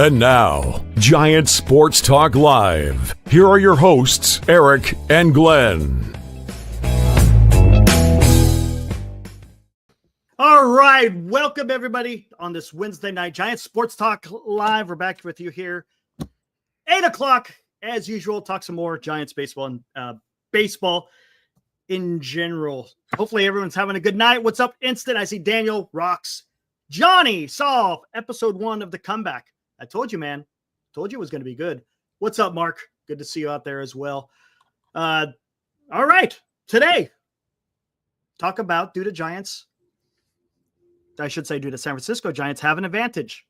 And now, Giant Sports Talk Live. Here are your hosts, Eric and Glenn. All right, welcome everybody on this Wednesday night. Giant Sports Talk Live. We're back with you here. 8 o'clock, as usual, talk some more Giants baseball and baseball in general. Hopefully everyone's having a good night. What's up, Instant? I see Daniel rocks. Johnny saw episode 1 of The Comeback. I told you, man. Told you it was going to be good. What's up, Mark? Good to see you out there as well. All right. Today, talk about do the Giants, I should say do the San Francisco Giants have an advantage?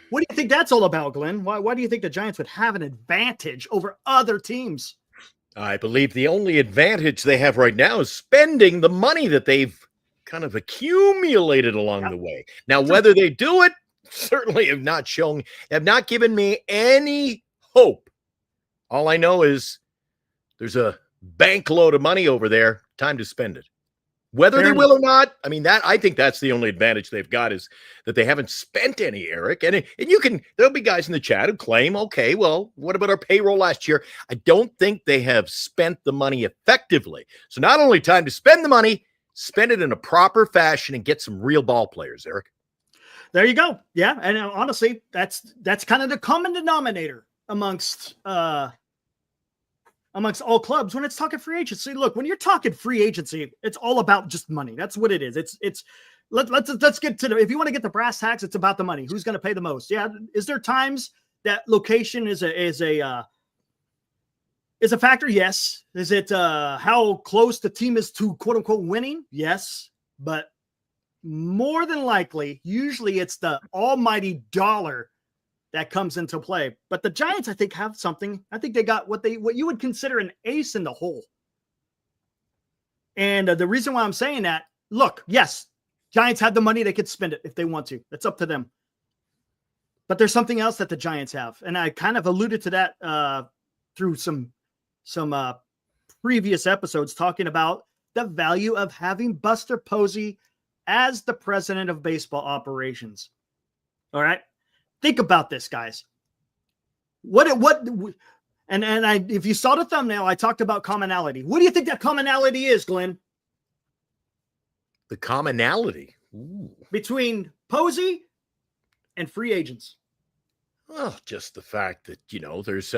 What do you think that's all about, Glenn? Why do you think the Giants would have an advantage over other teams? I believe the only advantage they have right now is spending the money that they've kind of accumulated along the way. Now, whether they do it, certainly have not given me any hope. All I know is there's a bank load of money over there. Time to spend it. Whether they will or not, I think that's the only advantage they've got is that they haven't spent any, Eric. And there'll be guys in the chat who claim, okay, well, what about our payroll last year? I don't think they have spent the money effectively. So not only time to spend the money, spend it in a proper fashion and get some real ball players, Eric. There you go. Yeah, and honestly, that's kind of the common denominator amongst all clubs when it's talking free agency. Look, when you're talking free agency, it's all about just money. That's what it is. Let's get to if you want to get the brass tacks, it's about the money. Who's going to pay the most? Yeah. Is there times that location is a factor? Yes. Is it how close the team is to quote unquote winning? Yes. But more than likely, usually it's the almighty dollar that comes into play. But the Giants, I think, have something. I think they got what you would consider an ace in the hole. And the reason why I'm saying that, look, yes, Giants have the money. They could spend it if they want to. It's up to them. But there's something else that the Giants have. And I kind of alluded to that through some previous episodes talking about the value of having Buster Posey as the president of baseball operations. All right. Think about this, guys. If you saw the thumbnail, I talked about commonality. What do you think that commonality is, Glenn? The commonality between Posey and free agents. Well, just the fact that, there's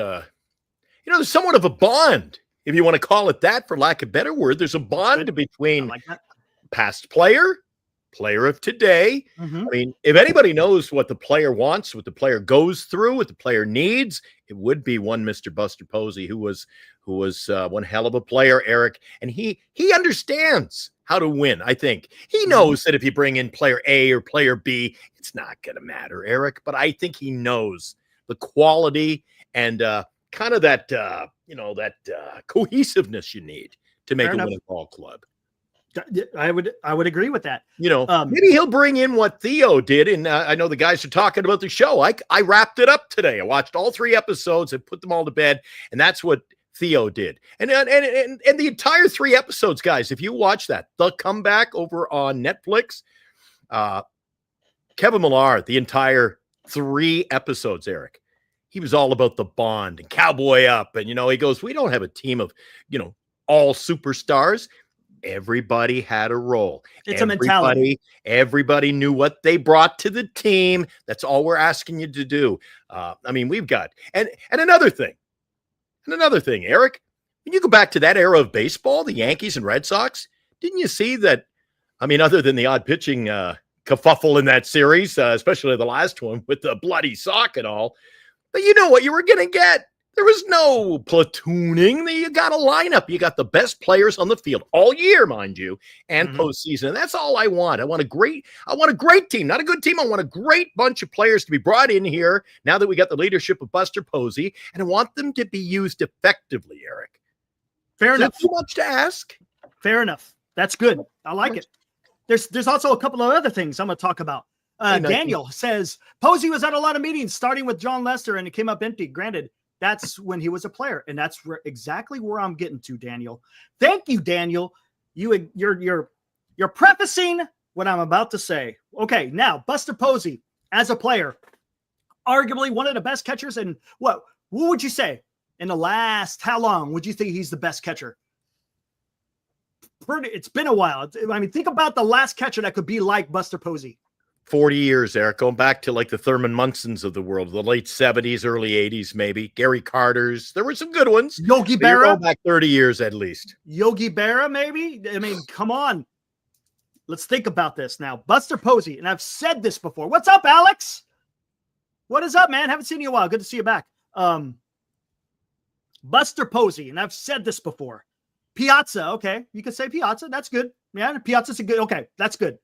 somewhat of a bond, if you want to call it that, for lack of a better word. There's a bond between past player of today. Mm-hmm. If anybody knows what the player wants, what the player goes through, what the player needs, it would be one Mr. Buster Posey, who was one hell of a player, Eric. And he understands how to win. I think he knows that if you bring in player A or player B, it's not going to matter, Eric. But I think he knows the quality and kind of that cohesiveness you need to make a winning ball club. I would agree with that. Maybe he'll bring in what Theo did. And I know the guys are talking about the show. I wrapped it up today. I watched all 3 episodes and put them all to bed. And that's what Theo did. And the entire 3 episodes, guys, if you watch that, The Comeback over on Netflix, Kevin Millar, the entire 3 episodes, Eric, he was all about the bond and cowboy up. And, he goes, we don't have a team of, all superstars. Everybody had a role. It's a mentality. Everybody knew what they brought to the team. That's all we're asking you to do. We've got and another thing, Eric, when you go back to that era of baseball, the Yankees and Red Sox, didn't you see that? Other than the odd pitching kerfuffle in that series, especially the last one with the bloody sock and all, but you know what you were going to get. There was no platooning. You got a lineup. You got the best players on the field all year, mind you, and postseason. And that's all I want. I want a great team, not a good team. I want a great bunch of players to be brought in here now that we got the leadership of Buster Posey, and I want them to be used effectively, Eric. Fair enough. Too much to ask. Fair enough. That's good. I like it. There's also a couple of other things I'm going to talk about. Daniel says Posey was at a lot of meetings, starting with John Lester, and it came up empty. Granted, that's when he was a player, and that's exactly where I'm getting to, Daniel. Thank you, Daniel. You're prefacing what I'm about to say. Okay, now Buster Posey as a player, arguably one of the best catchers. And what would you say in the last, how long would you think he's the best catcher? It's been a while. I mean, think about the last catcher that could be like Buster Posey. 40 years, Eric, going back to like the Thurman Munsons of the world, the late 70s, early 80s, maybe. Gary Carter's. There were some good ones. Yogi Berra. Going back 30 years at least. Yogi Berra, maybe? I mean, come on. Let's think about this now. Buster Posey, and I've said this before. What's up, Alex? What is up, man? Haven't seen you in a while. Good to see you back. Buster Posey, and I've said this before. Piazza, okay. You can say Piazza. That's good. Yeah, Piazza's a good, okay. That's good.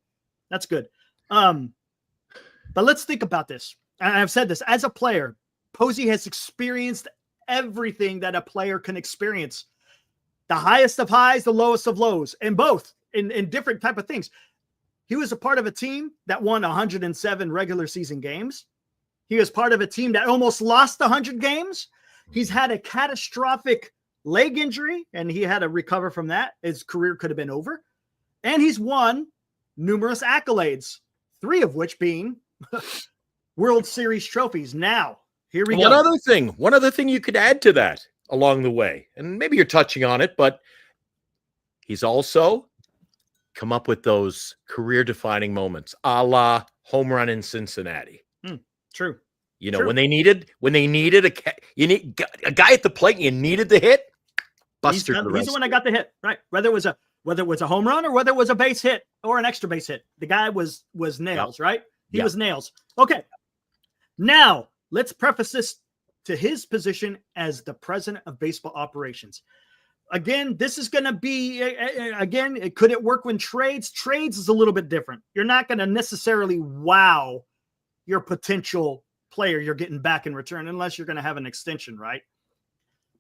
That's good. But let's think about this. And I've said this. As a player, Posey has experienced everything that a player can experience. The highest of highs, the lowest of lows, and both in different type of things. He was a part of a team that won 107 regular season games. He was part of a team that almost lost 100 games. He's had a catastrophic leg injury, and he had to recover from that. His career could have been over. And he's won numerous accolades, 3 of which being World Series trophies. Now, here we go. One other thing you could add to that along the way, and maybe you're touching on it, but he's also come up with those career-defining moments, a la home run in Cincinnati. True. You know, True. when they needed a guy at the plate, you needed the hit. Buster, he's the one that got the hit, right? Whether it was a home run or whether it was a base hit or an extra base hit, the guy was nails, right? He was nails. Okay. Now let's preface this to his position as the president of baseball operations. Again, this is going to be, could it work when trades? Trades is a little bit different. You're not going to necessarily wow your potential player you're getting back in return unless you're going to have an extension, right?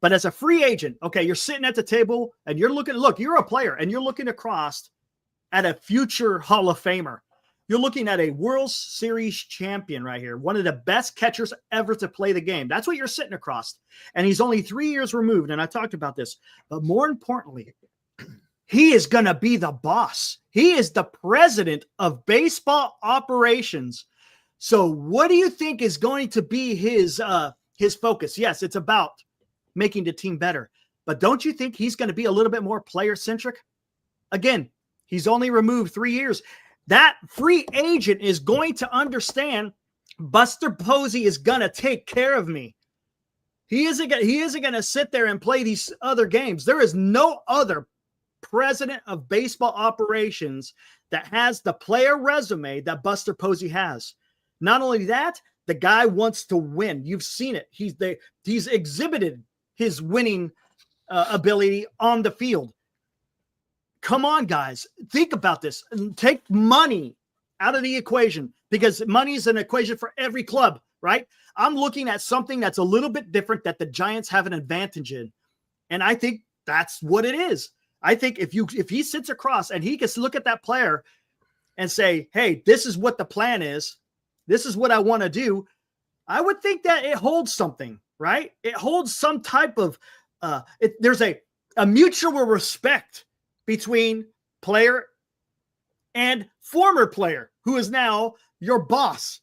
But as a free agent, okay, you're sitting at the table and you're you're a player and you're looking across at a future Hall of Famer. You're looking at a World Series champion right here, one of the best catchers ever to play the game. That's what you're sitting across. And he's only 3 years removed, and I talked about this. But more importantly, he is going to be the boss. He is the president of baseball operations. So what do you think is going to be his focus? Yes, it's about making the team better. But don't you think he's going to be a little bit more player-centric? Again, he's only removed 3 years. That free agent is going to understand Buster Posey is going to take care of me. He isn't going to sit there and play these other games. There is no other president of baseball operations that has the player resume that Buster Posey has. Not only that, the guy wants to win. You've seen it. He's exhibited his winning ability on the field. Come on, guys. Think about this. Take money out of the equation because money is an equation for every club, right? I'm looking at something that's a little bit different that the Giants have an advantage in. And I think that's what it is. I think if he sits across and he can look at that player and say, hey, this is what the plan is. This is what I want to do. I would think that it holds something, right? It holds some type of, there's a mutual respect between player and former player who is now your boss,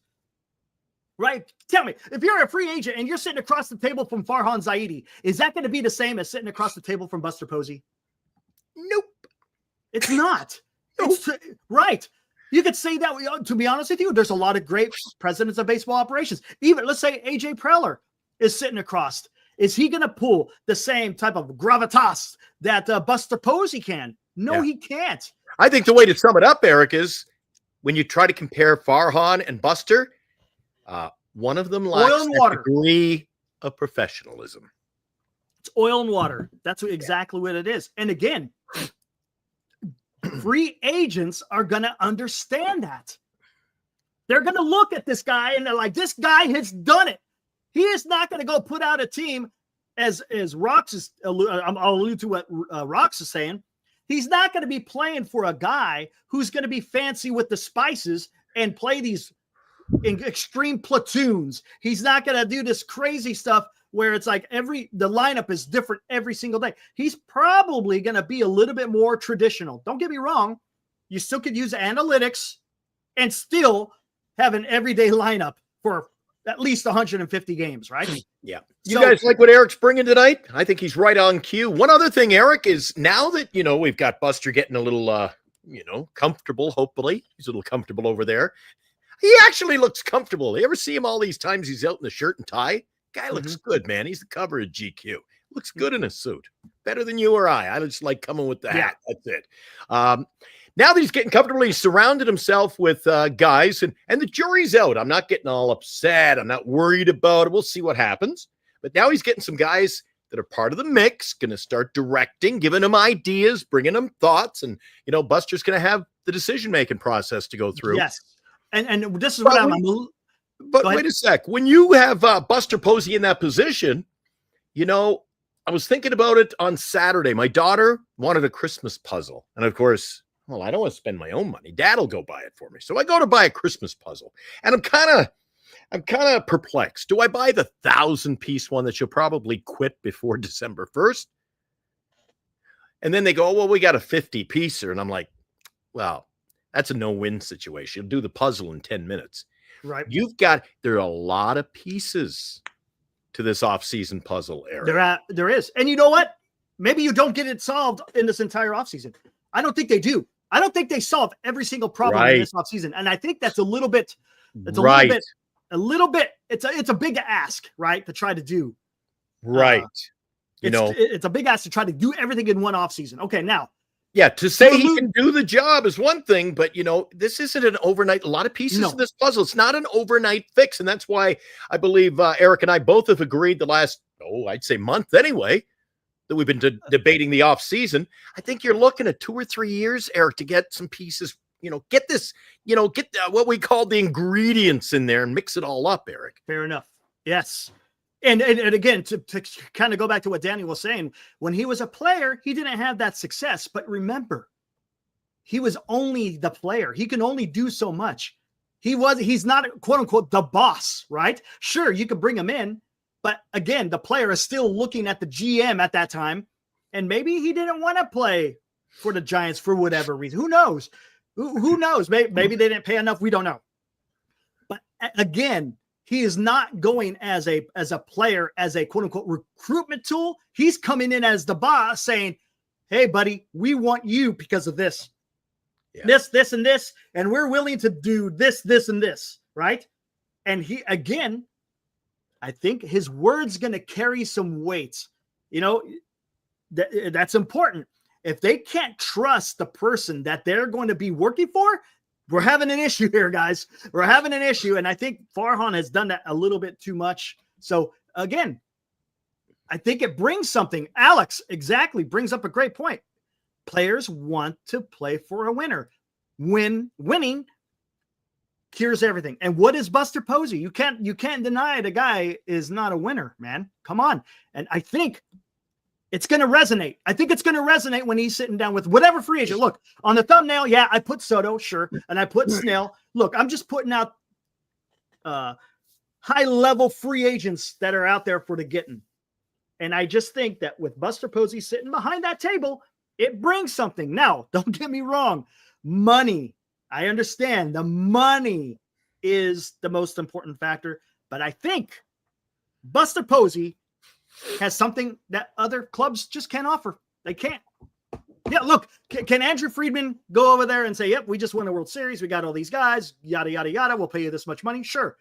right? Tell me, if you're a free agent and you're sitting across the table from Farhan Zaidi, is that going to be the same as sitting across the table from Buster Posey? Nope. It's not. Nope. Right. You could say that, to be honest with you, there's a lot of great presidents of baseball operations. Even, let's say, A.J. Preller is sitting across. Is he going to pull the same type of gravitas that Buster Posey can? No, He can't. I think the way to sum it up, Eric, is when you try to compare Farhan and Buster, one of them lacks a degree of professionalism. It's oil and water. That's exactly what it is. And again, free agents are going to understand that. They're going to look at this guy and they're like, this guy has done it. He is not going to go put out a team as Rox is, I'll allude to what Rox is saying. He's not going to be playing for a guy who's going to be fancy with the spices and play these in extreme platoons. He's not going to do this crazy stuff where it's like the lineup is different every single day. He's probably going to be a little bit more traditional. Don't get me wrong. You still could use analytics and still have an everyday lineup for at least 150 games, right? Yeah. You guys like what Eric's bringing tonight? I think he's right on cue. One other thing, Eric, is now that, we've got Buster getting a little, comfortable, hopefully. He's a little comfortable over there. He actually looks comfortable. You ever see him all these times he's out in the shirt and tie? Guy looks good, man. He's the cover of GQ. Looks good in a suit. Better than you or I. I just like coming with the hat. That's it. Now that he's getting comfortable, he's surrounded himself with guys, and the jury's out. I'm not getting all upset. I'm not worried about it. We'll see what happens. But now he's getting some guys that are part of the mix, going to start directing, giving him ideas, bringing him thoughts. And, Buster's going to have the decision-making process to go through. Yes. And this is what But wait a sec. When you have Buster Posey in that position, I was thinking about it on Saturday. My daughter wanted a Christmas puzzle. And of course, well, I don't want to spend my own money. Dad will go buy it for me. So I go to buy a Christmas puzzle. And I'm kind of perplexed. Do I buy the 1,000-piece one that you'll probably quit before December 1st? And then they go, well, we got a 50-piecer. And I'm like, well, that's a no-win situation. You'll do the puzzle in 10 minutes. Right. There are a lot of pieces to this off-season puzzle, Eric. There is. And you know what? Maybe you don't get it solved in this entire offseason. I don't think they do. I don't think they solve every single problem in this offseason. And I think that's a little bit, it's a big ask, right? To try to do. Right. It's a big ask to try to do everything in one offseason. Okay. Now. Yeah. To say he can do the job is one thing, but this isn't an overnight, a lot of pieces of this puzzle. It's not an overnight fix. And that's why I believe Eric and I both have agreed the last, I'd say month anyway, that we've been debating the off season. I think you're looking at 2 or 3 years, Eric, to get some pieces, get this, get what we call the ingredients in there and mix it all up, Eric. Fair enough. Yes. And again, to kind of go back to what Danny was saying, when he was a player, he didn't have that success. But remember, he was only the player. He can only do so much. He's not, quote unquote, the boss, right? Sure, you could bring him in. But again, the player is still looking at the GM at that time. And maybe he didn't want to play for the Giants for whatever reason. Who knows? Who knows? Maybe they didn't pay enough. We don't know. But again, he is not going as a player, as a quote unquote recruitment tool. He's coming in as the boss saying, hey, buddy, we want you because of this, this, and this. And we're willing to do this, and this. Right. And I think his word's going to carry some weight. That's important. If they can't trust the person that they're going to be working for, we're having an issue here, guys. We're having an issue. And I think Farhan has done that a little bit too much. So again, I think it brings something. Alex brings up a great point. Players want to play for a winner. Winning cures everything. And what is Buster Posey? You can't deny the guy is not a winner, man. Come on. And I think it's going to resonate. I think it's going to resonate when he's sitting down with whatever free agent. Look, on the thumbnail, I put Soto, sure, and I put Snell. Look, I'm just putting out high-level free agents that are out there for the getting. And I just think that with Buster Posey sitting behind that table, it brings something. Now, don't get me wrong. Money. I understand the money is the most important factor, but I think Buster Posey has something that other clubs just can't offer. They can't. Yeah, look, can Andrew Friedman go over there and say, yep, we just won a World Series. We got all these guys, yada, yada, yada. We'll pay you this much money. Sure.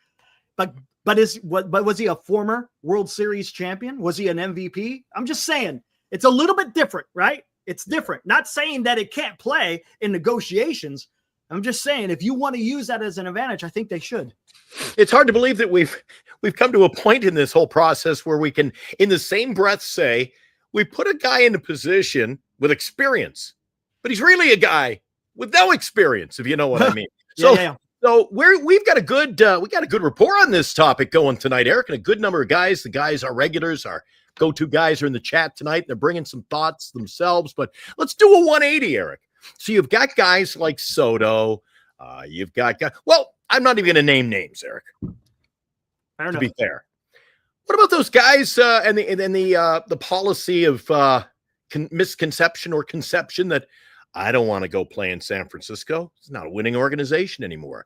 But was he a former World Series champion? Was he an MVP? I'm just saying it's a little bit different, right? It's different. Not saying that it can't play in negotiations. I'm just saying if you want to use that as an advantage, I think they should. It's hard to believe that we've come to a point in this whole process where we can, in the same breath, say we put a guy in a position with experience, but he's really a guy with no experience, if you know what I mean. So we've got a good rapport on this topic going tonight, Eric, and a good number of guys. The guys, our regulars, our go-to guys, are in the chat tonight. They're bringing some thoughts themselves, but let's do a 180, Eric. So you've got guys like Soto. You've got guys. Well, I'm not even going to name names, Eric. To be fair, what about those guys and the policy of misconception or conception that I don't want to go play in San Francisco? It's not a winning organization anymore.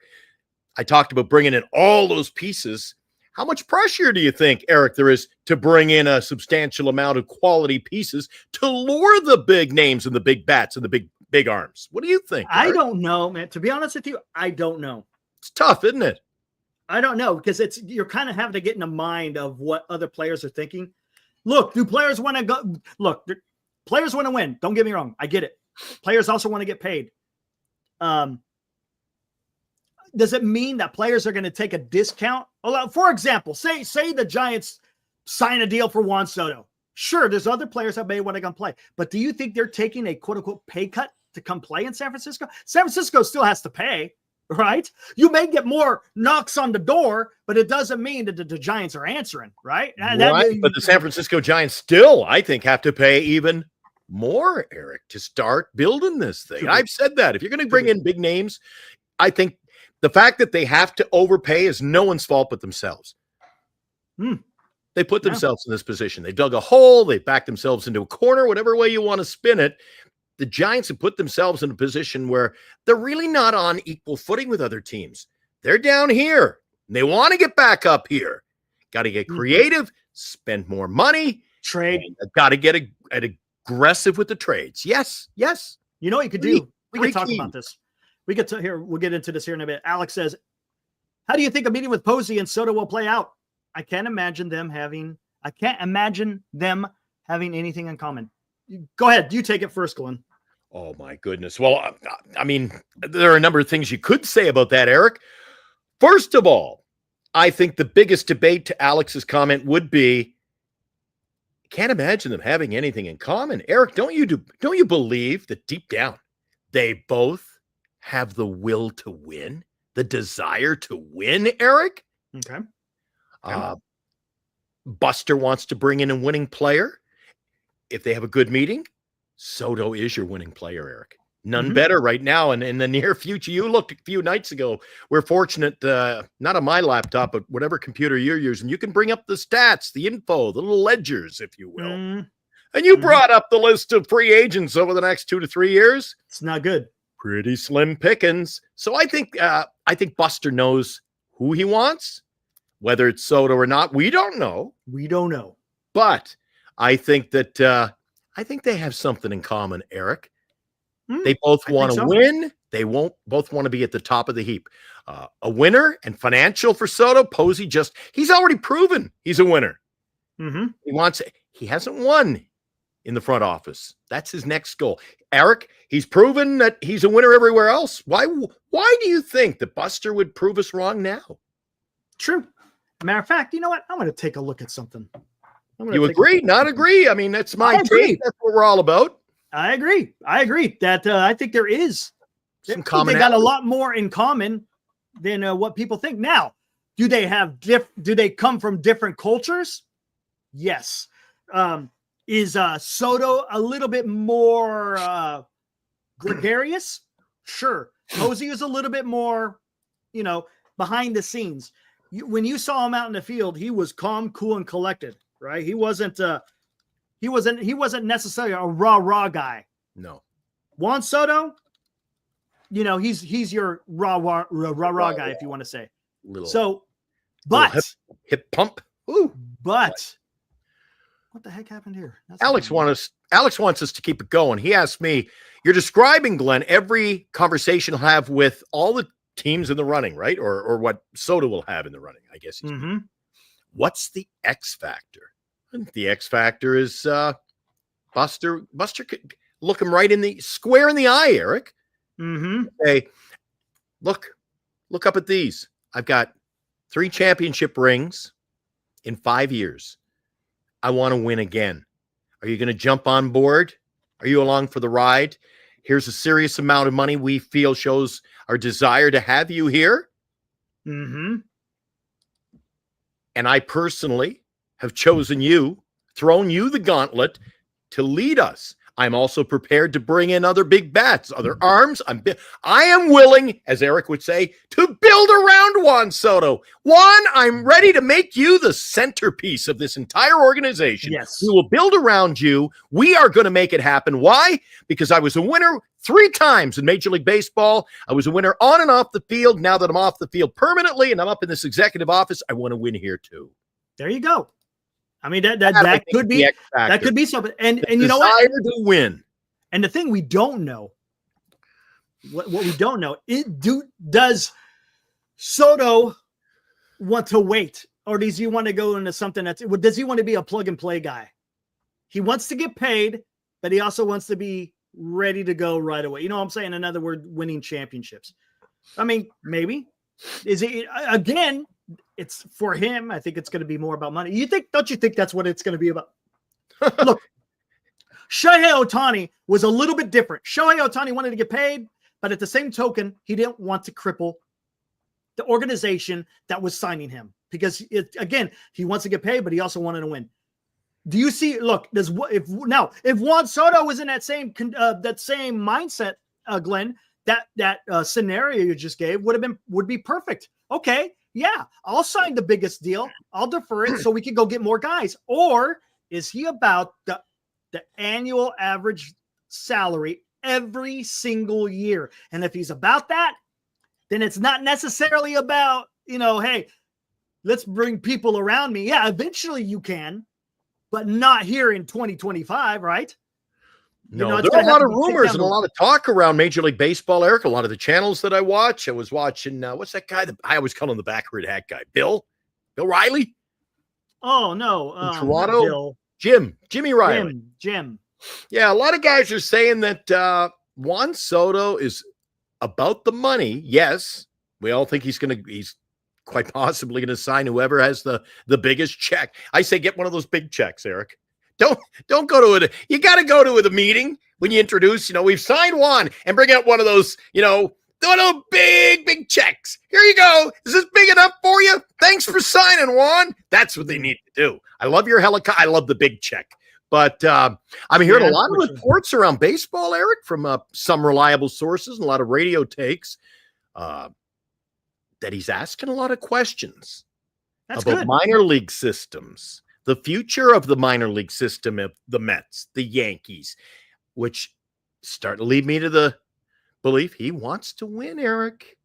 I talked about bringing in all those pieces. How much pressure do you think, Eric, there is to bring in a substantial amount of quality pieces to lure the big names and the big bats and the big arms? What do you think, Eric? I don't know, man. To be honest with you, I don't know. It's tough, isn't it? I don't know, because you're kind of having to get in the mind of what other players are thinking. Look, do players want to go? Look, players want to win. Don't get me wrong. I get it. Players also want to get paid. Does it mean that players are going to take a discount? For example, say the Giants sign a deal for Juan Soto. Sure, there's other players that may want to come play, but do you think they're taking a quote unquote pay cut to come play in San Francisco? San Francisco still has to pay, right? You may get more knocks on the door, but it doesn't mean that the Giants are answering, right? Right, but the San Francisco Giants still, I think, have to pay even more, Eric, to start building this thing. I've said that. If you're going to bring in big names, I think the fact that they have to overpay is no one's fault but themselves. They put themselves in this position. They dug a hole. They backed themselves into a corner, whatever way you want to spin it. The Giants have put themselves in a position where they're really not on equal footing with other teams. They're down here. And they want to get back up here. Got to get creative, spend more money. Trade. Got to get aggressive with the trades. Yes. You know what you could do? We could talk about this. We'll get into this here in a bit. Alex says, how do you think a meeting with Posey and Soto will play out? I can't imagine them having anything in common. Go ahead. You take it first, Glenn. Oh, my goodness. Well, I mean, there are a number of things you could say about that, Eric. First of all, I think the biggest debate to Alex's comment would be, can't imagine them having anything in common. Eric, don't you believe that deep down they both have the will to win, the desire to win, Eric? Okay. Buster wants to bring in a winning player. If they have a good meeting, Soto is your winning player, Eric. None better right now. And in the near future, you looked a few nights ago, we're fortunate, not on my laptop, but whatever computer you're using, you can bring up the stats, the info, the little ledgers, if you will. And you brought up the list of free agents over the next 2 to 3 years. It's not good. Pretty slim pickings. So I think Buster knows who he wants, whether it's Soto or not. We don't know. But I think that I think they have something in common, Eric. They both want to win. They won't both want to be at the top of the heap. A winner and financial for Soto. Posey he's already proven he's a winner. He hasn't won in the front office. That's his next goal. Eric, he's proven that he's a winner everywhere else. Why do you think that Buster would prove us wrong now? True. Matter of fact, you know what? I'm going to take a look at something. You agree? Not agree? I mean, that's my take. That's what we're all about. I agree that I think there is some common. They got a lot more in common than what people think. Now, do they come from different cultures? Yes. Is Soto a little bit more gregarious? Sure. Posey is a little bit more, behind the scenes. When you saw him out in the field, he was calm, cool, and collected. Right? He wasn't necessarily a rah guy. No. Juan Soto, he's your rah guy, if you want to say. Hip pump. Ooh. But what the heck happened here? Alex wants us to keep it going. He asked me, you're describing, Glenn, every conversation he'll have with all the teams in the running, right? Or what Soto will have in the running, I guess. What's the X factor? The X factor is Buster. Buster could look him right in the square in the eye, Eric. Hey, look up at these. I've got 3 championship rings in 5 years. I want to win again. Are you going to jump on board? Are you along for the ride? Here's a serious amount of money we feel shows our desire to have you here. And I personally have chosen you, thrown you the gauntlet to lead us. I'm also prepared to bring in other big bats, other arms. I am willing, as Eric would say, to build around Juan Soto. Juan, I'm ready to make you the centerpiece of this entire organization. Yes. We will build around you. We are going to make it happen. Why? Because I was a winner 3 times in Major League Baseball. I was a winner on and off the field. Now that I'm off the field permanently and I'm up in this executive office, I want to win here too. There you go. I mean, that could be something. And you know what? Desire to win. And the thing we don't know, what we don't know, does Soto want to wait, or does he want to go into something does he want to be a plug and play guy? He wants to get paid, but he also wants to be ready to go right away. You know what I'm saying? In other words, winning championships. I mean, maybe. Is it again? It's for him. I think it's going to be more about money. Don't you think that's what it's going to be about? Look, Shohei Ohtani was a little bit different. Shohei Ohtani wanted to get paid, but at the same token, he didn't want to cripple the organization that was signing him because he wants to get paid, but he also wanted to win. Do you see? Look, if Juan Soto was in that same mindset, Glenn, that scenario you just gave would be perfect. Okay. Yeah, I'll sign the biggest deal. I'll defer it so we can go get more guys. Or is he about the annual average salary every single year? And if he's about that, then it's not necessarily about, hey, let's bring people around me. Yeah, eventually you can, but not here in 2025, right? No, there are a lot of rumors and a lot of talk around Major League Baseball, Eric. A lot of the channels that I watch. I was watching, what's that guy? I always call him the backward hat guy. Bill Riley? Oh, no. Toronto? Jimmy Riley. Jim. Yeah, a lot of guys are saying that Juan Soto is about the money. Yes, we all think he's quite possibly going to sign whoever has the biggest check. I say get one of those big checks, Eric. Don't go to it. You got to go to the meeting when you introduce, we've signed Juan, and bring out one of those, one of those big checks. Here you go. Is this big enough for you? Thanks for signing, Juan. That's what they need to do. I love your helicopter. I love the big check. But I'm hearing a lot of reports around baseball, Eric, from some reliable sources and a lot of radio takes that he's asking a lot of questions about minor league systems. The future of the minor league system of the Mets, the Yankees, which start to lead me to the belief he wants to win, Eric.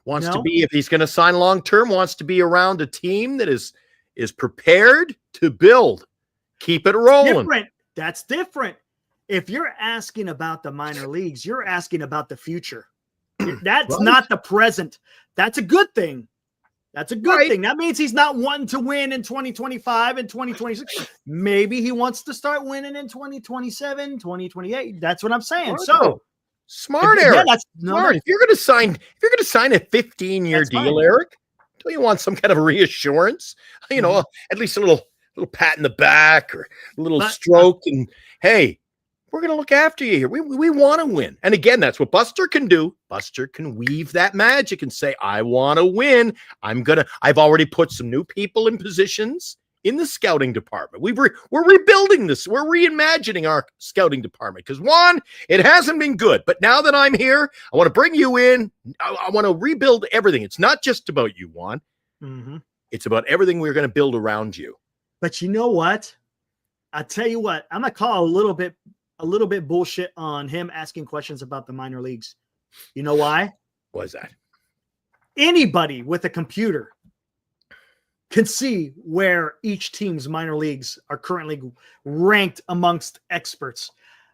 Wants to be, if he's going to sign long-term, wants to be around a team that is prepared to build. Keep it rolling. That's different. If you're asking about the minor leagues, you're asking about the future. That's not the present. That's a good thing. That's a good thing. That means he's not wanting to win in 2025 and 2026. Maybe he wants to start winning in 2027, 2028. That's what I'm saying. Smart, Eric. Smart. If you're going to sign a 15-year deal, Eric, don't you want some kind of reassurance? At least a little pat in the back or a little stroke, and hey, we're going to look after you here. We want to win. And again, that's what Buster can do. Buster can weave that magic and say, I want to win. I've already put some new people in positions in the scouting department. We're rebuilding this. We're reimagining our scouting department because, Juan, it hasn't been good. But now that I'm here, I want to bring you in. I want to rebuild everything. It's not just about you, Juan. Mm-hmm. It's about everything we're going to build around you. But you know what? I tell you what, I'm going to call a little bit bullshit on him asking questions about the minor leagues. You know why? What is that? Anybody with a computer can see where each team's minor leagues are currently ranked amongst experts.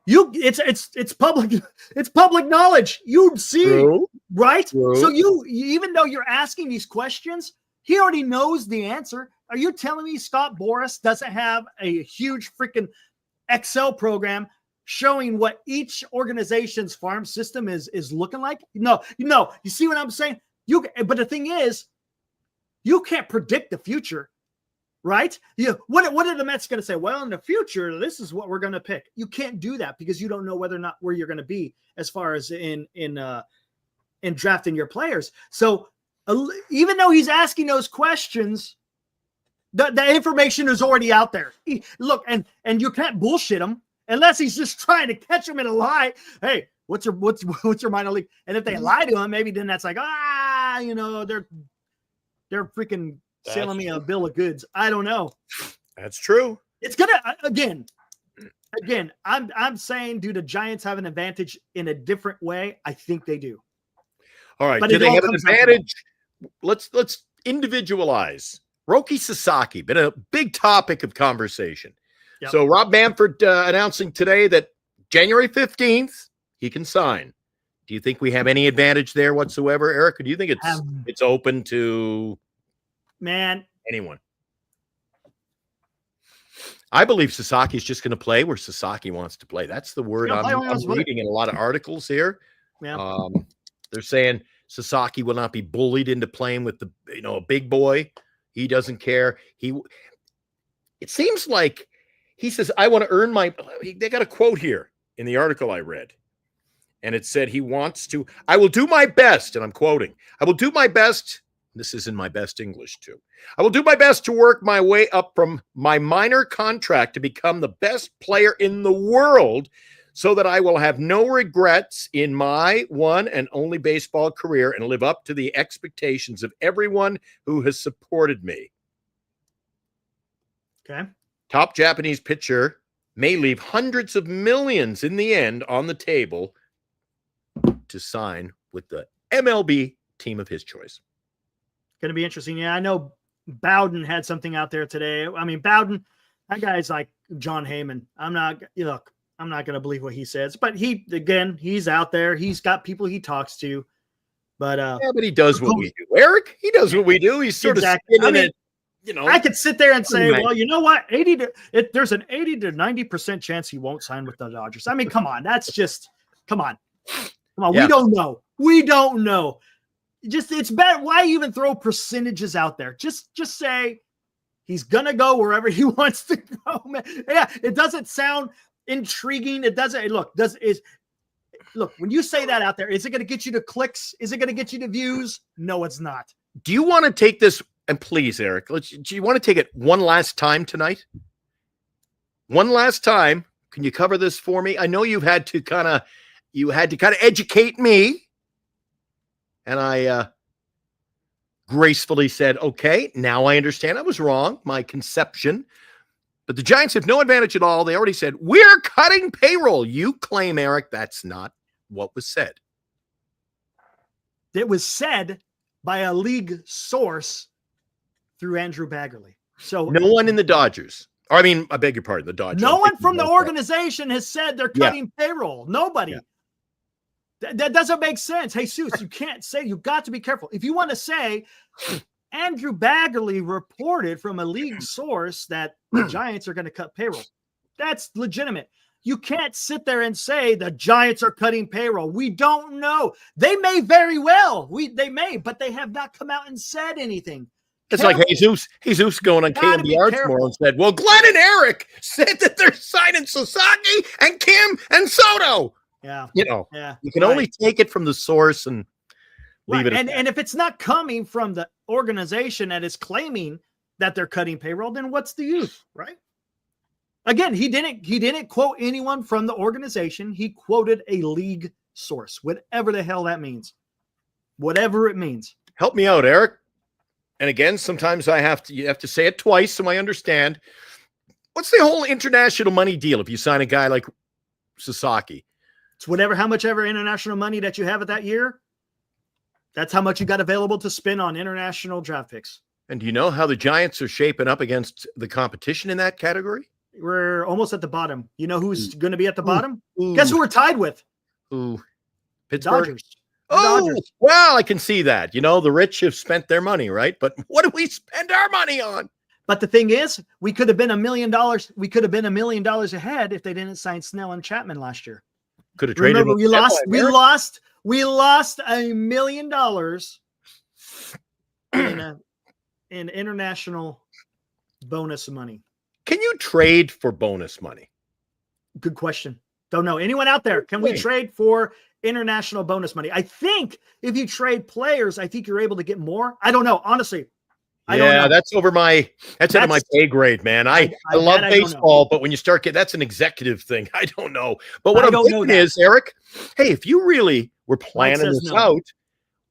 It's public knowledge. You'd see, True. right? True. So even though you're asking these questions, he already knows the answer. Are you telling me Scott Boras doesn't have a huge freaking Excel program showing what each organization's farm system is looking like? No. You see what I'm saying? But the thing is, you can't predict the future, right? What are the Mets going to say? Well, in the future, this is what we're going to pick. You can't do that because you don't know whether or not where you're going to be as far as in drafting your players. So even though he's asking those questions, the information is already out there. Look, and you can't bullshit him. unless he's just trying to catch him in a lie. Hey, what's your minor league? And if they lie to him, maybe then that's like, they're freaking selling me a bill of goods. I don't know. That's true. It's gonna again. I'm saying, do the Giants have an advantage in a different way? I think they do. All right. But Do they have an advantage? Let's individualize. Roki Sasaki, been a big topic of conversation. Yep. So Rob Manfred announcing today that January 15th, he can sign. Do you think we have any advantage there whatsoever, Eric? Or do you think it's open to anyone? I believe Sasaki is just going to play where Sasaki wants to play. That's the word I'm reading in a lot of articles here. Yeah. They're saying Sasaki will not be bullied into playing with a big boy. He doesn't care. It seems like he says, I want to earn they got a quote here in the article I read. And it said he wants to, I will do my best. And I'm quoting, I will do my best. This is in my best English too. I will do my best to work my way up from my minor contract to become the best player in the world so that I will have no regrets in my one and only baseball career and live up to the expectations of everyone who has supported me. Okay. Top Japanese pitcher may leave hundreds of millions in the end on the table to sign with the MLB team of his choice. Going to be interesting. Yeah, I know Bowden had something out there today. I mean, Bowden, that guy's like John Heyman. I'm not going to believe what he says, but he's out there. He's got people he talks to, but he does what we do. Eric, he does what we do. He's sort of spinning it. I could sit there and say, well, you know what? There's an 80 to 90% chance he won't sign with the Dodgers. I mean, come on. That's just, come on. Yeah. We don't know. It's better. Why even throw percentages out there? Just say he's gonna go wherever he wants to go, man. Yeah, it doesn't sound intriguing. It doesn't. Look, when you say that out there, is it going to get you to clicks? Is it going to get you to views? No, it's not. Do you want to take this? And please, Eric, do you want to take it one last time tonight? One last time. Can you cover this for me? I know you had to kind of educate me. And I gracefully said, okay, now I understand I was wrong, my conception. But the Giants have no advantage at all. They already said, we're cutting payroll. You claim, Eric, that's not what was said. It was said by a league source through Andrew Baggerly. So no one in the Dodgers. I beg your pardon, the Dodgers. No one from the organization has said they're cutting payroll. Nobody. Yeah. That doesn't make sense. Hey, Jesus, you can't say, you got to be careful. If you want to say Andrew Baggerly reported from a league source that the Giants are going to cut payroll, that's legitimate. You can't sit there and say the Giants are cutting payroll. We don't know. They may very well. They may, but they have not come out and said anything. It's like Jesus going on KMBR tomorrow and said, well, Glenn and Eric said that they're signing Sasaki and Kim and Soto. Yeah. You can only take it from the source and leave it. And if it's not coming from the organization that is claiming that they're cutting payroll, then what's the use, right? Again, he didn't quote anyone from the organization. He quoted a league source, whatever the hell that means. Whatever it means. Help me out, Eric. And again, sometimes you have to say it twice so I understand. What's the whole international money deal if you sign a guy like Sasaki? It's how much ever international money that you have at that year, that's how much you got available to spend on international draft picks. And do you know how the Giants are shaping up against the competition in that category? We're almost at the bottom. You know who's going to be at the bottom? Guess who we're tied with? Pittsburgh. Dodgers. Dodgers. Well, I can see that. The rich have spent their money, right? But what do we spend our money on? But the thing is, we could have been $1 million. We could have been $1 million ahead if they didn't sign Snell and Chapman last year. Could have traded. Remember, we lost $1 million in international bonus money. Can you trade for bonus money? Good question. Don't know. Anyone out there? Can we trade for international bonus money? I think if you trade players, I think you're able to get more. I don't know. Honestly, I don't know. That's over that's out of my pay grade, man. I love baseball, but when you start that's an executive thing. I don't know. But what I'm thinking is, Eric, hey, if you really were planning this out,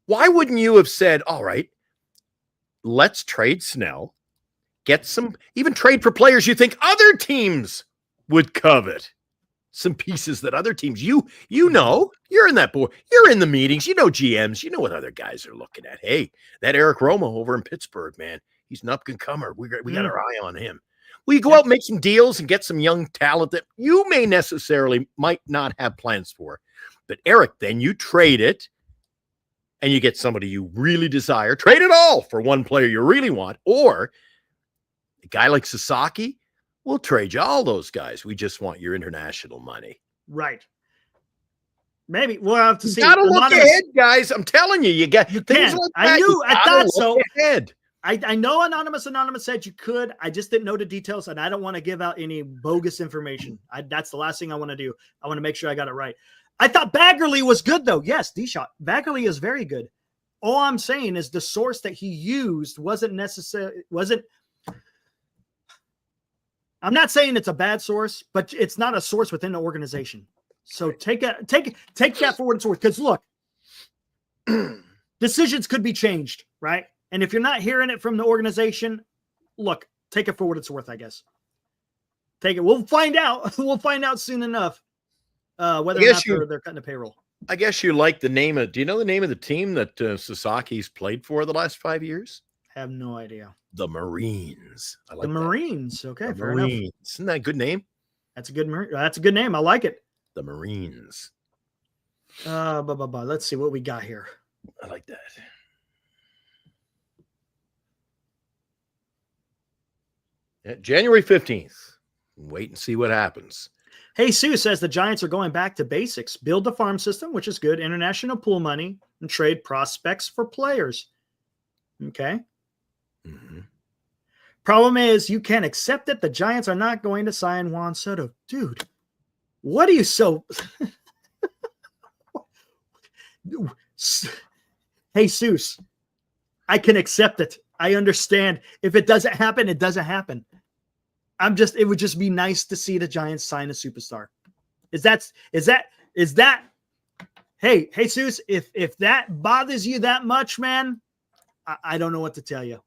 why wouldn't you have said, all right, let's trade Snell, even trade for players you think other teams would covet. Some pieces that other teams, you know, you're in that board, you're in the meetings, you know, GMs, you know what other guys are looking at. Hey, that Eric Romo over in Pittsburgh, man, he's an up-and-comer. We got our eye on him. Well, you go out and make some deals and get some young talent that you might not have plans for. But Eric, then you trade it and you get somebody you really desire. Trade it all for one player you really want. Or a guy like Sasaki, we'll trade you all those guys. We just want your international money. Right. Maybe we'll have to see. You gotta look ahead, guys. I'm telling you, you things can. Like that. I thought so. Ahead. I know Anonymous said you could. I just didn't know the details, and I don't want to give out any bogus information. That's the last thing I want to do. I want to make sure I got it right. I thought Baggerly was good, though. Yes, D-Shot. Baggerly is very good. All I'm saying is the source that he used wasn't. I'm not saying it's a bad source, but it's not a source within the organization. So take that for what it's worth. Because look, decisions could be changed, right? And if you're not hearing it from the organization, look, take it for what it's worth, I guess. Take it. We'll find out. We'll find out soon enough whether or not they're cutting the payroll. I guess you like the name of. Do you know the name of the team that Sasaki's played for the last 5 years? I have no idea. The Marines. I like the Marines. That. Okay, fair Marines. enough. Isn't that a good name? That's a good name. I like it. The Marines. Let's see what we got here. I like that. Yeah, January 15th. Wait and see what happens. Hey, Sue says the Giants are going back to basics. Build the farm system, which is good. International pool money and trade prospects for players. Okay. Mm-hmm. Problem is, you can't accept it. The Giants are not going to sign Juan Soto. Dude, what are you so... Hey, Seuss, I can accept it. I understand. If it doesn't happen, it doesn't happen. It would just be nice to see the Giants sign a superstar. Is that, hey, Seuss, if that bothers you that much, man, I don't know what to tell you.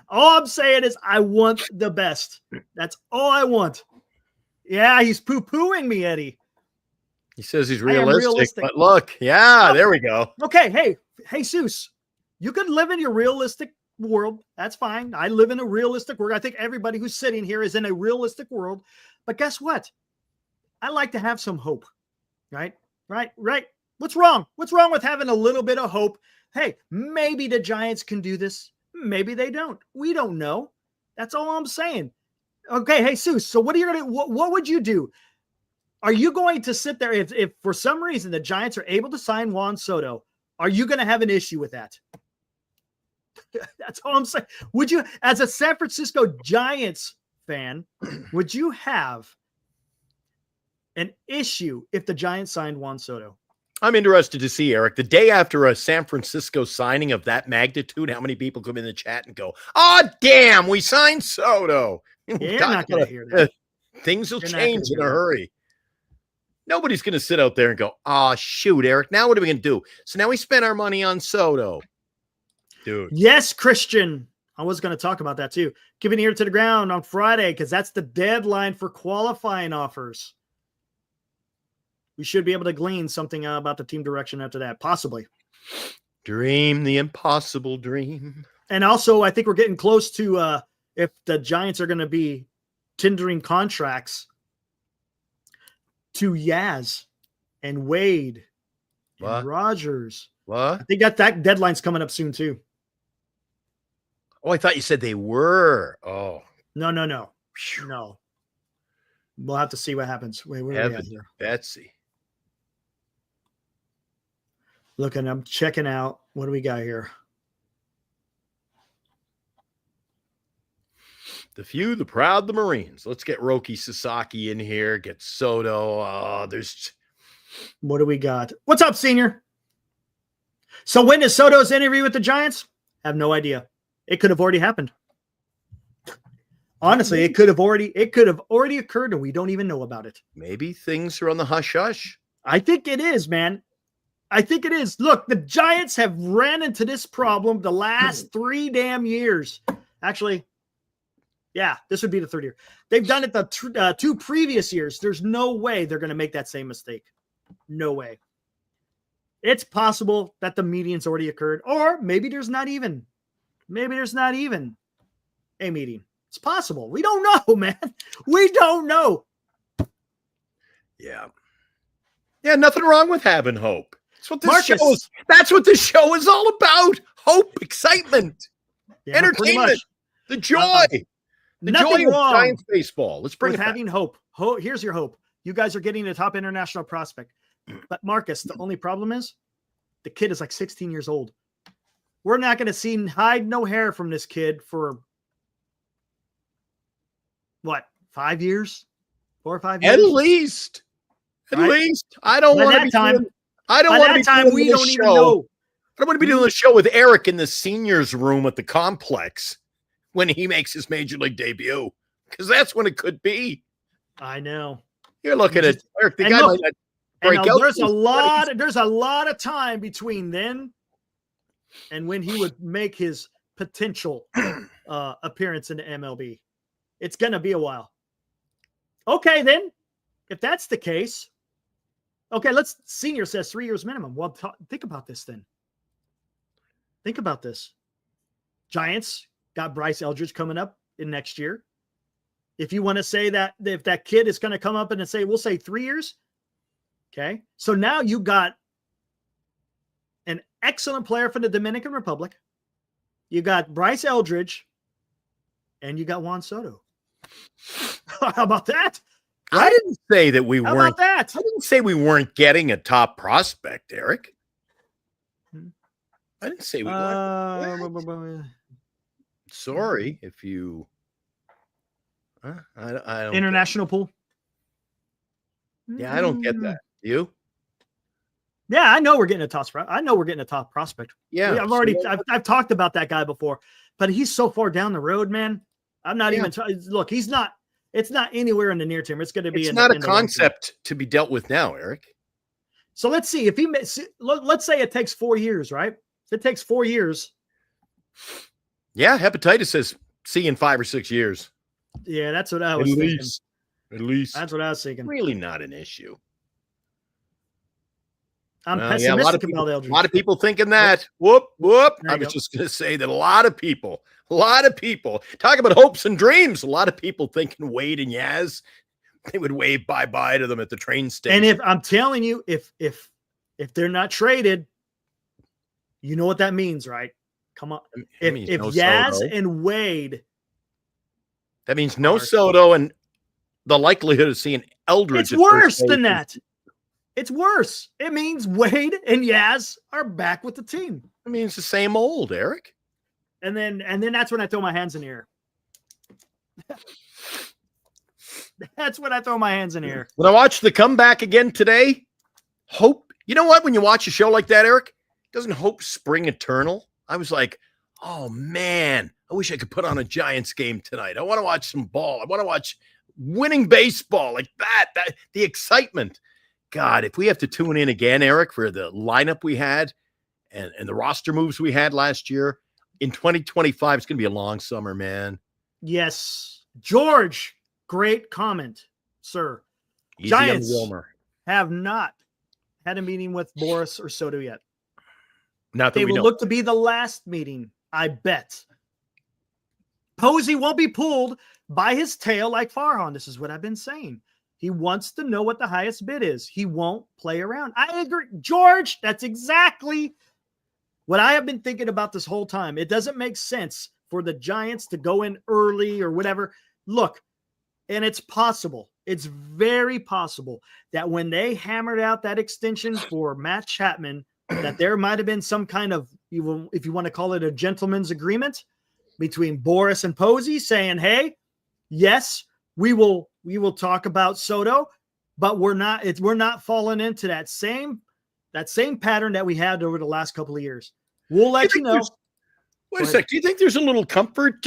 All I'm saying is I want the best. That's all I want. Yeah, he's poo-pooing me, Eddie. He says he's realistic. But look, there we go. Okay, hey, Seuss, you can live in your realistic world. That's fine. I live in a realistic world. I think everybody who's sitting here is in a realistic world. But guess what? I like to have some hope. Right? What's wrong? What's wrong with having a little bit of hope? Hey, maybe the Giants can do this. Maybe they don't. We don't know. That's all I'm saying. Okay, hey, Seuss, so what would you do? Are you going to sit there if for some reason the Giants are able to sign Juan Soto? Are you going to have an issue with that? That's all I'm saying. Would you, as a San Francisco Giants fan, would you have an issue if the Giants signed Juan Soto? I'm interested to see, Eric, the day after a San Francisco signing of that magnitude, how many people come in the chat and go, "Oh, damn, we signed Soto." Yeah, you're not going to hear that. Things will change in a hurry. Nobody's going to sit out there and go, "Oh, shoot, Eric, now what are we going to do?" So now we spent our money on Soto. Dude. Yes, Christian. I was going to talk about that too. Giving ear to the ground on Friday because that's the deadline for qualifying offers. We should be able to glean something about the team direction after that, possibly. Dream the impossible dream. And also, I think we're getting close to if the Giants are going to be tendering contracts to Yaz and Wade and Rogers. What? I think that deadline's coming up soon too. Oh, I thought you said they were. Oh. No. No. We'll have to see what happens. Wait, where are we at here? Betsy. Looking, I'm checking out. What do we got here? The few, the proud, the Marines. Let's get Roki Sasaki in here. Get Soto. What do we got? What's up, Senior? So when is Soto's interview with the Giants? I have no idea. It could have already happened. Honestly, it could have already occurred and we don't even know about it. Maybe things are on the hush hush. I think it is, man. I think it is. Look, the Giants have ran into this problem the last 3 damn years. Actually, yeah, this would be the 3rd year. They've done it the 2 previous years. There's no way they're going to make that same mistake. No way. It's possible that the meeting's already occurred, or maybe there's not even a meeting. It's possible. We don't know, man. We don't know. Yeah. Yeah, nothing wrong with having hope. That's what this show is all about. Hope, excitement, entertainment, the joy. The joy of Giants baseball. Let's bring it having hope. Here's your hope. You guys are getting a top international prospect. But Marcus, the only problem is the kid is like 16 years old. We're not going to see hide no hair from this kid for what, 5 years? 4 or 5 years? At least. I don't want to be doing the show with Eric in the seniors room at the complex when he makes his major league debut, because that's when it could be. I know. You're looking at Eric, the guy might not break out. There's a lot of time between then and when he would make his potential appearance in the MLB. It's going to be a while. Okay, then, if that's the case, okay, senior says 3 years minimum. Well, think about this then. Think about this. Giants got Bryce Eldridge coming up in next year. If you want to say that, if that kid is going to come up and say, we'll say 3 years. Okay. So now you got an excellent player for the Dominican Republic. You got Bryce Eldridge and you got Juan Soto. How about that? Right? I didn't say that we How weren't. About that? I didn't say we weren't getting a top prospect, Eric. I didn't say we weren't. Sorry if you. I don't international pool. Yeah, I don't get that. You? Yeah, I know we're getting a top. Prospect. Yeah, I've talked about that guy before, but he's so far down the road, man. I'm not even. Look, he's not. It's not anywhere in the near term. It's going to be. It's not a concept to be dealt with now, Eric. So let's see if let's say it takes 4 years, right? If it takes 4 years. Yeah, hepatitis says see in 5 or 6 years. Yeah, that's what I was thinking. At least. That's what I was thinking. Really not an issue. I'm pessimistic about Eldridge. A lot of people thinking that. Whoop. I was just going to say that a lot of people, talk about hopes and dreams. A lot of people thinking Wade and Yaz, they would wave bye-bye to them at the train station. And if I'm telling you, if they're not traded, you know what that means, right? Come on. If no Yaz Soto. And Wade. That means no Soto and the likelihood of seeing Eldridge. It's worse than that. It's worse. It means Wade and Yaz are back with the team. It means the same old, Eric. And then that's when I throw my hands in the air. That's when I throw my hands in the air. When I watched the comeback again today, hope. You know what? When you watch a show like that, Eric, doesn't hope spring eternal? I was like, oh, man, I wish I could put on a Giants game tonight. I want to watch some ball. I want to watch winning baseball like that the excitement. God, if we have to tune in again, Eric, for the lineup we had and the roster moves we had last year, in 2025, it's going to be a long summer, man. Yes. George, great comment, sir. Easy Giants have not had a meeting with Boris or Soto yet. Not that they we will know. Look to be the last meeting, I bet. Posey won't be pulled by his tail like Farhan. This is what I've been saying. He wants to know what the highest bid is. He won't play around. I agree. George, that's exactly what I have been thinking about this whole time. It doesn't make sense for the Giants to go in early or whatever. Look, and it's possible. It's very possible that when they hammered out that extension for Matt Chapman, that there might have been some kind of, if you want to call it a gentleman's agreement between Boris and Posey saying, hey, yes, we will talk about Soto, but we're not falling into that same pattern that we had over the last couple of years. We'll let you know. Wait a sec. Do you think there's a little comfort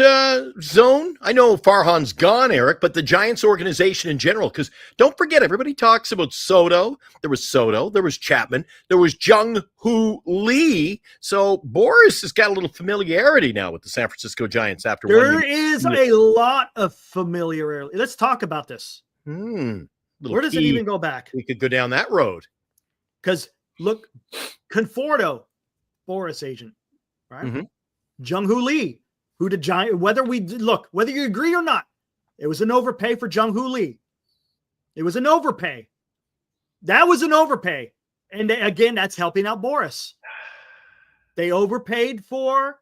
zone? I know Farhan's gone, Eric, but the Giants organization in general, because don't forget, everybody talks about Soto. There was Chapman, there was Jung-Hoo Lee. So Boris has got a little familiarity now with the San Francisco Giants after there is a lot of familiarity. Let's talk about this. Where does it even go back? We could go down that road. Because look, Conforto, Boris agent, right? Mm-hmm. Jung-Hoo Lee, who the Giant, whether you agree or not, it was an overpay for Jung-Hoo Lee. It was an overpay. That was an overpay. And again, that's helping out Boris. They overpaid for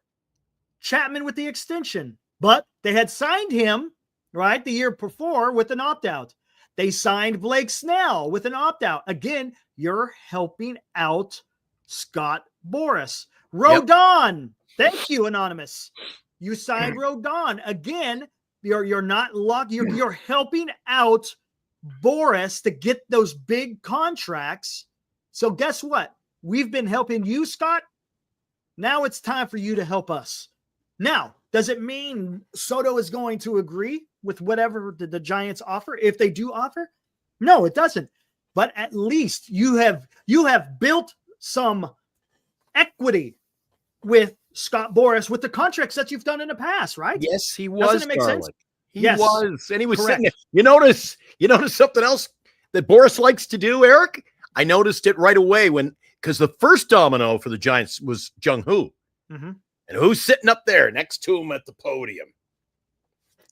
Chapman with the extension, but they had signed him, right, the year before with an opt-out. They signed Blake Snell with an opt-out. Again, you're helping out Scott Boris. Rodon. Thank you, Anonymous. You signed Rodon. Again, you're not locked. You're helping out Boris to get those big contracts. So guess what? We've been helping you, Scott. Now it's time for you to help us. Now, does it mean Soto is going to agree with whatever the Giants offer? If they do offer? No, it doesn't. But at least you have built some equity with Scott Boris with the contracts that you've done in the past, right? Yes, he was. Doesn't it make sense? He was. And he was Correct. sitting there. You notice something else that Boris likes to do, Eric? I noticed it right away because the first domino for the Giants was Jung-Hoo. Mm-hmm. And who's sitting up there next to him at the podium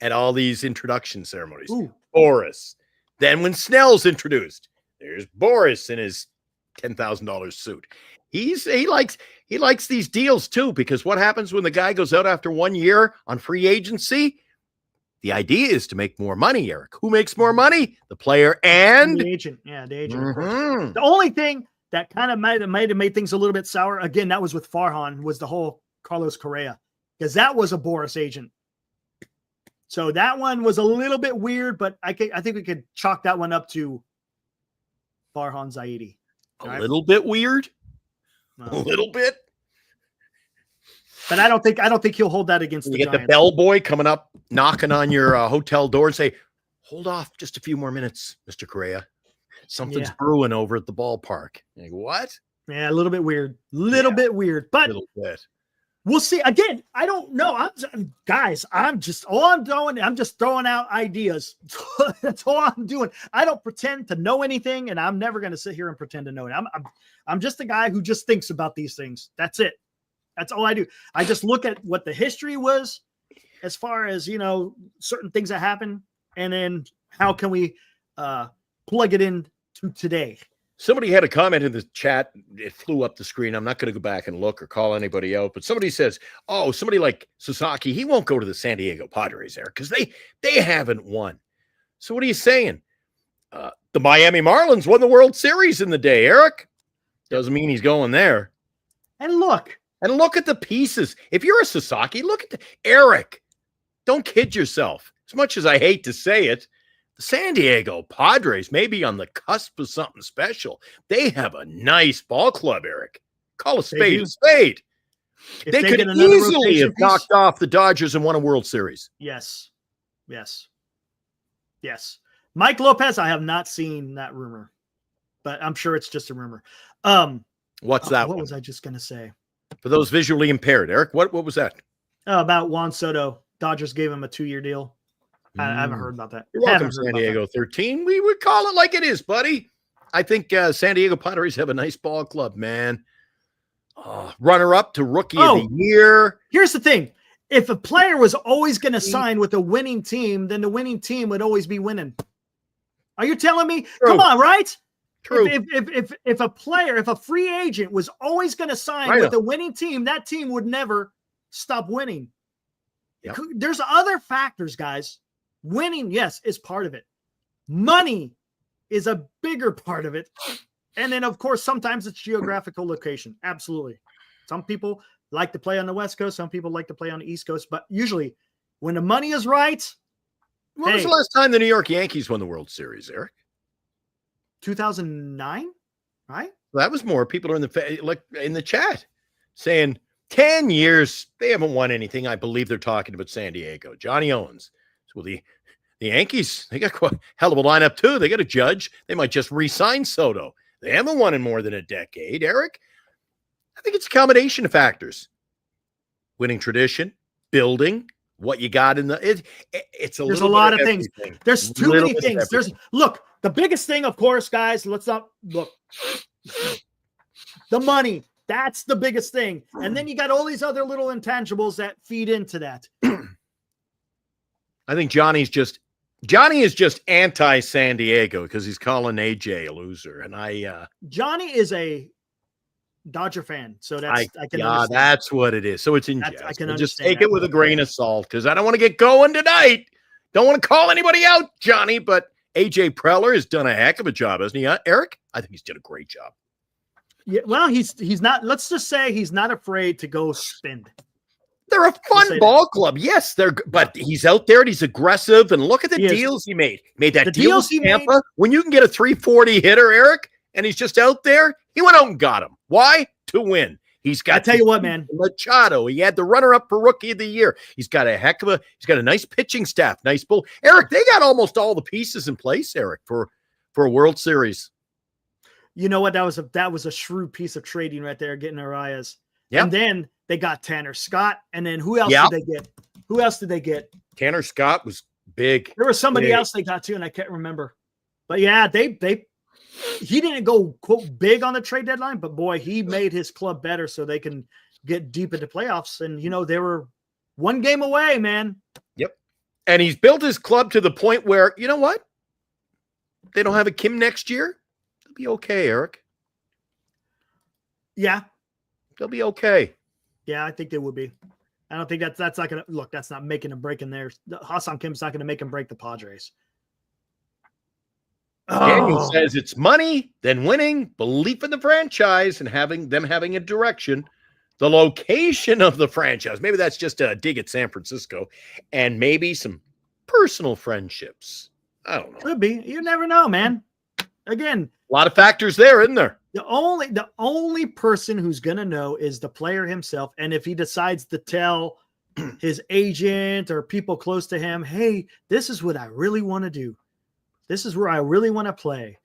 at all these introduction ceremonies? Ooh. Boris. Then when Snell's introduced, there's Boris in his $10,000 suit. He likes these deals too, because what happens when the guy goes out after 1 year on free agency? The idea is to make more money, Eric. Who makes more money? The player and the agent. Yeah, the agent. Mm-hmm. The only thing that kind of might have made things a little bit sour, again, that was with Farhan, was the whole Carlos Correa, because that was a Boris agent. So that one was a little bit weird, but I think we could chalk that one up to Farhan Zaidi. A little bit weird. A little bit. But I don't think he'll hold that against the Giants. Giants. The bellboy coming up, knocking on your hotel door and say, hold off just a few more minutes, Mr. Correa. Something's brewing over at the ballpark. You're like, what? Yeah, a little bit weird. Bit weird. But a little bit. We'll see. Again, I don't know. I'm just throwing out ideas. That's all I'm doing. I don't pretend to know anything, and I'm never going to sit here and pretend to know it. I'm just a guy who just thinks about these things. That's it. That's all I do. I just look at what the history was as far as, certain things that happen, and then how can we plug it in to today. Somebody had a comment in the chat. It flew up the screen. I'm not going to go back and look or call anybody out, but somebody says, oh, somebody like Sasaki, he won't go to the San Diego Padres there because they haven't won. So what are you saying? The Miami Marlins won the World Series in the day, Eric. Doesn't mean he's going there. And look at the pieces. If you're a Sasaki, look at Eric. Don't kid yourself. As much as I hate to say it, the San Diego Padres may be on the cusp of something special. They have a nice ball club, Eric. Call a spade a spade. They could easily have knocked off the Dodgers and won a World Series. Yes. Mike Lopez, I have not seen that rumor, but I'm sure it's just a rumor. What's that? What was I just going to say? For those visually impaired, Eric, what was that? About Juan Soto. Dodgers gave him a 2-year deal. I haven't heard about that. You're welcome, San Diego 13. We would call it like it is, buddy. I think San Diego Padres have a nice ball club, man. Runner-up to Rookie of the Year. Here's the thing. If a player was always going to sign with a winning team, then the winning team would always be winning. Are you telling me? True. Come on, right? True. If a free agent was always going to sign with a winning team, that team would never stop winning. Yep. There's other factors, guys. Winning, yes, is part of it. Money is a bigger part of it. And then, of course, sometimes it's geographical location. Absolutely. Some people like to play on the West Coast. Some people like to play on the East Coast. But usually, when the money is right. When was the last time the New York Yankees won the World Series, Eric? 2009, right? Well, that was more. People are in the chat saying 10 years, they haven't won anything. I believe they're talking about San Diego. Johnny Owens. So the Yankees, they got quite a hell of a lineup too. They got a Judge. They might just re-sign Soto. They haven't won in more than a decade, Eric. I think it's a combination of factors. Winning tradition, building, what you got in the it's a There's little a lot of everything. things. There's too many things. Look, the biggest thing, of course, guys, let's not look. The money. That's the biggest thing. And then you got all these other little intangibles that feed into that. I think Johnny is just anti-San Diego because he's calling AJ a loser. And Johnny is a Dodger fan, so I can understand. That's what it is. So it's in jest. I can just take it with a grain of salt because I don't want to get going tonight. Don't want to call anybody out, Johnny, but AJ Preller has done a heck of a job, hasn't he, Eric? I think he's done a great job. Yeah, well, he's not. Let's just say he's not afraid to go spend. They're a fun ball club. Yes, but he's out there and he's aggressive. And look at the deals he made. He made that deal with Tampa. When you can get a 340 hitter, Eric, and he's just out there, he went out and got him. Why? To win. He's got. I tell you what, man. Machado. He had the runner-up for Rookie of the Year. He's got a nice pitching staff. Nice bull. Eric, they got almost all the pieces in place, Eric, for a World Series. You know what? That was a shrewd piece of trading right there, getting Arias. Yeah. And then they got Tanner Scott. And then who else did they get? Who else did they get? Tanner Scott was big. There was somebody else they got too, and I can't remember. But yeah, he didn't go quote big on the trade deadline, but boy, he made his club better so they can get deep into playoffs. And they were one game away, man. Yep. And he's built his club to the point where, you know what? They don't have a Kim next year. They'll be okay, Eric. Yeah. They'll be okay. Yeah, I think they would be. I don't think that's not going to look. That's not making a break in there. Ha-Seong Kim's not going to make him break the Padres. Daniel says it's money, then winning, belief in the franchise, and having a direction. The location of the franchise. Maybe that's just a dig at San Francisco, and maybe some personal friendships. I don't know. Could be. You never know, man. Again, a lot of factors there, isn't there? The only person who's gonna know is the player himself, and if he decides to tell his agent or people close to him, "Hey, this is what I really want to do. This is where I really want to play."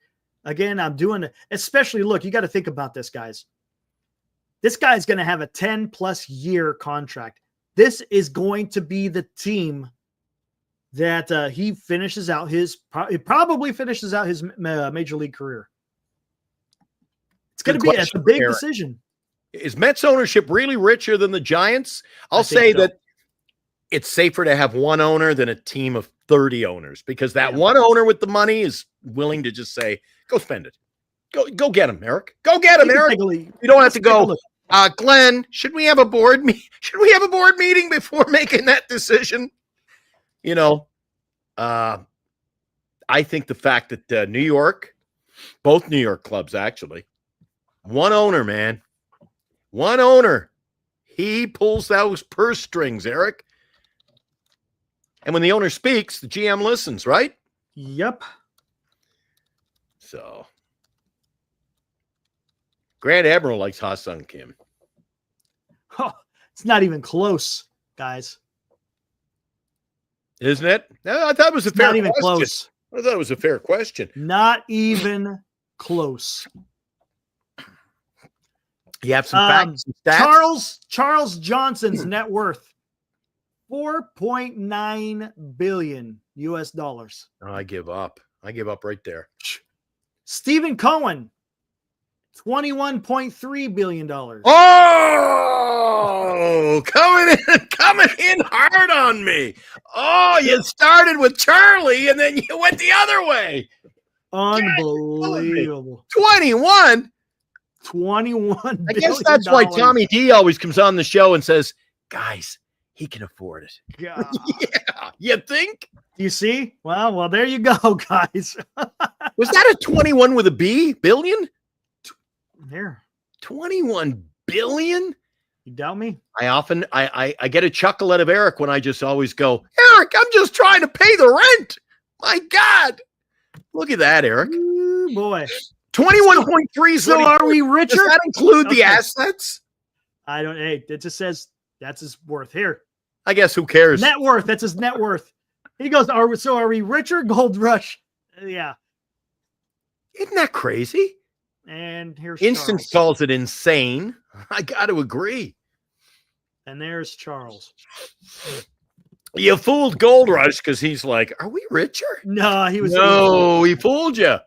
Again, I'm doing it. Especially, look, you got to think about this, guys. This guy's going to have a 10+ year contract. This is going to be the team that he probably finishes out his major league career. It's going to be a big decision. Is Mets ownership really richer than the Giants? I'll say that it's safer to have one owner than a team of 30 owners because that one owner with the money is willing to just say, go spend it. Go get him, Eric. Go get him, Eric. You don't have to go, Glenn, should we have a board meeting before making that decision? I think the fact that New York, both New York clubs actually, one owner, man. One owner. He pulls those purse strings, Eric. And when the owner speaks, the GM listens, right? Yep. So, Grand Admiral likes Ha-Seong Kim. Oh, it's not even close, guys. Isn't it? No, I thought it was a fair question. Not even close. I thought it was a fair question. Not even close. You have some facts and stats? Charles Johnson's net worth, $4.9 billion US dollars. Oh, I give up. I give up right there. Stephen Cohen, $21.3 billion. Oh, coming in hard on me. Oh, you started with Charlie and then you went the other way. Unbelievable. 21. $21 I guess that's why Tommy D always comes on the show and says, guys, he can afford it. Yeah. Yeah. You think? You see? Well, there you go, guys. Was that a 21 with a B? Billion? There. 21 billion? You doubt me? I get a chuckle out of Eric when I just always go, Eric, I'm just trying to pay the rent. My God. Look at that, Eric. Ooh, boy. 21.3. So are we richer? Does that include the assets? I don't. Hey, it just says that's his worth here. I guess who cares? Net worth. That's his net worth. He goes, are we richer? Gold Rush. Yeah. Isn't that crazy? And here's Instance Charles. calls it insane. I got to agree. And there's Charles. You fooled Gold Rush because he's like, are we richer? No, he was. No, he fooled you.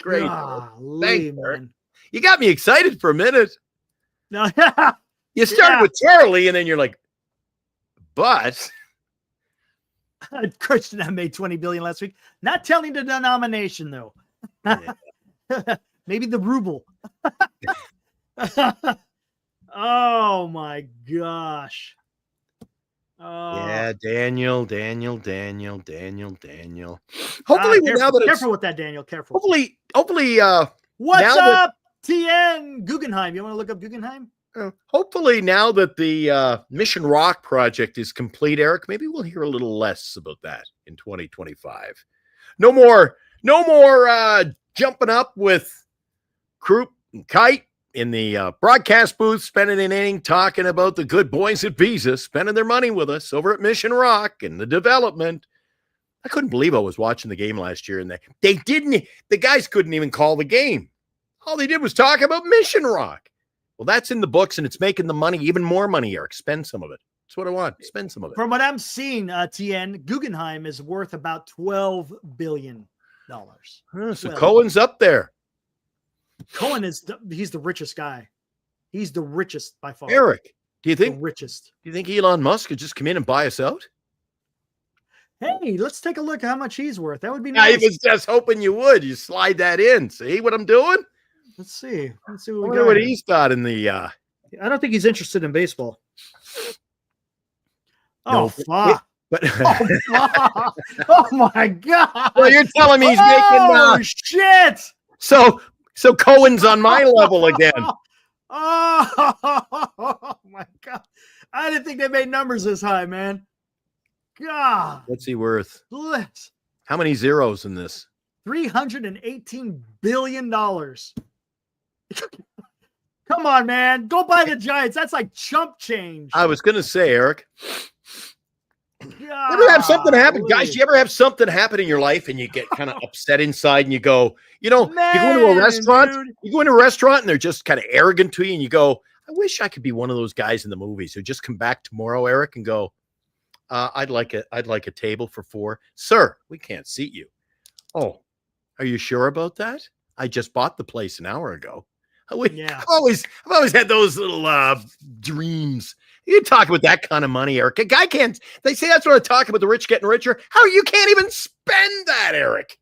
Great. Golly, man. You got me excited for a minute. No, You started with Charlie, and then you're like, but Christian, I made $20 billion last week. Not telling the denomination though. Maybe the ruble. Oh my gosh. Yeah, Daniel. Hopefully, now that careful with that, Daniel. Careful. Hopefully. What's up, TN Guggenheim? You want to look up Guggenheim? Hopefully, now that the Mission Rock project is complete, Eric, maybe we'll hear a little less about that in 2025. No more jumping up with Croup and Kite in the broadcast booth, spending an inning talking about the good boys at Visa spending their money with us over at Mission Rock and the development. I couldn't believe I was watching the game last year, and the guys couldn't even call the game. All they did was talk about Mission Rock. Well, that's in the books, and it's making the money, even more money, Eric. Spend some of it. That's what I want. Spend some of it. From what I'm seeing, TN, Guggenheim is worth about $12 billion. So Cohen's up there. Cohen he's the richest guy. He's the richest by far. Eric, do you think the richest? Do you think Elon Musk could just come in and buy us out? Hey, let's take a look at how much he's worth. That would be nice. I was just hoping you would. You slide that in. See what I'm doing? Let's see. Let's see I what we wonder got. what he's got in the. I don't think he's interested in baseball. No, Oh, fuck. But Oh my God. well, you're telling me he's making. Oh, shit. So Cohen's on my level again. Oh my God. I didn't think they made numbers this high, man. God. What's he worth? Bless. How many zeros in this? $318 billion. Come on, man. Go buy the Giants. That's like chump change. I was going to say, Eric. You ever have something happen? Guys, you ever have something happen in your life and you get kind of upset inside and you go, you go into a restaurant, dude. you go into a restaurant and they're just kind of arrogant to you and you go, I wish I could be one of those guys in the movies who just come back tomorrow, Eric, and go, I'd like a table for 4. Sir, we can't seat you. Oh, are you sure about that? I just bought the place an hour ago. Yeah. I've always had those little dreams. You talk about that kind of money, Eric. A guy can't. They say that's what I talk about, the rich getting richer. How you can't even spend that, Eric?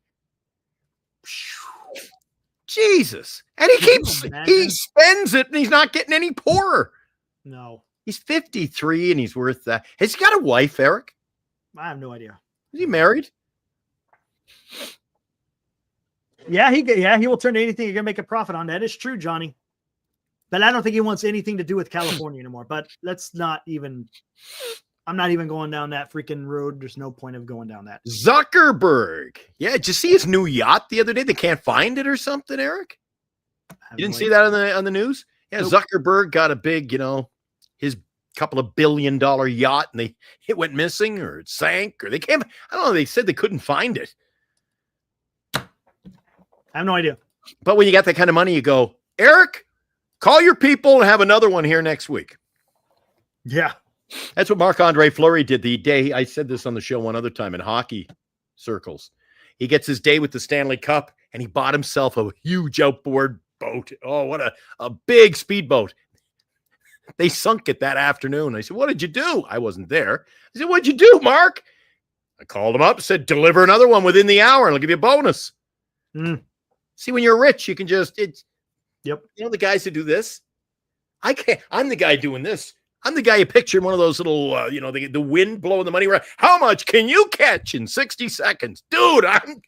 Jesus. And he spends it and he's not getting any poorer. No. He's 53 and he's worth that. Has he got a wife, Eric? I have no idea. Is he married? Yeah, he will turn to anything you're gonna make a profit on. That is true, Johnny. But I don't think he wants anything to do with California anymore. But let's not even. I'm not even going down that freaking road. There's no point of going down that. Zuckerberg. Yeah, did you see his new yacht the other day? They can't find it or something, Eric? You didn't see that on the news? Yeah, nope. Zuckerberg got a big, his couple of $1 billion yacht, and it went missing or it sank or they can't. I don't know. They said they couldn't find it. I have no idea. But when you got that kind of money, you go, Eric, call your people and have another one here next week. Yeah. That's what Marc-Andre Fleury did the day. I said this on the show one other time in hockey circles. He gets his day with the Stanley Cup and he bought himself a huge outboard boat. Oh, what a big speedboat. They sunk it that afternoon. I said, what did you do? I wasn't there. I said, what'd you do, Mark? I called him up, said, deliver another one within the hour and I'll give you a bonus. See, when you're rich, you can just, yep. The guys who do this, I can't, I'm the guy doing this. I'm the guy you picture in one of those little, the wind blowing the money around. How much can you catch in 60 seconds? Dude, I'm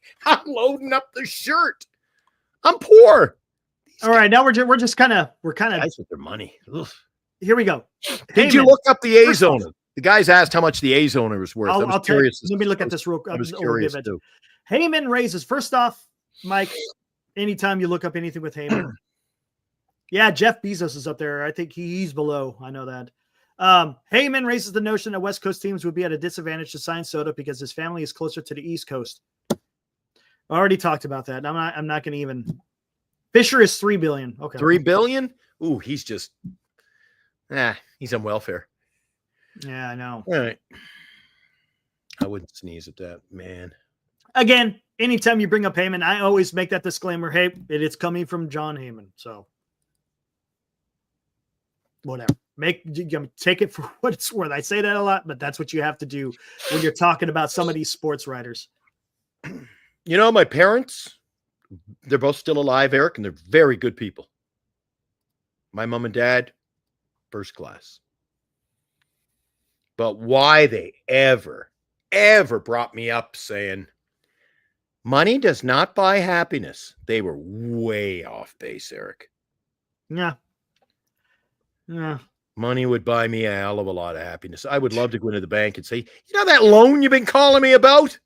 loading up the shirt. I'm poor. All right, now we're just kind of guys with their money. Ugh. Here we go. Did you look up the A zone? The guys asked how much the A zone was worth. I'll curious. Let me look at this real quick. I was curious too. Heyman raises. First off, Mike, anytime you look up anything with Heyman, Yeah, Jeff Bezos is up there. I think he's below. I know that. Heyman raises the notion that West Coast teams would be at a disadvantage to sign Soto because his family is closer to the East Coast. I already talked about that. I'm not going to even. Fisher is $3 billion. Okay, $3 billion. Ooh, he's just. He's on welfare. Yeah, I know. All right. I wouldn't sneeze at that, man. Again, anytime you bring up Heyman, I always make that disclaimer. Hey, it's coming from John Heyman, so whatever. Take it for what it's worth. I say that a lot, but that's what you have to do when you're talking about some of these sports writers. You know, my parents, they're both still alive, Eric, and they're very good people. My mom and dad, first class. But why they ever brought me up saying money does not buy happiness, they were way off base, Eric. Yeah. Money would buy me a hell of a lot of happiness. I would love to go into the bank and say, you know that loan you've been calling me about?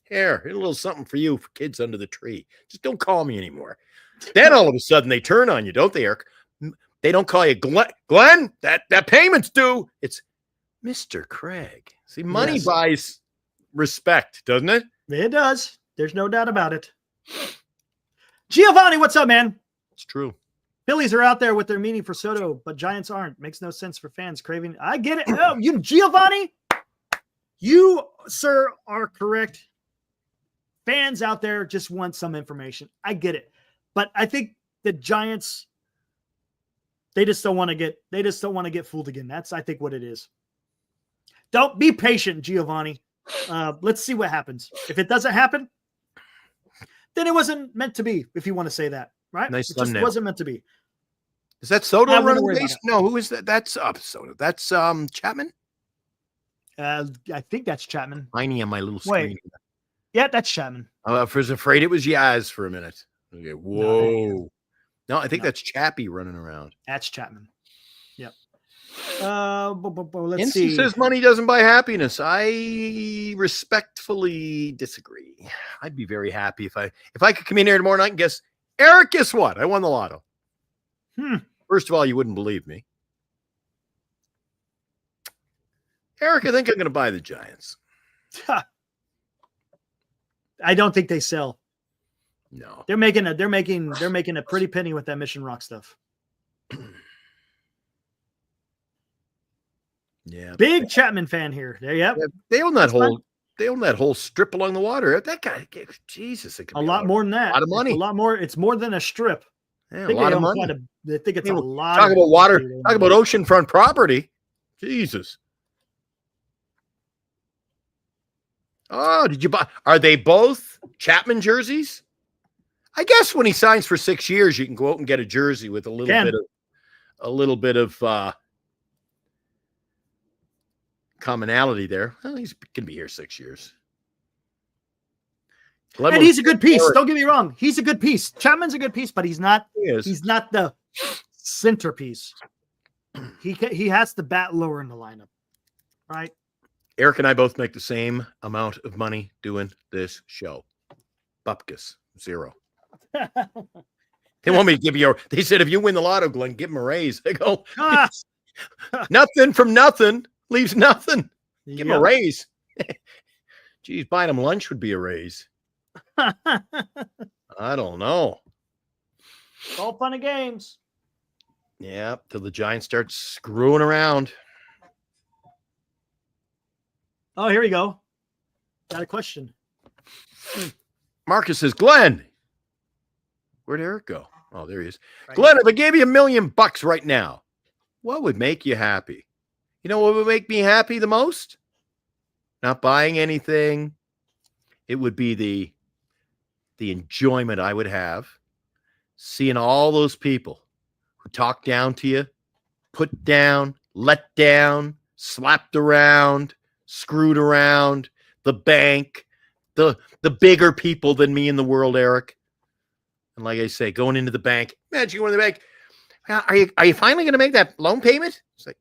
Here, here's a little something for you for kids under the tree. Just don't call me anymore. Then all of a sudden they turn on you, don't they, Eric? They don't call you Glenn. That payment's due. It's Mr. Craig. See, money buys respect, doesn't it? It does. There's no doubt about it. Giovanni, what's up, man? It's true. Phillies are out there with their meeting for Soto, but Giants aren't. Makes no sense for fans craving. I get it. Oh, Giovanni, you, sir, are correct. Fans out there just want some information. I get it. But I think the Giants, they just don't want to get fooled again. That's, I think, what it is. Don't be patient, Giovanni. Let's see what happens. If it doesn't happen, then it wasn't meant to be, if you want to say that, right? Nice it just wasn't meant to be. Is that Soto running the base? No, who is that? That's Soto. That's Chapman? I think that's Chapman. Tiny on my little screen. Wait. Yeah, that's Chapman. I was afraid it was Yaz for a minute. Okay, whoa. No, I think that's Chappie running around. That's Chapman. Yep. Let's Instant see. says money doesn't buy happiness. I respectfully disagree. I'd be very happy if I could come in here tomorrow night and guess, Eric, guess what? I won the lotto. First of all, you wouldn't believe me. Eric, I think I'm going to buy the Giants. I don't think they sell. No. They're making a pretty penny with that Mission Rock stuff. Yeah. Big Chapman fan here. There, yep. Yeah, they own that whole strip along the water. That guy, Jesus, it could A be lot more than that. A lot of money. It's a lot more. It's more than a strip. Yeah, a lot of money. I think it's a lot. Talk about water. Talk about oceanfront property. Jesus. Oh, did you buy? Are they both Chapman jerseys? I guess when he signs for 6 years, you can go out and get a jersey with a little bit of commonality there. Well, he's going to be here 6 years. And he's a good piece. Don't get me wrong. He's a good piece. Chapman's a good piece, but he's not the centerpiece. He has to bat lower in the lineup. Right? Eric and I both make the same amount of money doing this show. Bupkis, 0. They want me to give you they said, if you win the lotto, Glenn, give him a raise. I go, nothing from nothing leaves nothing. Give him a raise. Geez, buying him lunch would be a raise. I don't know. It's all fun and games. Yeah, till the Giants start screwing around. Oh, here we go. Got a question. Marcus says, Glenn, where'd Eric go? Oh, there he is. Right. Glenn, if I gave you $1 million right now, what would make you happy? You know what would make me happy the most? Not buying anything. It would be the enjoyment I would have seeing all those people who talk down to you, put down, let down, slapped around, screwed around, the bank, the bigger people than me in the world, Eric. And like I say, going into the bank, imagine going to the bank. Are you finally going to make that loan payment? It's like,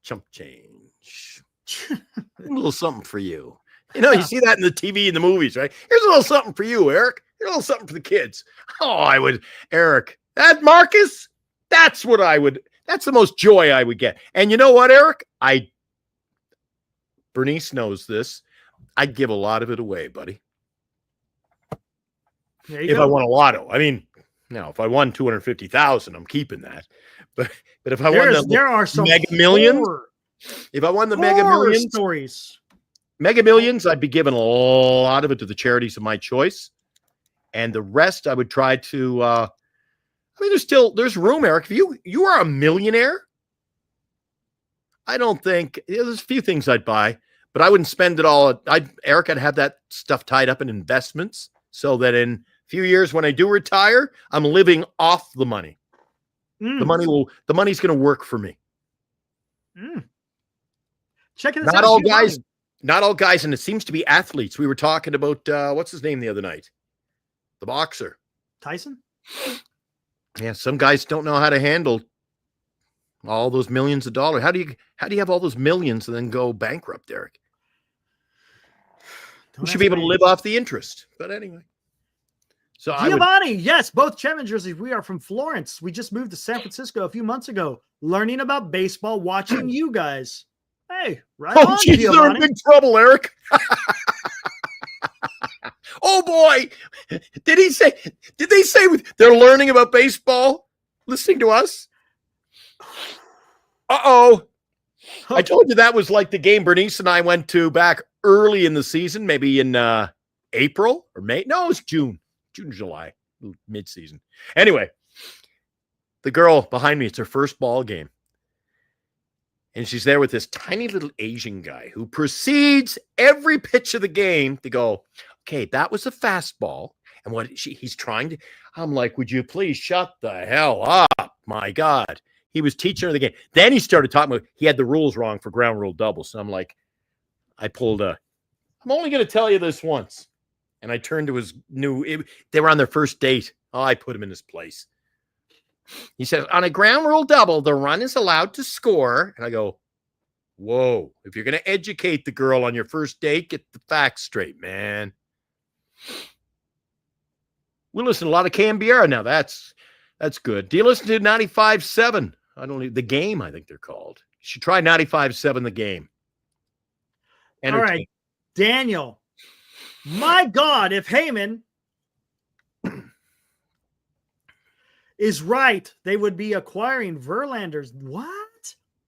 chump change. A little something for you. You know, you see that in the TV and the movies, right? Here's a little something for you, Eric. Here's a little something for the kids. Oh, Eric, That Marcus, that's the most joy I would get. And you know what, Eric? Bernice knows this. I'd give a lot of it away, buddy. If I won a lotto. I mean, now if I won 250,000, I'm keeping that. But if I won there are some Mega Millions, if I won the Mega Millions stories, Mega Millions, I'd be giving a lot of it to the charities of my choice, and the rest I would try to. I mean, there's room, Eric. If you are a millionaire, I don't think there's a few things I'd buy, but I wouldn't spend it all. Eric, I'd have that stuff tied up in investments so that in a few years when I do retire, I'm living off the money. The money's going to work for me. Check it out. Not all guys, and it seems to be athletes. We were talking about what's his name the other night, the boxer Tyson. Yeah, some guys don't know how to handle all those millions of dollars. How do you have all those millions and then go bankrupt, Derek? You should be able to live off the interest. But anyway. So Giovanni, yes, both Chapman jerseys. We are from Florence. We just moved to San Francisco a few months ago, learning about baseball, watching you guys. Hey, right on, geez, Giovanni. they're in big trouble, Eric. Oh boy. Did they say they're learning about baseball listening to us? Uh-oh. I told you that was like the game Bernice and I went to back early in the season, maybe in April or May. No, it was June, July, mid-season. Anyway, the girl behind me, it's her first ball game. And she's there with this tiny little Asian guy who proceeds every pitch of the game to go, okay, that was a fastball. And what he's trying to, I'm like, would you please shut the hell up? My God. He was teaching her the game. Then he started talking about, he had the rules wrong for ground rule doubles. So I'm like, I'm only going to tell you this once. And I turned to they were on their first date. Oh, I put him in his place. He says, on a ground rule double, the run is allowed to score. And I go, whoa, if you're going to educate the girl on your first date, get the facts straight, man. We listen to a lot of Canberra now. That's good. Do you listen to 95.7? The game, I think they're called. You should try 95.7, the game. All right, Daniel. My God, if Heyman is right, they would be acquiring Verlanders. What?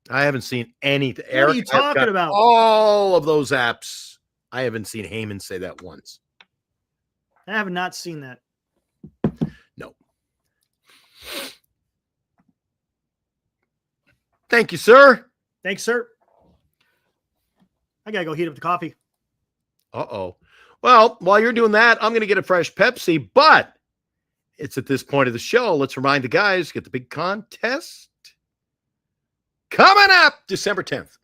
I haven't seen anything. What are you talking about? All of those apps. I haven't seen Heyman say that once. I have not seen that. No. Thank you, sir. Thanks, sir. I got to go heat up the coffee. Uh-oh. Well, while you're doing that, I'm going to get a fresh Pepsi, but it's at this point of the show. Let's remind the guys, get the big contest coming up December 10th.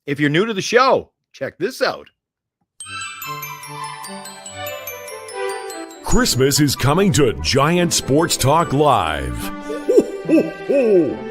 If you're new to the show, check this out. Christmas is coming to Giant Sports Talk Live.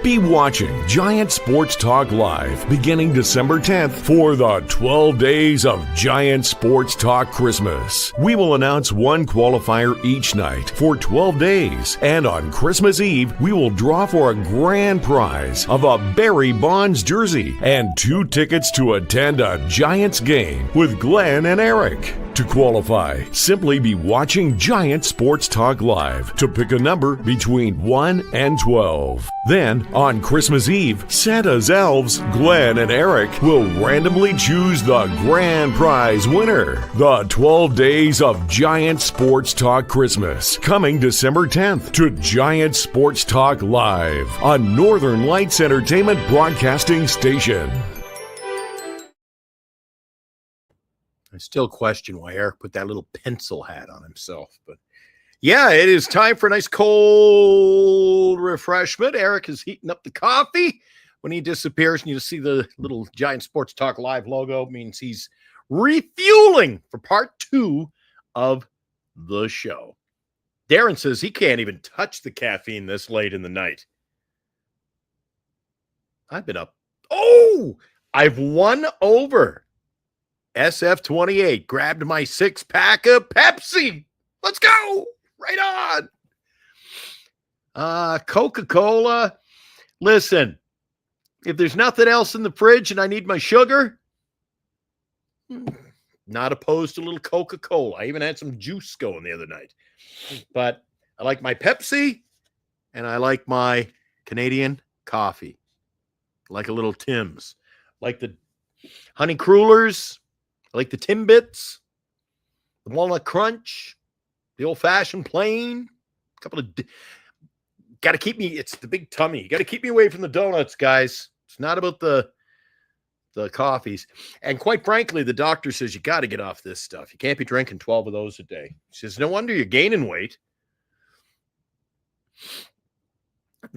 Be watching Giant Sports Talk Live beginning December 10th for the 12 days of Giant Sports Talk Christmas. We will announce one qualifier each night for 12 days. And on Christmas Eve, we will draw for a grand prize of a Barry Bonds jersey and 2 tickets to attend a Giants game with Glenn and Eric. To qualify, simply be watching Giant Sports Talk Live to pick a number between 1 and 12. Then, on Christmas Eve, Santa's elves, Glenn and Eric, will randomly choose the grand prize winner. The 12 days of Giant Sports Talk Christmas, coming December 10th to Giant Sports Talk Live on Northern Lights Entertainment Broadcasting Station. I still question why Eric put that little pencil hat on himself. But yeah, it is time for a nice cold refreshment. Eric is heating up the coffee. When he disappears and you see the little Giant Sports Talk Live logo, it means he's refueling for part 2 of the show. Darren says he can't even touch the caffeine this late in the night. I've been up. Oh, I've won over. SF28 grabbed my 6-pack of Pepsi. Let's go. Right on. Coca-Cola. Listen, if there's nothing else in the fridge and I need my sugar, not opposed to a little Coca-Cola. I even had some juice going the other night. But I like my Pepsi and I like my Canadian coffee. Like a little Tim's. Like the Honey Crullers. I like the Timbits. The Walnut Crunch. The old-fashioned plain. A couple of... Got to keep me... It's the big tummy. You got to keep me away from the donuts, guys. It's not about the coffees. And quite frankly, the doctor says you got to get off this stuff. You can't be drinking 12 of those a day. She says, no wonder you're gaining weight.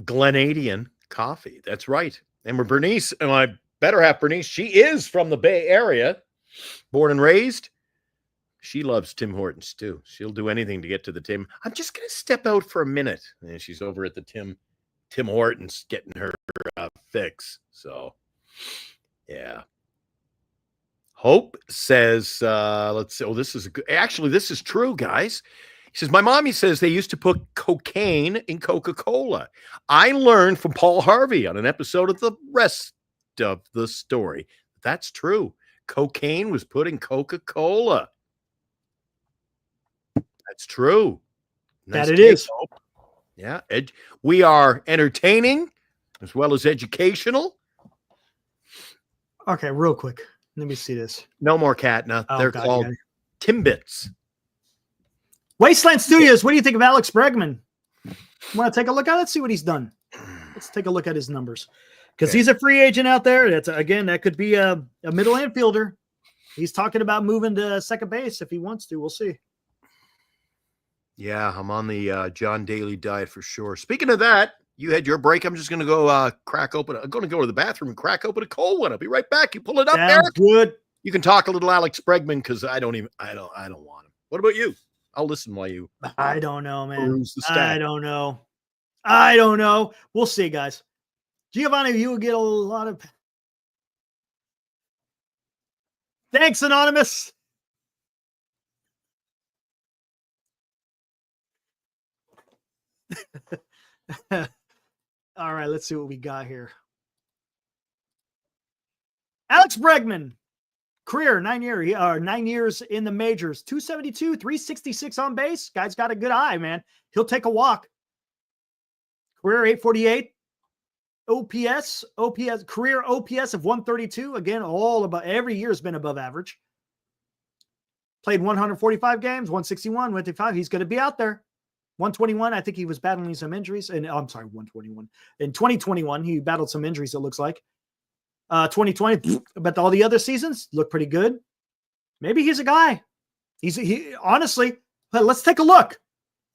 Glenadian coffee. That's right. And Bernice, and my better half Bernice, she is from the Bay Area, born and raised. She loves Tim Hortons too. She'll do anything to get to the Tim. I'm just going to step out for a minute. And she's over at the Tim Hortons getting her fix. So, yeah. Hope says, let's see. Oh, this is good. Actually, this is true, guys. He says, my mommy says they used to put cocaine in Coca-Cola. I learned from Paul Harvey on an episode of the rest of the story. That's true. Cocaine was put in Coca-Cola. That's true. Nice that it is. Hope. Yeah. We are entertaining as well as educational. Okay, real quick. Let me see this. No more Catna. Oh, they're God, called Timbits. Wasteland Studios, what do you think of Alex Bregman? Want to take a look at it? Let's see what he's done. Let's take a look at his numbers. Because he's a free agent out there. That's again, that could be a middle infielder. He's talking about moving to second base if he wants to. We'll see. Yeah, I'm on the John Daly diet for sure. Speaking of that, you had your break. I'm just going to go I'm going to go to the bathroom and crack open a cold one. I'll be right back. You pull it up, Eric. Good. You can talk a little Alex Bregman because I don't want him. What about you? I'll listen while you. I don't know, man. I don't know. We'll see, guys. Giovanni, you will get a lot of. Thanks, Anonymous. All right, let's see what we got here. Alex Bregman, career 9 years in the majors, 272, 366 on base. Guy's got a good eye, man. He'll take a walk. Career 848. OPS, career OPS of 132. Again, all about every year has been above average. Played 145 games, 161, 155. He's going to be out there. 121, I think he was battling some injuries. And I'm sorry, 121. In 2021, he battled some injuries, it looks like. 2020, but all the other seasons look pretty good. Maybe he's a guy. He honestly, let's take a look.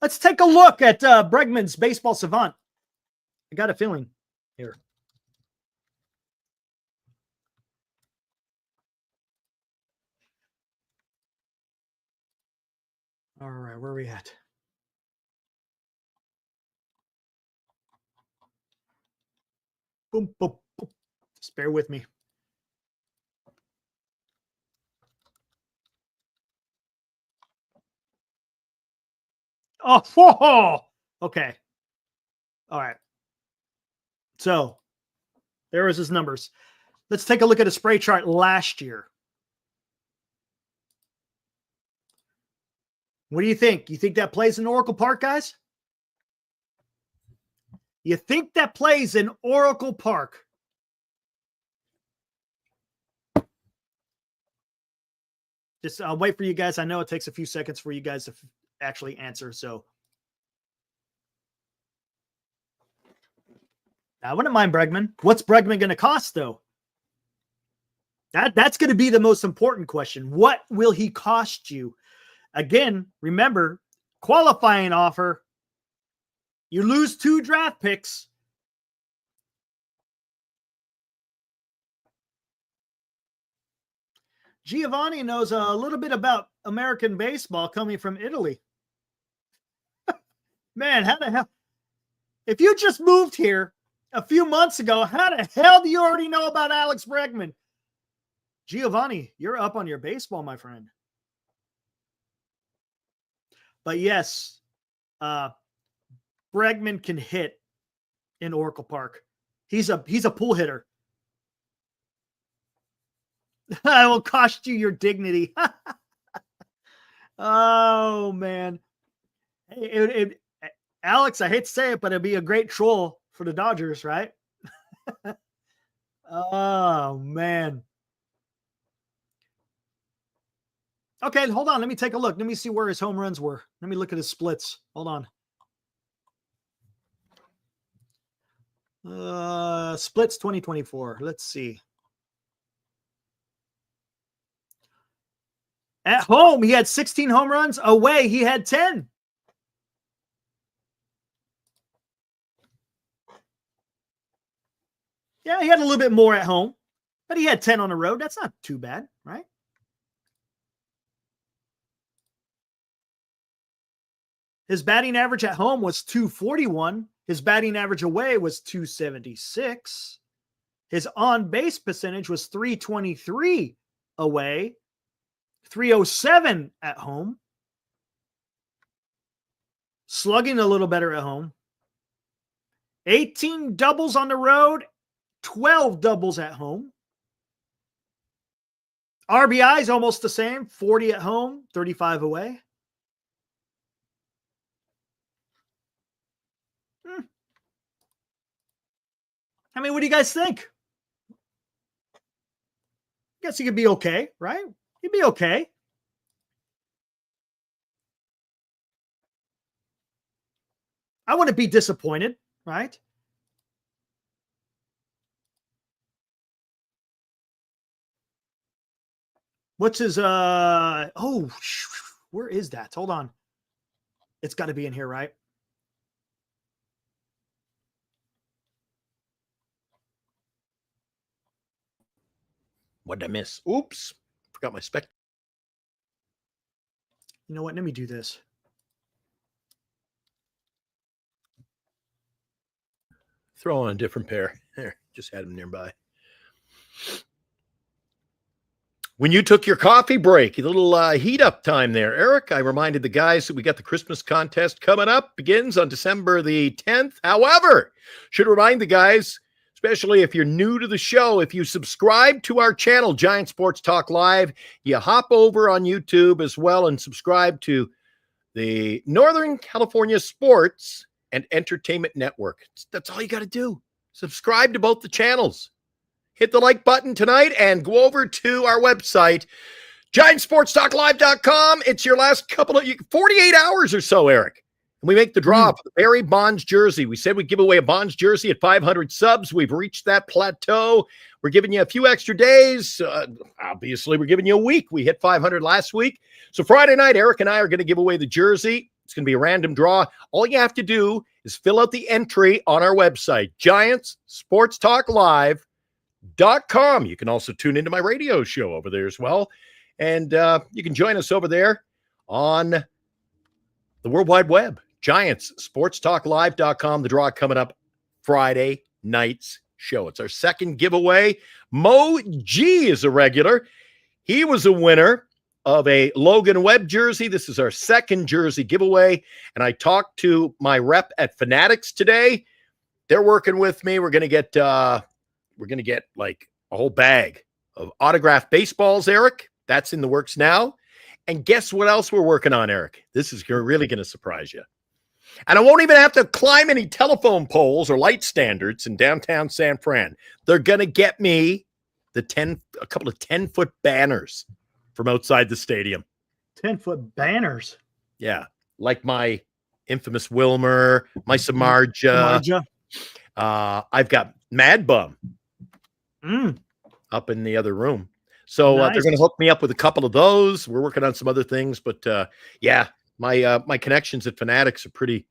Let's take a look at Bregman's Baseball Savant. I got a feeling here. All right, where are we at? Boom, boom, boom. Just bear with me. Oh, okay. All right. So there was his numbers. Let's take a look at a spray chart last year. What do you think? You think that plays in Oracle Park, guys? You think that plays in Oracle Park? Just I'll wait for you guys. I know it takes a few seconds for you guys to actually answer. So I wouldn't mind Bregman. What's Bregman going to cost, though? That's going to be the most important question. What will he cost you? Again, remember, qualifying offer. You lose 2 draft picks. Giovanni knows a little bit about American baseball coming from Italy. Man, how the hell? If you just moved here a few months ago, how the hell do you already know about Alex Bregman? Giovanni, you're up on your baseball, my friend. But yes, Bregman can hit in Oracle Park. He's a pool hitter. I will cost you your dignity. Oh, man. Alex, I hate to say it, but it'd be a great troll for the Dodgers, right? Oh, man. Okay, hold on. Let me take a look. Let me see where his home runs were. Let me look at his splits. Hold on. Splits 2024. Let's see. At home, he had 16 home runs. Away, he had 10. Yeah, he had a little bit more at home, but he had 10 on the road. That's not too bad, right? His batting average at home was 241. His batting average away was 276. His on-base percentage was 323 away, 307 at home. Slugging a little better at home. 18 doubles on the road, 12 doubles at home. RBI is almost the same, 40 at home, 35 away. I mean, what do you guys think? Guess he could be okay, right? He'd be okay. I wouldn't be disappointed, right? What's his, where is that? Hold on. It's got to be in here, right? What did I miss? Oops. Forgot my spec. You know what? Let me do this. Throw on a different pair. There, just had them nearby. When you took your coffee break, a little heat up time there, Eric, I reminded the guys that we got the Christmas contest coming up. Begins on December the 10th. However, should remind the guys, especially if you're new to the show, if you subscribe to our channel, Giant Sports Talk Live, you hop over on YouTube as well and subscribe to the Northern California Sports and Entertainment Network. That's all you got to do. Subscribe to both the channels. Hit the like button tonight and go over to our website, GiantSportsTalkLive.com. It's your last 48 hours or so, Eric. And we make the draw for the Barry Bonds jersey. We said we'd give away a Bonds jersey at 500 subs. We've reached that plateau. We're giving you a few extra days. Obviously, we're giving you a week. We hit 500 last week. So Friday night, Eric and I are going to give away the jersey. It's going to be a random draw. All you have to do is fill out the entry on our website, GiantsSportsTalkLive.com. You can also tune into my radio show over there as well. And you can join us over there on the World Wide Web, GiantsSportsTalkLive.com. The draw coming up Friday night's show. It's our second giveaway. Mo G is a regular. He was a winner of a Logan Webb jersey. This is our second jersey giveaway. And I talked to my rep at Fanatics today. They're working with me. We're going to get like a whole bag of autographed baseballs, Eric. That's in the works now. And guess what else we're working on, Eric? This is really going to surprise you. And I won't even have to climb any telephone poles or light standards in downtown San Fran. They're going to get me a couple of 10-foot banners from outside the stadium. 10-foot banners? Yeah. Like my infamous Wilmer, my Samardzija. I've got Mad Bum up in the other room. So nice. They're going to hook me up with a couple of those. We're working on some other things, but my connections at Fanatics are pretty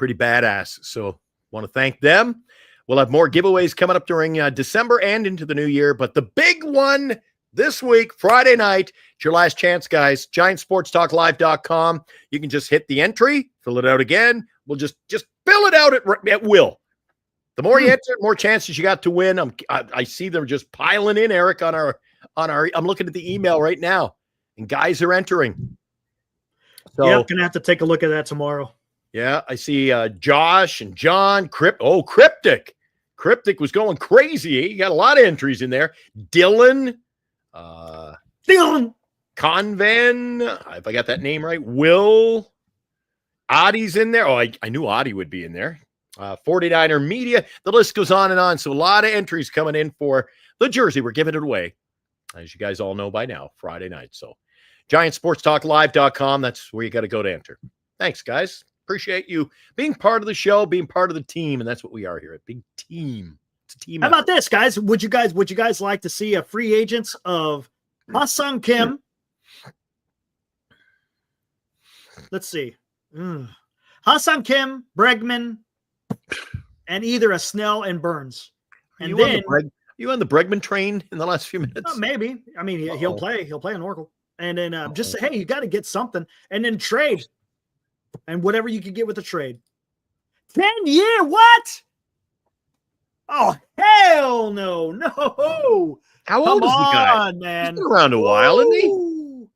badass. So want to thank them. We'll have more giveaways coming up during December and into the new year. But the big one this week, Friday night, it's your last chance, guys. GiantSportsTalkLive.com. You can just hit the entry, fill it out again. We'll just fill it out at will. The more you enter, the more chances you got to win. I see them just piling in, Eric, on our. I'm looking at the email right now, and guys are entering. So yeah, I'm gonna have to take a look at that tomorrow. Yeah, I see Josh and John. Cryptic. Cryptic was going crazy. He got a lot of entries in there. Dylan. Dylan. Convan. If I got that name right. Will. Audie's in there. Oh, I knew Audie would be in there. 49er Media. The list goes on and on. So a lot of entries coming in for the jersey. We're giving it away, as you guys all know by now, Friday night. So GiantSportsTalkLive.com. That's where you got to go to enter. Thanks, guys. Appreciate you being part of the show, being part of the team, and that's what we are here. A big team. It's a team. How about this, guys? Would you guys like to see a free agents of Ha-Seong Kim? Let's see. Ha-Seong Kim, Bregman, and either a Snell and Burns. And then you on the Bregman train in the last few minutes? Maybe. I mean, he'll play in Oracle. And then just say, hey, you got to get something. And then trade. And whatever you can get with the trade. 10-year, what? Oh, hell no. No. How old is the guy? Man. He's been around a while, isn't he?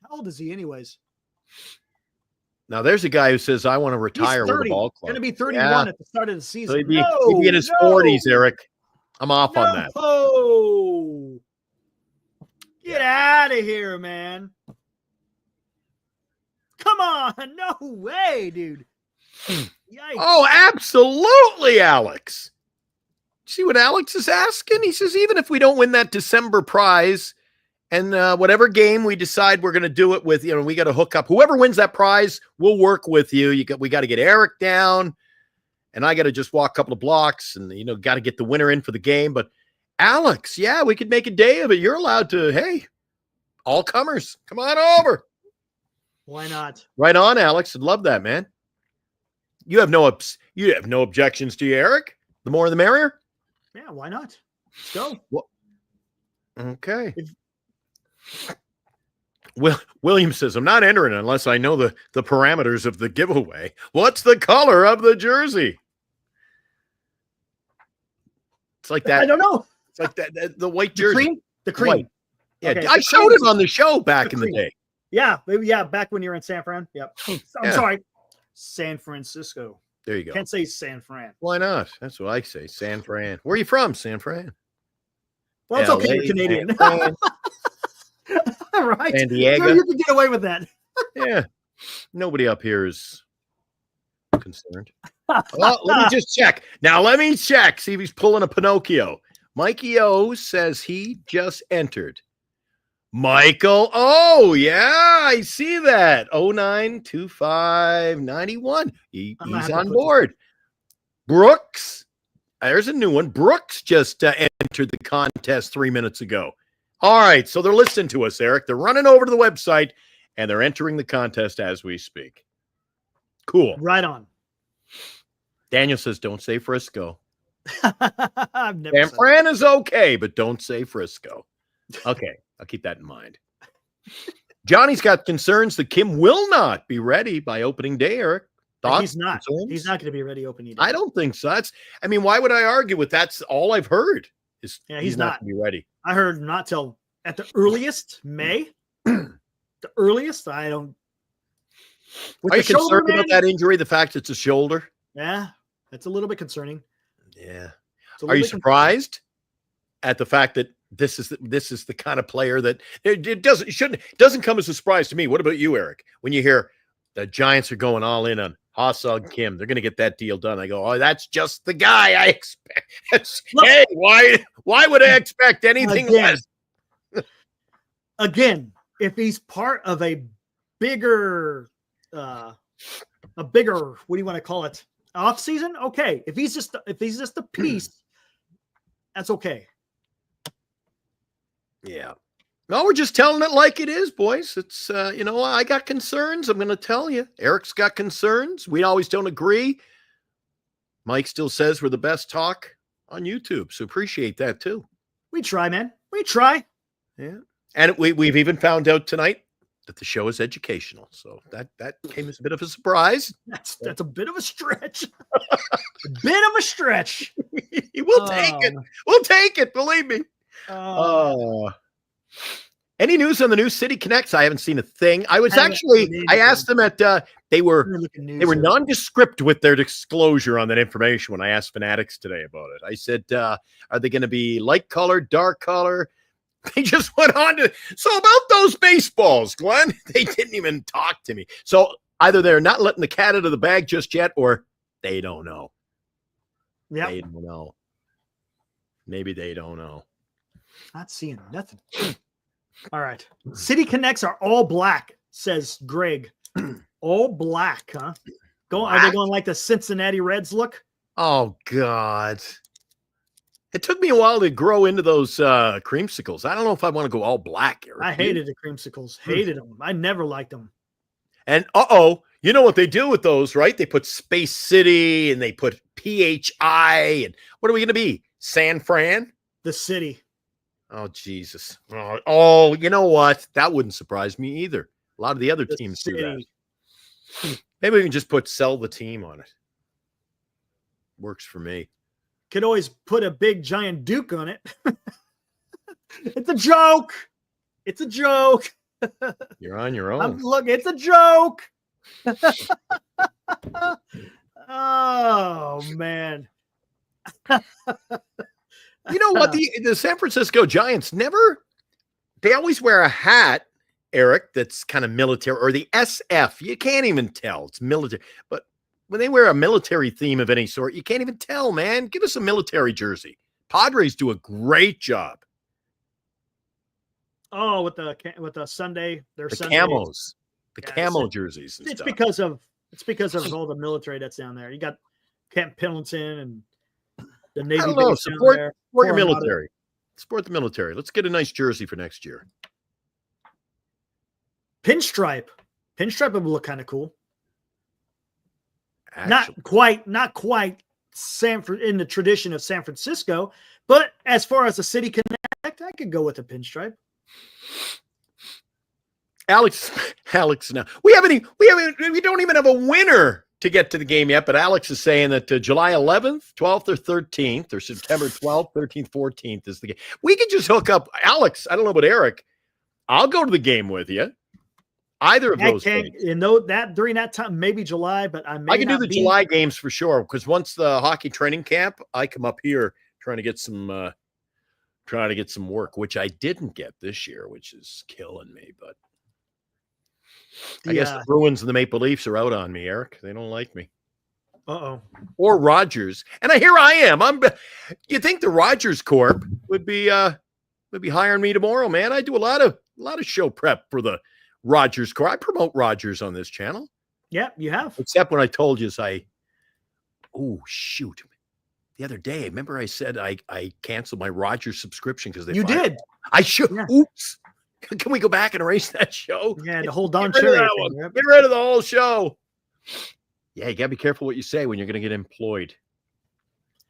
How old is he anyways? Now, there's a guy who says, I want to retire with the ball club. Going to be 31 at the start of the season. So he'd be in his 40s, Eric. I'm off on that. Oh, get out of here, man. Come on. No way, dude. Yikes. Oh, absolutely, Alex. See what Alex is asking? He says, even if we don't win that December prize and whatever game we decide we're going to do it with, we got to hook up. Whoever wins that prize, we'll work with you. We got to get Eric down, and I got to just walk a couple of blocks and, got to get the winner in for the game. But Alex, yeah, we could make a day of it. You're allowed to, hey, all comers, come on over. Why not? Right on, Alex. I'd love that, man. You have no objections to you, Eric. The more the merrier. Yeah, why not? Let's go. Well, okay. William says, I'm not entering unless I know the parameters of the giveaway. What's the color of the jersey? It's like that. I don't know. It's like that the white jersey. The cream. White. Yeah, okay, I showed it on the show back in the day. Yeah, back when you were in San Fran. Yep. I'm sorry. San Francisco. There you go. Can't say San Fran. Why not? That's what I say. San Fran. Where are you from, San Fran? Well, it's okay. You're Canadian. All right. San Diego. You can get away with that. Yeah. Nobody up here is concerned. Well, let me just check. Now, let me check. See if he's pulling a Pinocchio. Mikey O says he just entered. Michael, oh, yeah, I see that. 092591. He's on board. Brooks, there's a new one. Brooks just entered the contest 3 minutes ago. All right, so they're listening to us, Eric. They're running over to the website, and they're entering the contest as we speak. Cool. Right on. Daniel says, don't say Frisco. I've never San Fran is okay, but don't say Frisco. Okay. I'll keep that in mind. Johnny's got concerns that Kim will not be ready by opening day, Eric. Thoughts? He's not. Concerns? He's not going to be ready opening day. I don't think so. Why would I argue with that's all I've heard is he's not going to be ready. I heard not till at the earliest May. The earliest. I don't. Are you concerned about that injury? The fact it's a shoulder? Yeah, that's a little bit concerning. Yeah. Are you surprised at the fact that this is the kind of player that it doesn't come as a surprise to me? What about you, Eric? When you hear the Giants are going all in on Ha-Seong Kim, they're going to get that deal done. I go, oh, that's just the guy I expect. Hey, why would I expect anything less? Again, if he's part of a bigger, what do you want to call it? Off season? Okay. If he's just a piece, that's okay. Yeah. No, we're just telling it like it is, boys. It's, I got concerns. I'm going to tell you. Eric's got concerns. We always don't agree. Mike still says we're the best talk on YouTube. So appreciate that too. We try, man. We try. Yeah. And we've even found out tonight that the show is educational. So that came as a bit of a surprise. That's a bit of a stretch. A bit of a stretch. We'll take it. We'll take it. Believe me. Any news on the new City Connects? I haven't seen a thing. I asked them at, they were nondescript with their disclosure on that information when I asked Fanatics today about it. I said, are they going to be light color, dark color? They just went on to, so about those baseballs, Glenn, they didn't even talk to me. So either they're not letting the cat out of the bag just yet, or they don't know. Yeah. They don't know. Maybe they don't know. Not seeing nothing. All right. City Connects are all black, says Greg. All black, huh? Are they going like the Cincinnati Reds look? Oh, God. It took me a while to grow into those creamsicles. I don't know if I want to go all black, Eric. I hated the creamsicles. Hated them. I never liked them. And you know what they do with those, right? They put Space City and they put PHI. And what are we going to be? San Fran? The city. Oh, Jesus. Oh, you know what? That wouldn't surprise me either. A lot of the other teams do that. Maybe we can just sell the team on it. Works for me. Could always put a big giant Duke on it. It's a joke. It's a joke. You're on your own. Look, it's a joke. Oh, man. You know what? The San Francisco Giants they always wear a hat, Eric, that's kind of military, or the SF. You can't even tell. It's military. But when they wear a military theme of any sort, you can't even tell, man. Give us a military jersey. Padres do a great job. Oh, with the Sunday, the Sunday camos, camo jerseys. And it's stuff. because of all the military that's down there. You got Camp Pendleton and the Navy. I don't know. Support your military. Support the military. Let's get a nice jersey for next year. Pinstripe would look kind of cool. Actually. Not quite in the tradition of San Francisco, but as far as the City Connect, I could go with a pinstripe. Alex, now we don't even have a winner to get to the game yet, but Alex is saying that July 11th, 12th, or 13th, or September 12th, 13th, 14th is the game. We could just hook up. Alex, I don't know about Eric. I'll go to the game with you. Either of those things. That during that time, maybe July, but I can do the July games for sure, because once the hockey training camp, I come up here trying to get some work, which I didn't get this year, which is killing me. But I guess the Bruins and the Maple Leafs are out on me, Eric. They don't like me. Uh-oh. Or Rogers. And here I am. You think the Rogers Corp would be hiring me tomorrow, man? I do a lot of show prep for the Rogers Corp. I promote Rogers on this channel. Yeah, you have. Except when I told you, shoot. The other day, remember I said I canceled my Rogers subscription because you did. I should. Yeah. Oops. Can we go back and erase that show? Yeah, the whole Don Cherry thing. Get rid of the whole show. Yeah, you gotta be careful what you say when you're gonna get employed.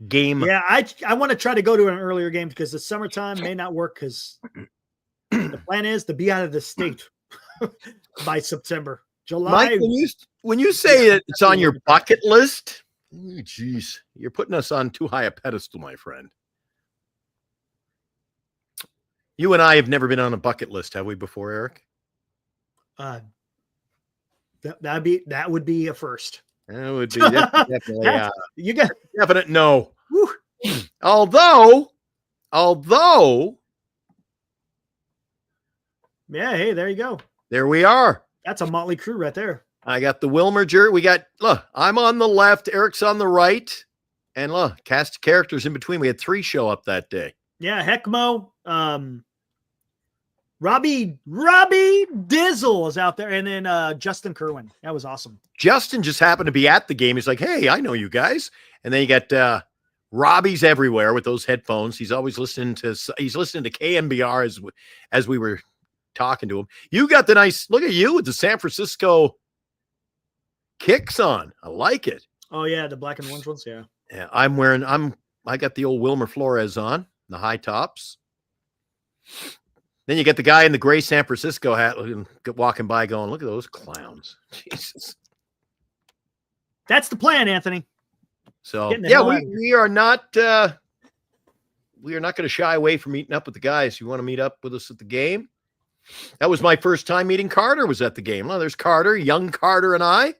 Game. Yeah, I want to try to go to an earlier game because the summertime may not work because the plan is to be out of the state by September. July. Mike, when you say that it's on your bucket list, geez, you're putting us on too high a pedestal, my friend. You and I have never been on a bucket list, have we, before, Eric? That would be a first. That would be definitely you got definite no. Although, yeah, hey, there you go. There we are. That's a motley crew right there. I got the Wilmer jersey. I'm on the left, Eric's on the right, and cast of characters in between. We had 3 show up that day. Yeah, Heckmo, Robbie Dizzle is out there, and then Justin Kerwin. That was awesome. Justin just happened to be at the game. He's like, "Hey, I know you guys." And then you got Robbie's everywhere with those headphones. He's always listening to KMBR as we were talking to him. You got the nice look at you with the San Francisco kicks on. I like it. Oh yeah, the black and orange ones. Yeah. Yeah, I got the old Wilmer Flores on the high tops. Then you get the guy in the gray San Francisco hat walking by going, "Look at those clowns." Jesus. That's the plan, Anthony. So yeah, we are not going to shy away from meeting up with the guys. You want to meet up with us at the game? That was my first time meeting Carter, was at the game. Well, there's Carter, young Carter, and I.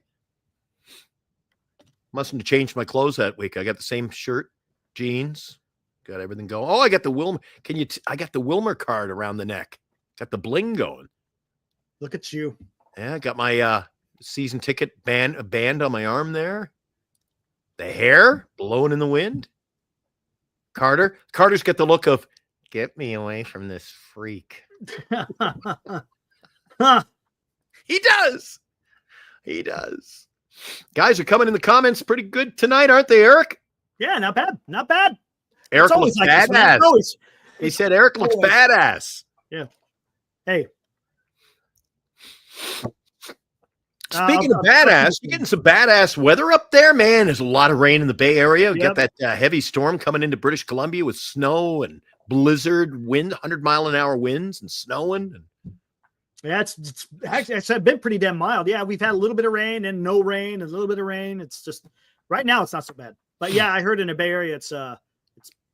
Mustn't have changed my clothes that week. I got the same shirt, jeans, got everything going. Oh, I got the Wilmer. I got the Wilmer card around the neck. Got the bling going. Look at you. Yeah, I got my season ticket band on my arm there. The hair blowing in the wind. Carter's got the look of, get me away from this freak. He does. Guys are coming in the comments pretty good tonight, aren't they, Eric? Yeah, not bad. Not bad. Eric looks badass. He said Eric looks badass. Yeah. Hey. Speaking of badass, you're getting some badass weather up there, man. There's a lot of rain in the Bay Area. We got that heavy storm coming into British Columbia with snow and blizzard wind, 100-mile-an-hour winds and snowing. Yeah, it's actually been pretty damn mild. Yeah, we've had a little bit of rain and no rain, a little bit of rain. It's just right now it's not so bad. But yeah, I heard in the Bay Area it's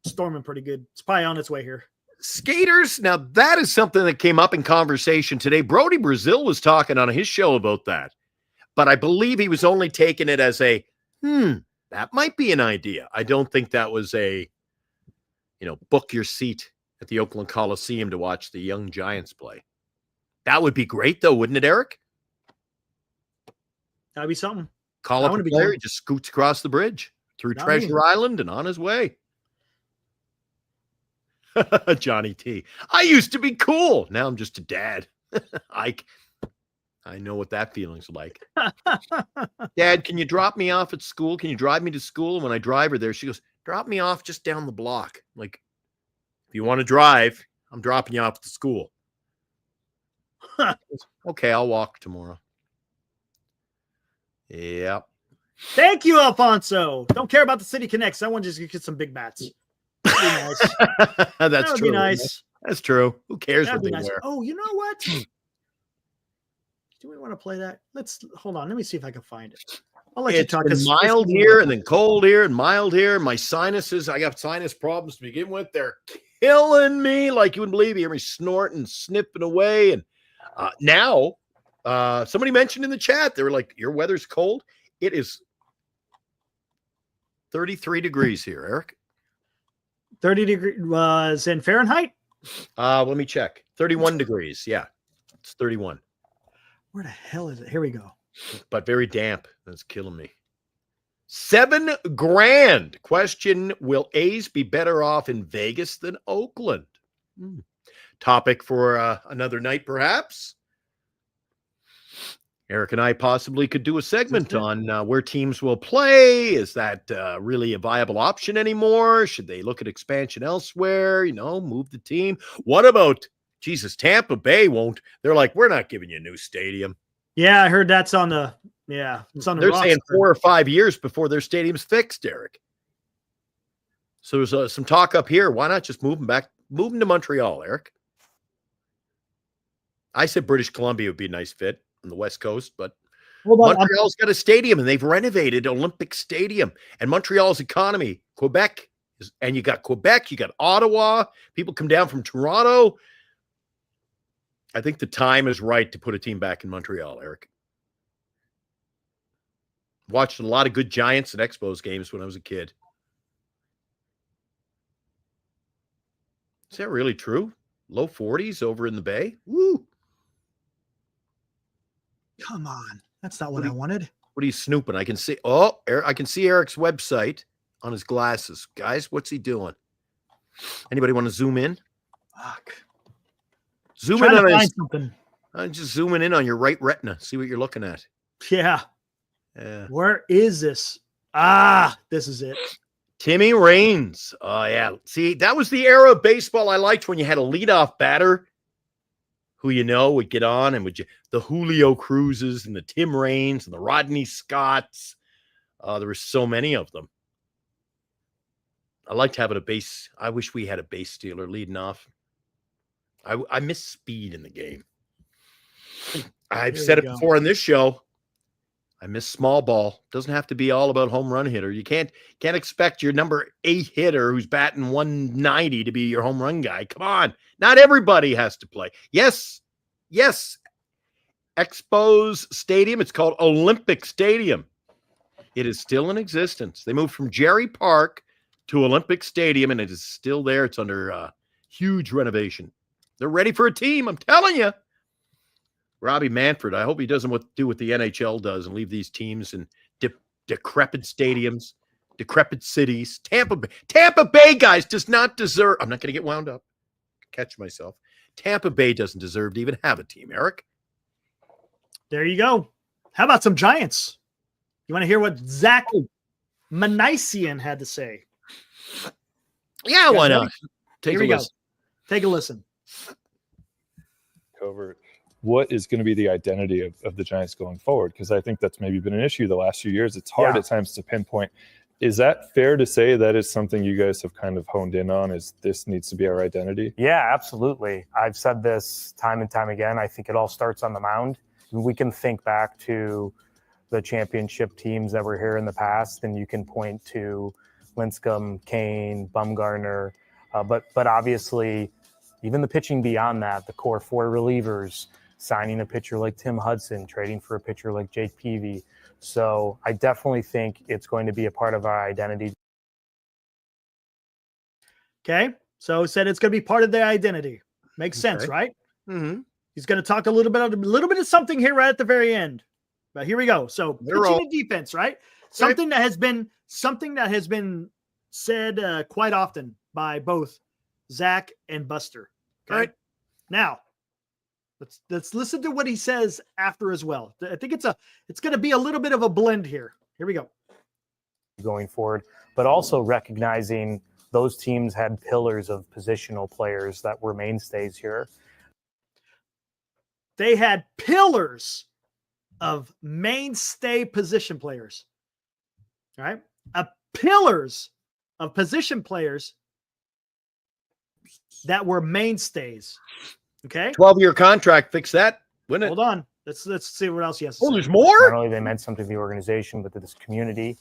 storming pretty good. It's probably on its way here. Skaters, now that is something that came up in conversation today. Brody Brazil was talking on his show about that. But I believe he was only taking it as a, that might be an idea. I don't think that was a, book your seat at the Oakland Coliseum to watch the young Giants play. That would be great, though, wouldn't it, Eric? That'd be something. Call up a player, he just scoots across the bridge through Treasure Island and on his way. Johnny T. I used to be cool. Now I'm just a dad. I know what that feeling's like. Dad, can you drop me off at school? Can you drive me to school? And when I drive her there, she goes, drop me off just down the block. Like, if you want to drive, I'm dropping you off at school. Okay, I'll walk tomorrow. Yep. Thank you, Alfonso. Don't care about the City Connects. I want to just get some big bats. That'd be nice. That's true. Be nice. That's true. Who cares That'd what they nice. wear? Oh, you know what? Do we want to play that? Hold on. Let me see if I can find it. I'll let you talk. It's mild here and then cold here and mild here. My sinuses, I got sinus problems to begin with. They're killing me like you wouldn't believe. You hear me snorting, snipping away. And now, somebody mentioned in the chat, they were like, your weather's cold. It is 33 degrees here, Eric. 30 degrees was in Fahrenheit? Let me check. 31 degrees. Yeah, it's 31. Where the hell is it? Here we go. But very damp. That's killing me. $7,000. Question, will A's be better off in Vegas than Oakland? Topic for another night, perhaps. Eric and I possibly could do a segment on where teams will play. Is that really a viable option anymore? Should they look at expansion elsewhere? Move the team. What about, Tampa Bay won't. They're like, we're not giving you a new stadium. Yeah, I heard that's on the, it's on the They're roster. saying 4 or 5 years before their stadium's fixed, Eric. So there's some talk up here. Why not just move them to Montreal, Eric? I said British Columbia would be a nice fit on the West Coast, but Montreal's got a stadium and they've renovated Olympic Stadium. And Montreal's economy, Quebec, and you got Quebec, you got Ottawa. People come down from Toronto. I think the time is right to put a team back in Montreal, Eric. Watched a lot of good Giants and Expos games when I was a kid. Is that really true? Low 40s over in the Bay? Woo! Come on. That's not what I wanted. What are you snooping? I can see. Oh, I can see Eric's website on his glasses. Guys, what's he doing? Anybody want to zoom in? Fuck. Zoom in on his, something. I'm just zooming in on your right retina. See what you're looking at. Yeah. Yeah. Where is this? This is it. Timmy Raines. Oh, yeah. See, that was the era of baseball I liked when you had a leadoff batter who would get on and the Julio Cruzes and the Tim Raines and the Rodney Scotts. There were so many of them. I liked having a base. I wish we had a base stealer leading off. I miss speed in the game. I've said it before on this show. I miss small ball. Doesn't have to be all about home run hitter. You can't expect your number 8 hitter who's batting 190 to be your home run guy. Come on. Not everybody has to play. Yes, Yes, Expos Stadium. It's called Olympic Stadium. It is still in existence. They moved from Jerry Park to Olympic Stadium, and it is still there. It's under huge renovation. They're ready for a team, I'm telling you. Robbie Manfred, I hope he doesn't do what the NHL does and leave these teams in decrepit stadiums, decrepit cities. Tampa Bay, guys, does not deserve. I'm not going to get wound up. Catch myself. Tampa Bay doesn't deserve to even have a team, Eric. There you go. How about some Giants? You want to hear what Zach Manisian had to say? Yeah, why not? Here we go. Take a listen. Covert. What is going to be the identity of the Giants going forward? Because I think that's maybe been an issue the last few years. It's hard at times to pinpoint. Is that fair to say that is something you guys have kind of honed in on, is this needs to be our identity? Yeah, absolutely. I've said this time and time again. I think it all starts on the mound. We can think back to the championship teams that were here in the past, and you can point to Lincecum, Kane, Bumgarner, but obviously even the pitching beyond that, the core 4 relievers, signing a pitcher like Tim Hudson, trading for a pitcher like Jake Peavy. So I definitely think it's going to be a part of our identity. Okay, so said it's going to be part of their identity. Makes sense, right? Mm-hmm. He's going to talk a little bit of something here right at the very end. But here we go. So pitching and defense, right? Something that has been said quite often by both Zach and Buster. Okay? All right. Now, let's listen to what he says after as well. I think it's going to be a little bit of a blend here. Here we go. Going forward, but also recognizing those teams had pillars of positional players that were mainstays here. They had pillars of mainstay position players. All right. Pillars of position players that were mainstays. Okay. 12-year contract, fix that, wouldn't it? Hold on. Let's see what else he has to Oh, say. there's more? Not only they meant something to the organization, but to this community.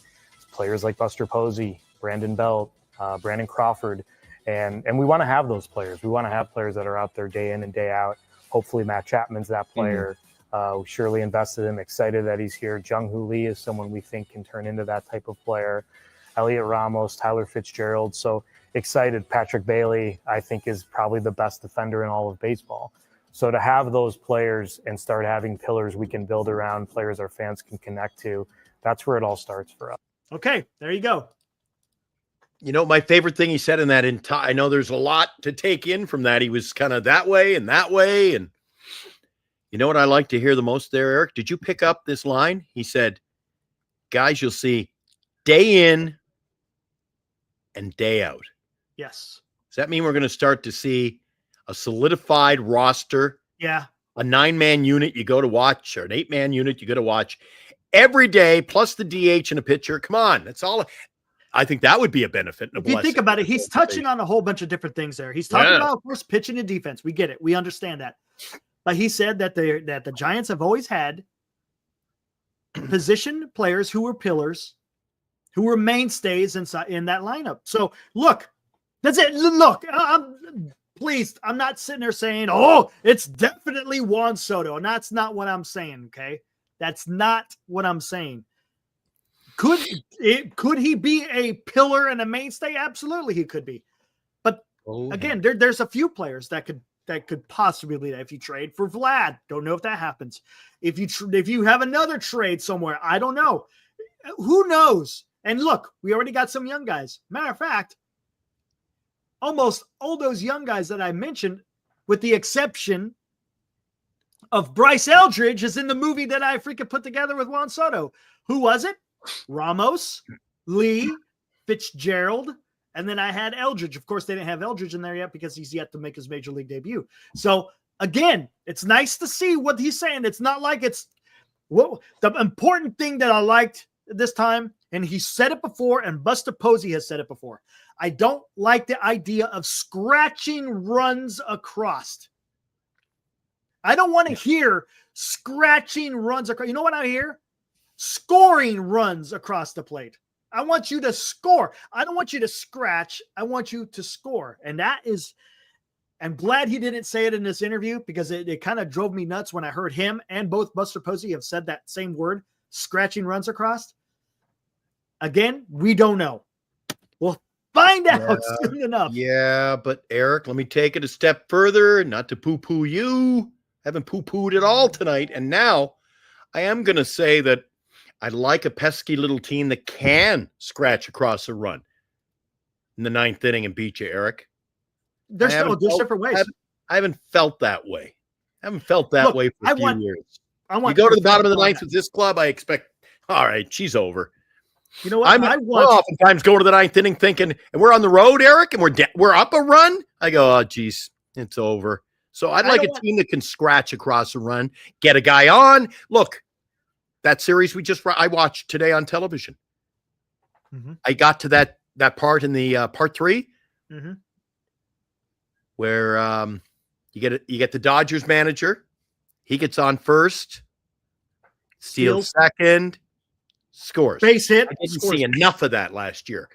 Players like Buster Posey, Brandon Belt, Brandon Crawford. And we want to have those players. We want to have players that are out there day in and day out. Hopefully Matt Chapman's that player. We surely invested in him, excited that he's here. Jung-Hoo Lee is someone we think can turn into that type of player. Elliot Ramos, Tyler Fitzgerald. So excited. Patrick Bailey, I think, is probably the best defender in all of baseball. So to have those players and start having pillars we can build around, players our fans can connect to, that's where it all starts for us. Okay, there you go. You know, my favorite thing he said in that entire, I know there's a lot to take in from that. He was kind of that way. And you know what I like to hear the most there, Eric? Did you pick up this line? He said, guys, you'll see day in and day out. Yes. Does that mean we're going to start to see a solidified roster? Yeah. A 9-man unit you go to watch, or an 8-man unit you go to watch every day, plus the DH and a pitcher. Come on. That's all. I think that would be a benefit. And a if you think about it, he's touching on a whole bunch of different things there. He's talking about, of course, pitching and defense. We get it. We understand that. But he said that the Giants have always had position players who were pillars, who were mainstays in that lineup. So look, that's it. Look, please, I'm not sitting there saying, oh, it's definitely Juan Soto. And that's not what I'm saying. Okay. That's not what I'm saying. Could he be a pillar and a mainstay? Absolutely, he could be. But again, there's a few players that could possibly be that. If you trade for Vlad, don't know if that happens. If you have another trade somewhere, I don't know. Who knows? And look, we already got some young guys. Matter of fact, almost all those young guys that I mentioned, with the exception of Bryce Eldridge, is in the movie that I freaking put together with Juan Soto. Who was it? Ramos, Lee, Fitzgerald, and then I had Eldridge. Of course, they didn't have Eldridge in there yet because he's yet to make his major league debut. So again, it's nice to see what he's saying. It's not like it's the important thing that I liked this time, and he said it before, and Buster Posey has said it before. I don't like the idea of scratching runs across. I don't want to hear scratching runs across. You know what I hear? Scoring runs across the plate. I want you to score. I don't want you to scratch. I want you to score. And I'm glad he didn't say it in this interview because it kind of drove me nuts when I heard him and both Buster Posey have said that same word, scratching runs across. Again, we don't know. We'll find out soon enough. Yeah, but Eric, let me take it a step further, not to poo-poo you. Haven't poo-pooed at all tonight. And now I am going to say that I like a pesky little team that can scratch across a run in the 9th inning and beat you, Eric. There's different ways. I haven't felt that way. I haven't felt that way for a few years. You go to the bottom of the 9th with this club, I expect, all right, she's over. You know what? We'll oftentimes go to the 9th inning thinking, and we're on the road, Eric, and we're up a run. I go, oh, geez, it's over. So I'd like a team that can scratch across a run, get a guy on. Look, that series I watched today on television. Mm-hmm. I got to that part in the part 3 where you get the Dodgers manager. He gets on first, steals second, scores. Base hit. I didn't see enough of that last year.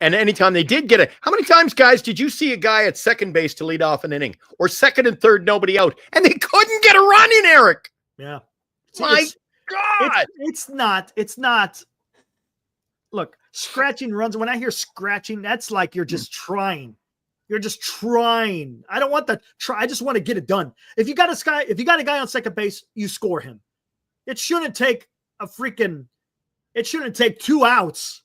And anytime they did get it, how many times, guys, did you see a guy at second base to lead off an inning or second and third, nobody out, and they couldn't get a run in, Eric? Yeah. My God. It's not. Look, scratching runs. When I hear scratching, that's like you're just trying. You're just trying. I don't want the try. I just want to get it done. If you got a guy on second base, you score him. It shouldn't take 2 outs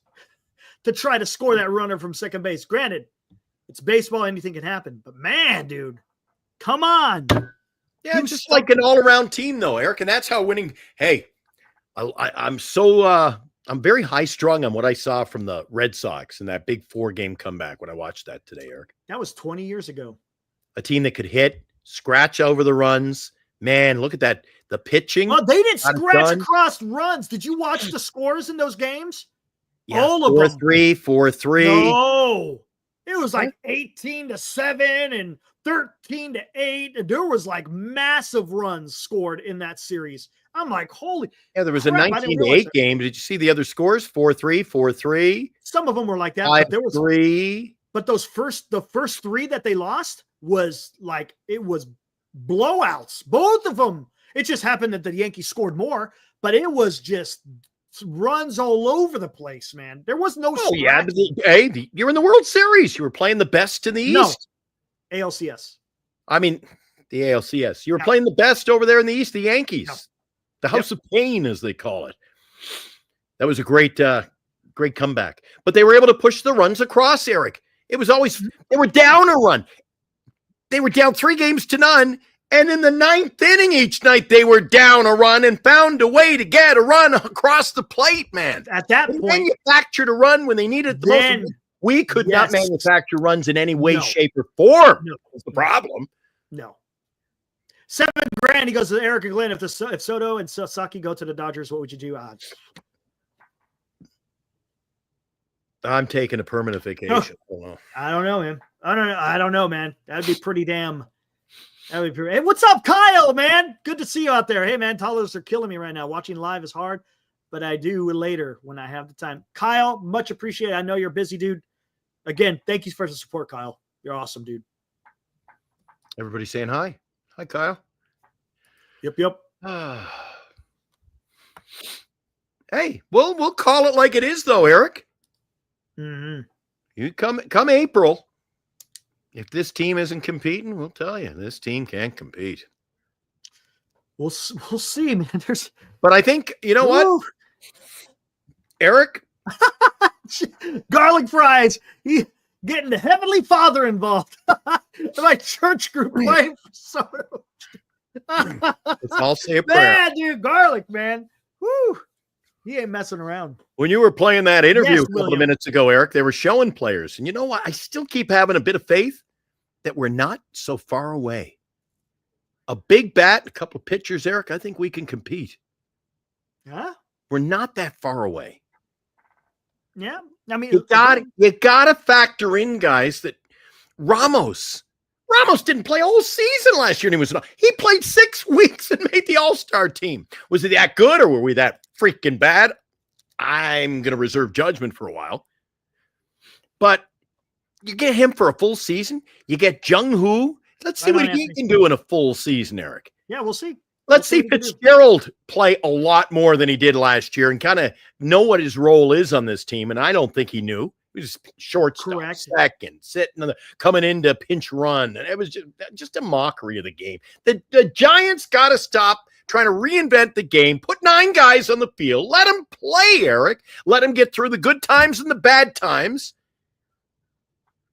to try to score that runner from second base. Granted, it's baseball, anything can happen. But man, dude, come on. Yeah, just like an all-around team, though, Eric. And that's how winning. Hey, I'm very high-strung on what I saw from the Red Sox in that big 4-game comeback when I watched that today, Eric. That was 20 years ago. A team that could hit, scratch over the runs. Man, look at that. The pitching. Well, they didn't scratch across runs. Did you watch the scores in those games? Yeah, all of them. 4-3, 4-3. No, it was like 18-7 and 13-8. There was like massive runs scored in that series. I'm like, holy. Yeah, there was a 19-8 game. Did you see the other scores? 4-3, 4-3. Some of them were like that. 5-3. But the first 3 that they lost was like, it was blowouts. Both of them. It just happened that the Yankees scored more, but it was just runs all over the place, man. There was no. Oh yeah, you're in the World Series. You were playing the best in the East. No, ALCS. I mean, the ALCS. You were playing the best over there in the East. The Yankees, the House of Pain, as they call it. That was a great comeback. But they were able to push the runs across, Eric. It was always they were down a run. They were down 3-0. And in the 9th inning each night, they were down a run and found a way to get a run across the plate, man. At that point, manufactured a run when they needed the most. We could not manufacture runs in any way, shape, or form. No. That's the problem. No. $7,000. He goes to Eric and Glenn. If Soto and Sasaki go to the Dodgers, what would you do? I'm taking a permanent vacation. I don't know, man. I don't know, man. That'd be pretty damn. Hey, what's up, Kyle, man? Good to see you out there. Hey, man, toddlers are killing me right now. Watching live is hard, but I do later when I have the time. Kyle, much appreciated. I know you're busy, dude. Again, thank you for the support, Kyle. You're awesome, dude. Everybody saying hi. Hi, Kyle. Yep. Hey, we'll call it like it is, though, Eric. Mm-hmm. You come April. If this team isn't competing, we'll tell you this team can't compete. We'll see, man. But I think you know what, Eric. Garlic fries. Getting the Heavenly Father involved. My church group playing for Soto. Let's all say a prayer. Man, dude, garlic, man. Woo. He ain't messing around. When you were playing that interview a couple of minutes ago, Eric, they were showing players. And you know what? I still keep having a bit of faith that we're not so far away. A big bat, a couple of pitchers, Eric, I think we can compete. Yeah? We're not that far away. Yeah. I mean, you gotta factor in, guys, that Ramos didn't play all season last year. And he played 6 weeks and made the All-Star team. Was he that good or were we that freaking bad? I'm going to reserve judgment for a while. But you get him for a full season. You get Jung Hoo Let's see what he can do in a full season, Eric. Yeah, we'll see. Let's see Fitzgerald play a lot more than he did last year and kind of know what his role is on this team. And I don't think he knew. He was shortstop, second, sitting, coming in to pinch run. And it was just a mockery of the game. The Giants got to stop trying to reinvent the game, put 9 guys on the field, let them play, Eric. Let them get through the good times and the bad times.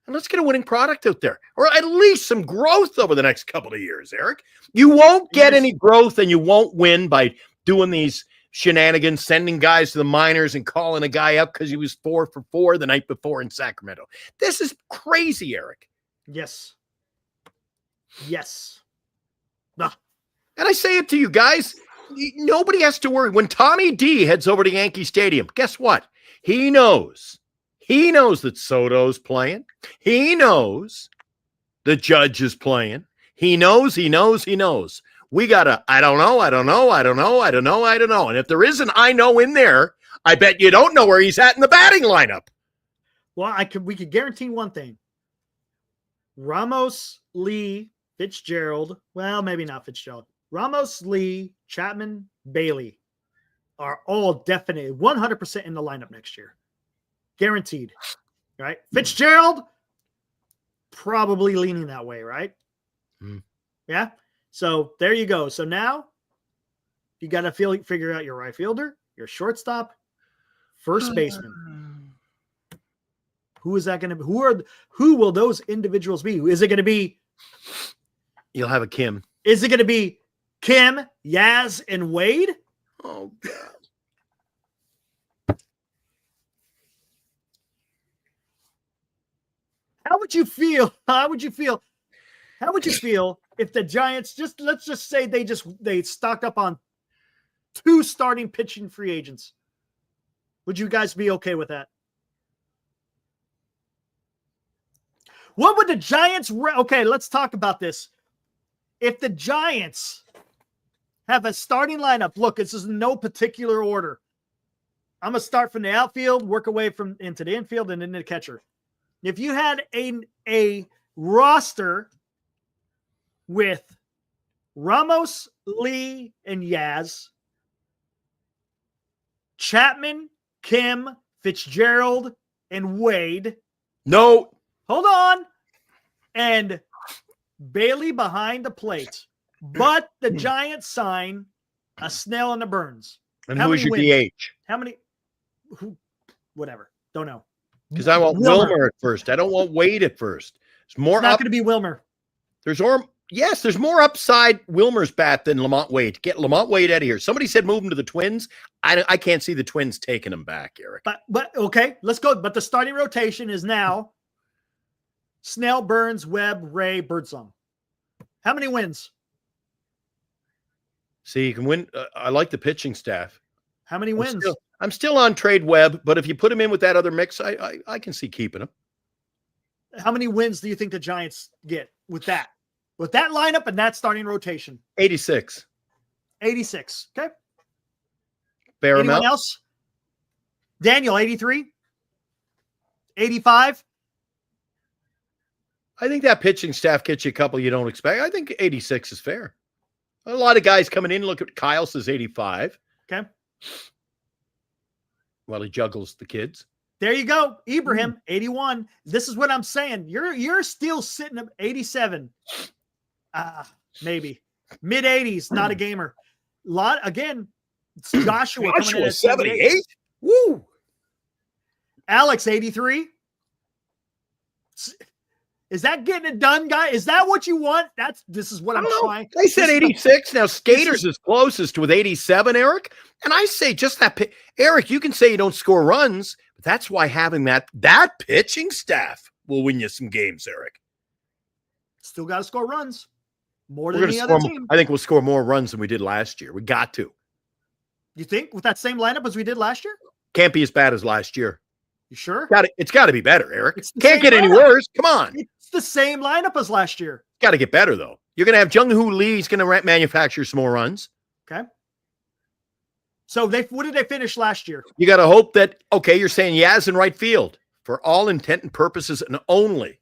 And let's get a winning product out there, or at least some growth over the next couple of years, Eric. You won't get any growth and you won't win by doing these shenanigans, sending guys to the minors and calling a guy up because he was 4 for 4 the night before in Sacramento. This is crazy, Eric. Yes. And I say it to you guys, nobody has to worry. When Tommy D heads over to Yankee Stadium, guess what? He knows that Soto's playing. He knows the Judge is playing. He knows. We got to, I don't know. And if there is an I know in there, I bet you don't know where he's at in the batting lineup. Well, we could guarantee one thing. Ramos, Lee, Fitzgerald, well, maybe not Fitzgerald. Ramos, Lee, Chapman, Bailey are all definitely 100% in the lineup next year. Guaranteed, right? Fitzgerald, probably leaning that way, right? Yeah. So there you go. So now you got to figure out your right fielder, your shortstop, first baseman. Who is that going to be? Who will those individuals be? Is it going to be? You'll have a Kim. Is it going to be Kim, Yaz, and Wade? Oh, God. How would you feel if the Giants let's just say they stocked up on 2 starting pitching free agents? Would you guys be okay with that? What would the Giants okay, let's talk about this. If the Giants have a starting lineup, look, this is in no particular order. I'm going to start from the outfield, work away into the infield, and then the catcher. If you had a roster with Ramos, Lee, and Yaz, Chapman, Kim, Fitzgerald, and Wade. No. Hold on. And Bailey behind the plate. But the Giants sign a Snell and a Burns. And who is your DH? How many? Whatever. Don't know. Because I want Wilmer at first. I don't want Wade at first. It's more. It's not going to be Wilmer. There's more upside Wilmer's bat than Lamont Wade. Get Lamont Wade out of here. Somebody said move him to the Twins. I can't see the Twins taking him back, Eric. But okay, let's go. But the starting rotation is now Snell, Burns, Webb, Ray, Birdsong. How many wins? See, you can win. I like the pitching staff. How many wins? I'm still on trade Webb, but if you put him in with that other mix, I can see keeping him. How many wins do you think the Giants get with that? With that lineup and that starting rotation? 86. 86. Okay. Fair Anyone amount. Else? Daniel, 83? 85? I think that pitching staff gets you a couple you don't expect. I think 86 is fair. A lot of guys coming in. Look at Kyle says 85. Okay. While he juggles the kids. There you go. Ibrahim, 81. This is what I'm saying. You're still sitting at 87. Maybe. Mid-80s, not a gamer. Again, it's Joshua coming in at 78. Woo. Alex, 83. Is that getting it done, guy? Is that what you want? This is what I'm trying. They said 86. Now Skater's is closest with 87, Eric. And I say just that. Eric, you can say you don't score runs, but that's why having that pitching staff will win you some games, Eric. Still got to score runs. More than any other team. I think we'll score more runs than we did last year. We got to. You think with that same lineup as we did last year? Can't be as bad as last year. You sure? It's got to be better, Eric. Can't get any worse. Come on. It's the same lineup as last year. Got to get better, though. You're going to have Jung-Hoo Lee. He's going to manufacture some more runs. Okay. So what did they finish last year? You got to hope that, you're saying Yaz in right field for all intent and purposes and only.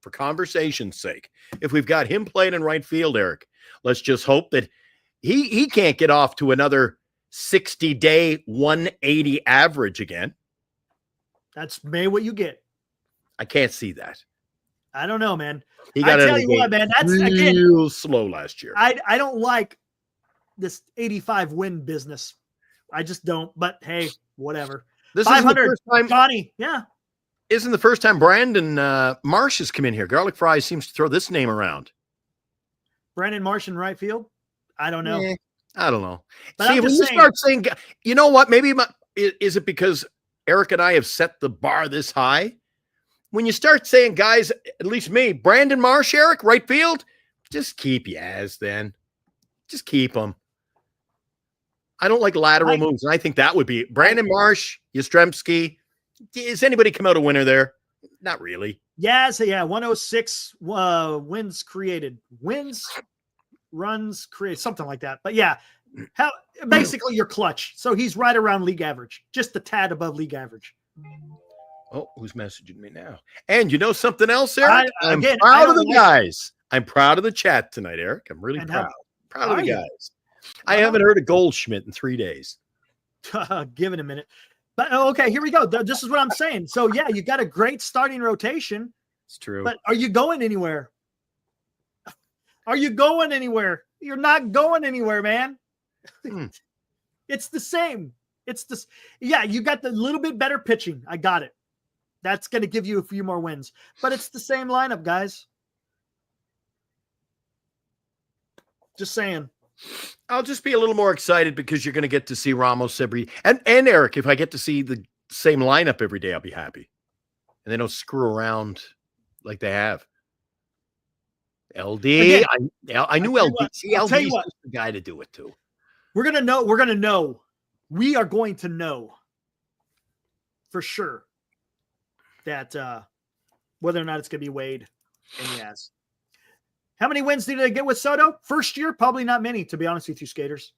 for conversation's sake, if we've got him playing in right field, Eric, let's just hope that he can't get off to another 60-day 180 average again. That's May what you get. I can't see that. I don't know, man. He got I tell you what, man, that's real slow last year. I don't like this 85 win business. I just don't. But hey, whatever. This 500, isn't the first time, Johnny. Yeah. Isn't the first time Brandon Marsh has come in here. Garlic Fries seems to throw this name around. Brandon Marsh in right field. I don't know. I don't know. But See, I'm when just you saying, start saying, you know what? Maybe is it because Eric and I have set the bar this high? When you start saying guys, at least me, Brandon Marsh, Eric, right field, just keep Yaz then. Just keep him. I don't like lateral moves, and I think that would be Brandon Marsh, Yastrzemski. Is anybody come out a winner there? Not really. Yaz, yeah, 106 wins created. Runs created, something like that. But yeah, basically you're clutch. So he's right around league average, just a tad above league average. Oh, who's messaging me now? And you know something else, Eric? I'm again, proud of the guys. I'm proud of the chat tonight, Eric. I'm really proud. Proud of the guys. I haven't heard of Goldschmidt in 3 days. Give it a minute. But okay, here we go. This is what I'm saying. So yeah, you got a great starting rotation. It's true. But are you going anywhere? Are you going anywhere? You're not going anywhere, man. It's the same. It's this. Yeah, you got the little bit better pitching. I got it. That's going to give you a few more wins. But it's the same lineup, guys. Just saying. I'll just be a little more excited because you're going to get to see Ramos every and Eric. If I get to see the same lineup every day, I'll be happy. And they don't screw around like they have. LD, again, I knew LD. See, LD is the guy to do it too. We're gonna know. We're gonna know. We are going to know for sure that whether or not it's gonna be Wade and Yaz. How many wins did they get with Soto? First year, probably not many, to be honest with you, skaters.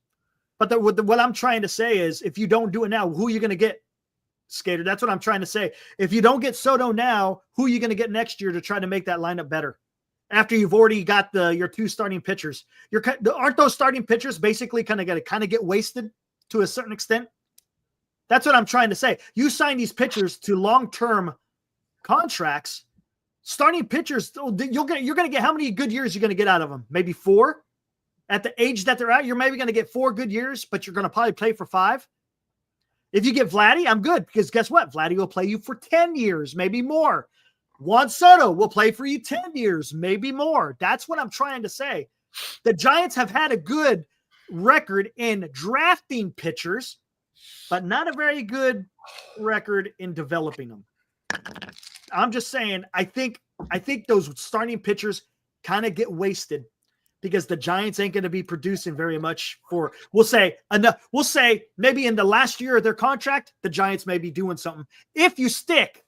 But what I'm trying to say is, if you don't do it now, who are you going to get, skater? That's what I'm trying to say. If you don't get Soto now, who are you going to get next year to try to make that lineup better? After you've already got your two starting pitchers, aren't those starting pitchers basically kind of get wasted to a certain extent? That's what I'm trying to say. You sign these pitchers to long-term contracts. Starting pitchers, you're going to get how many good years you're going to get out of them? Maybe 4? At the age that they're at, you're maybe going to get 4 good years, but you're going to probably play for 5. If you get Vladdy, I'm good, because guess what? Vladdy will play you for 10 years, maybe more. Juan Soto will play for you 10 years, maybe more. That's what I'm trying to say. The Giants have had a good record in drafting pitchers, but not a very good record in developing them. I'm just saying, I think those starting pitchers kind of get wasted because the Giants ain't going to be producing very much for, we'll say maybe in the last year of their contract, the Giants may be doing something. If you stick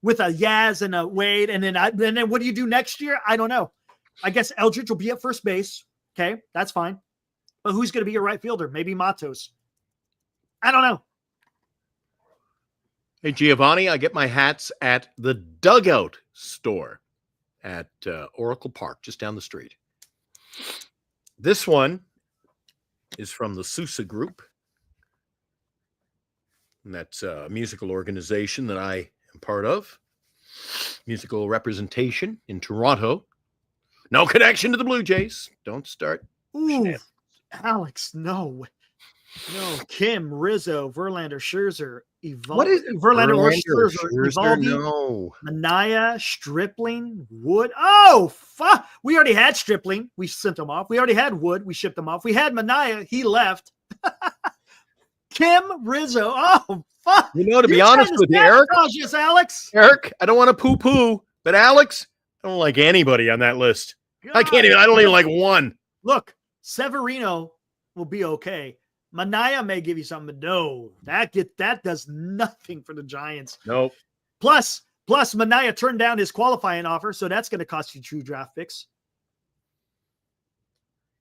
with a Yaz and a Wade, and then what do you do next year? I don't know. I guess Eldridge will be at first base. Okay, that's fine. But who's going to be your right fielder? Maybe Matos. I don't know. Hey, Giovanni, I get my hats at the Dugout store at Oracle Park, just down the street. This one is from the Sousa Group. And that's a musical organization that I am part of. Musical representation in Toronto. No connection to the Blue Jays. Don't start. Ooh, Alex, no. No, Kim, Rizzo, Verlander, Scherzer, what is Verlander or Scherzer? Evaldi, no. Manaea, Stripling, Wood. Oh, fuck. We already had Stripling. We sent him off. We already had Wood. We shipped him off. We had Manaea. He left. Kim, Rizzo. Oh, fuck. You know, to be honest with you, Eric. Yes, Alex. Eric, I don't want to poo-poo, but Alex, I don't like anybody on that list. God. I don't even like one. Look, Severino will be okay. Manaea may give you something, but no, that does nothing for the Giants. Nope. Plus Manaea turned down his qualifying offer, so that's going to cost you 2 draft picks.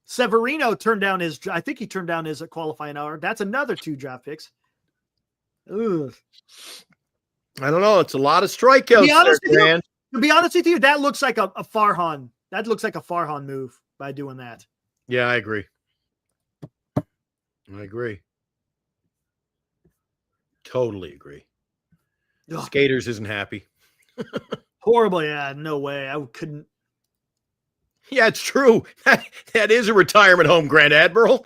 Severino turned down his qualifying offer. That's another 2 draft picks. Ugh. I don't know. It's a lot of strikeouts. To To be honest with you, that looks like a Farhan. That looks like a Farhan move by doing that. Yeah, I agree. Totally agree. Ugh. Skaters isn't happy. Horrible. Yeah, no way. I couldn't. Yeah, it's true. That is a retirement home, Grand Admiral.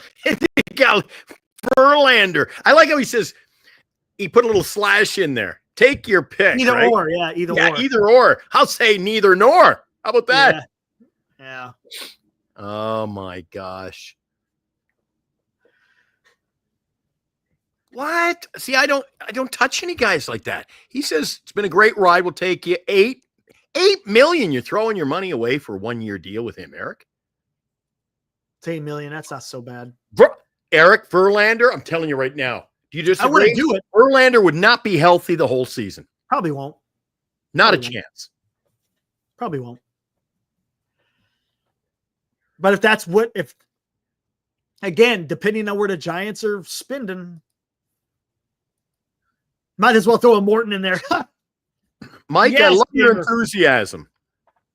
Verlander. I like how he says, he put a little slash in there. Take your pick. Either right? or. Yeah, either or. Either or. I'll say neither nor. How about that? Yeah. Oh, my gosh. What? See, I don't touch any guys like that. He says it's been a great ride. We'll take you $8 million. You're throwing your money away for a 1-year deal with him, Eric. It's $8 million. That's not so bad. Eric Verlander, I'm telling you right now. Do you disagree? I wouldn't do it. Verlander would not be healthy the whole season. Probably won't. Not a chance. Probably won't. But if again, depending on where the Giants are spending, might as well throw a Morton in there. Mike, Yes, I love your Peter. enthusiasm.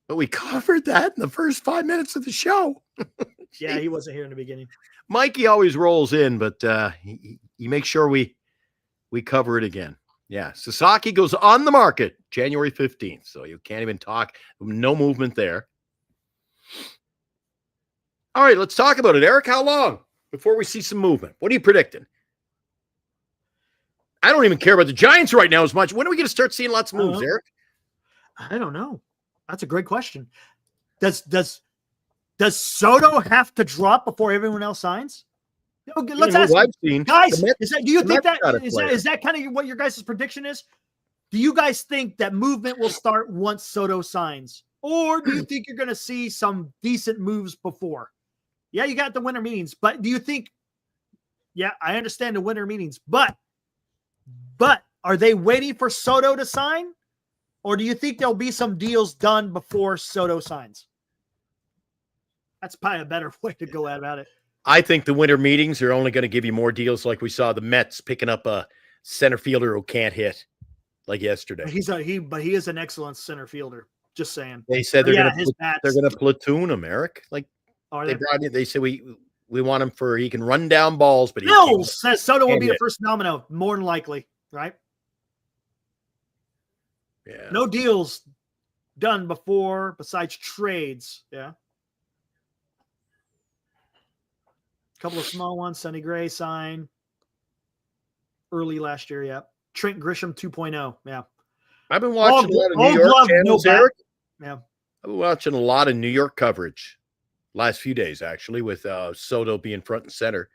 But we covered that in the first 5 minutes of the show. Yeah, he wasn't here in the beginning. Mikey always rolls in, but he makes sure we cover it again. Yeah, Sasaki goes on the market January 15th, so you can't even talk. No movement there. All right, let's talk about it. Eric, how long before we see some movement? What are you predicting? I don't even care about the Giants right now as much. When are we going to start seeing lots of moves, Eric? I don't know. That's a great question. Does Soto have to drop before everyone else signs? Okay, let's ask I've seen. guys. The Mets- Do you think Mets that got a player. is that kind of what your guys' prediction is? Do you guys think that movement will start once Soto signs, or do you think you're going to see some decent moves before? Yeah, you got the winter meetings, but do you think? Yeah, I understand the winter meetings, but are they waiting for Soto to sign, or do you think there'll be some deals done before Soto signs? That's probably a better way to go about it. I think the winter meetings are only going to give you more deals like we saw the Mets picking up a center fielder who can't hit like yesterday. But he is an excellent center fielder. Just saying. They said they're going to platoon him, Eric. Like Are they they? brought in, they said we want him for he can run down balls, but he No, can't. says Soto will be the hit. first domino, more than likely, right? Yeah. No deals done before besides trades. Yeah. A couple of small ones. Sonny Gray signed early last year. Yeah. Trent Grisham 2.0. Yeah. I've been watching a lot of all New York glove, channels, no bat. Eric. Yeah. I've been watching a lot of New York coverage last few days, actually, with Soto being front and center.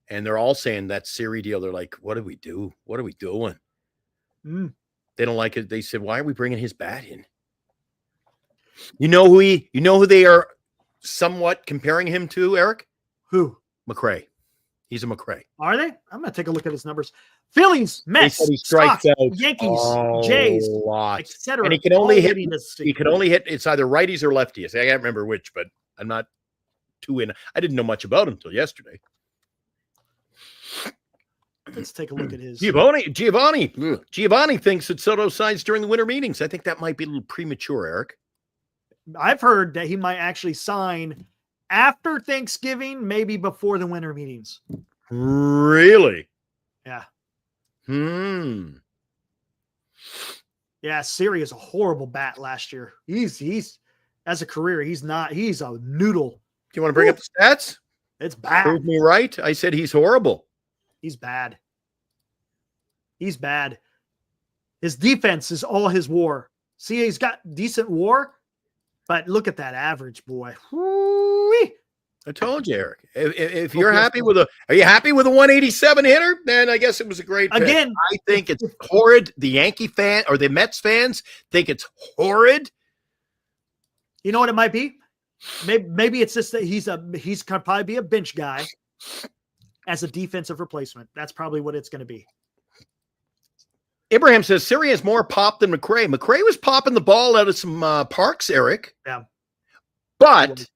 And they're all saying that Siri deal. They're like, what do we do? What are we doing? They don't like it. They said, why are we bringing his bat in? You know who they are somewhat comparing him to, Eric? Who? McRae. He's a McRae. Are they? I'm going to take a look at his numbers. Phillies, Mets, He strikes Sox, out Yankees, Jays, lot. etc. And he can only hit. He He can only hit. It's either righties or lefties. I can't remember which, but I'm not too in. I didn't know much about him until yesterday. Let's take a look at his. Giovanni thinks that Soto signs during the winter meetings. I think that might be a little premature, Eric. I've heard that he might actually sign after Thanksgiving, maybe before the winter meetings. Really? Yeah. Yeah, Siri is a horrible bat last year. He's as a career, he's a noodle. Do you want to bring up the stats? It's bad. Prove me right. I said he's horrible. He's bad. He's bad. His defense is all his war. See, he's got decent war, but look at that average, boy. Woo-wee. I told you, Eric. If you're happy with are you happy with a 187 hitter? Then I guess it was a great pick. Again, I think it's horrid. The Yankee fan or the Mets fans think it's horrid. You know what it might be? Maybe it's just that he's going to probably be a bench guy as a defensive replacement. That's probably what it's going to be. Abraham says Siri has more pop than McRae. McRae was popping the ball out of some parks, Eric. Yeah. But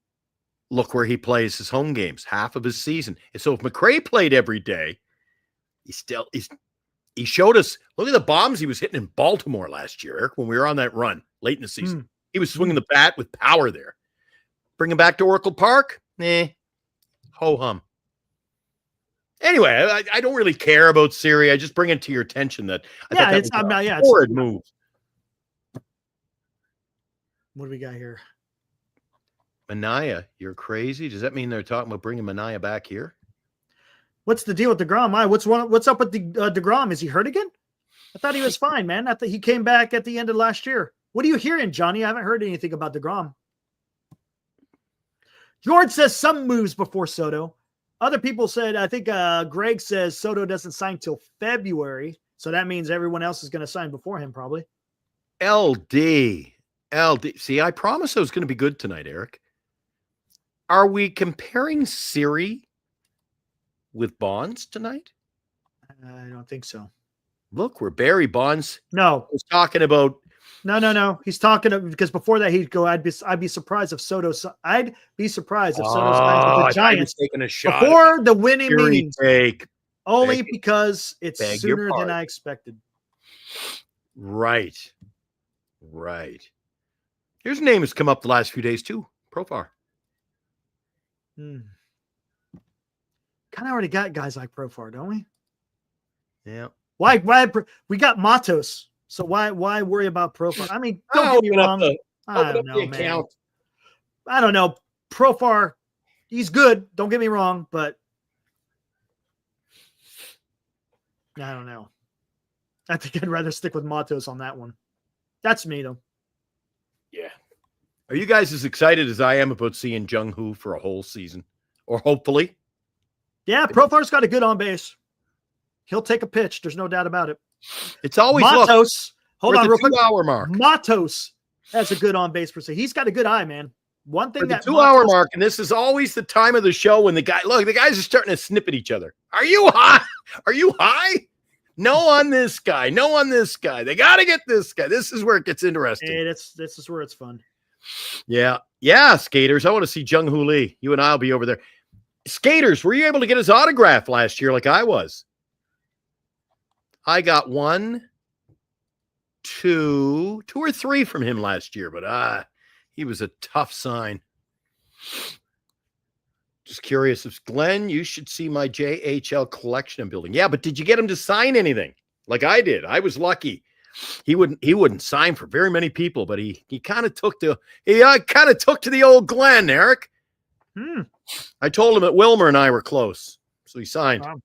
look where he plays his home games, half of his season. And so if McRae played every day, he showed us, look at the bombs he was hitting in Baltimore last year, Eric, when we were on that run late in the season. He was swinging the bat with power there. Bring him back to Oracle Park? Ho-hum. Anyway, I don't really care about Siri. I just bring it to your attention that I thought that was a horrid move. What do we got here? Manaea, you're crazy. Does that mean they're talking about bringing Manaea back here? What's the deal with DeGrom? What's up with DeGrom? Is he hurt again? I thought he was fine, man. I thought he came back at the end of last year. What are you hearing, Johnny? I haven't heard anything about DeGrom. George says some moves before Soto. Other people said, I think Greg says Soto doesn't sign till February. So that means everyone else is going to sign before him, probably. LD. See, I promised I was going to be good tonight, Eric. Are we comparing Siri with Bonds tonight? I don't think so. Look, where Barry Bonds was talking about. No. He's talking because before that he'd go, I'd be surprised if Soto signs with the Giants taking a shot before the winning meetings. Only Beg because it's sooner than I expected. Right. Here's a name that's come up the last few days too. Profar. Kind of already got guys like Profar, don't we? Yeah. Why we got Matos? So why worry about Profar? I mean, don't get me wrong. I don't know, man. I don't know. Profar, he's good. Don't get me wrong, but I don't know. I think I'd rather stick with Matos on that one. That's me, though. Yeah. Are you guys as excited as I am about seeing Jung Hoo for a whole season? Or hopefully? Yeah, Profar's got a good on base. He'll take a pitch. There's no doubt about it. It's always Matos. Hold on, real quick. 2-hour mark. Matos has a good on base per se. He's got a good eye, man. One thing that 2-hour mark, and this is always the time of the show when the guys are starting to snip at each other. Are you high? Are you high? No on this guy. No on this guy. They got to get this guy. This is where it gets interesting. Hey, this is where it's fun. Yeah, skaters. I want to see Jung Hoo Lee. You and I'll be over there. Skaters, were you able to get his autograph last year like I was? I got 1, 2 or 3 from him last year, but he was a tough sign. Just curious if Glenn, you should see my JHL collection I'm building. Yeah, but did you get him to sign anything like I did? I was lucky. He wouldn't sign for very many people, but he kind of took to the old Glenn, Eric. I told him that Wilmer and I were close, so he signed. Wow.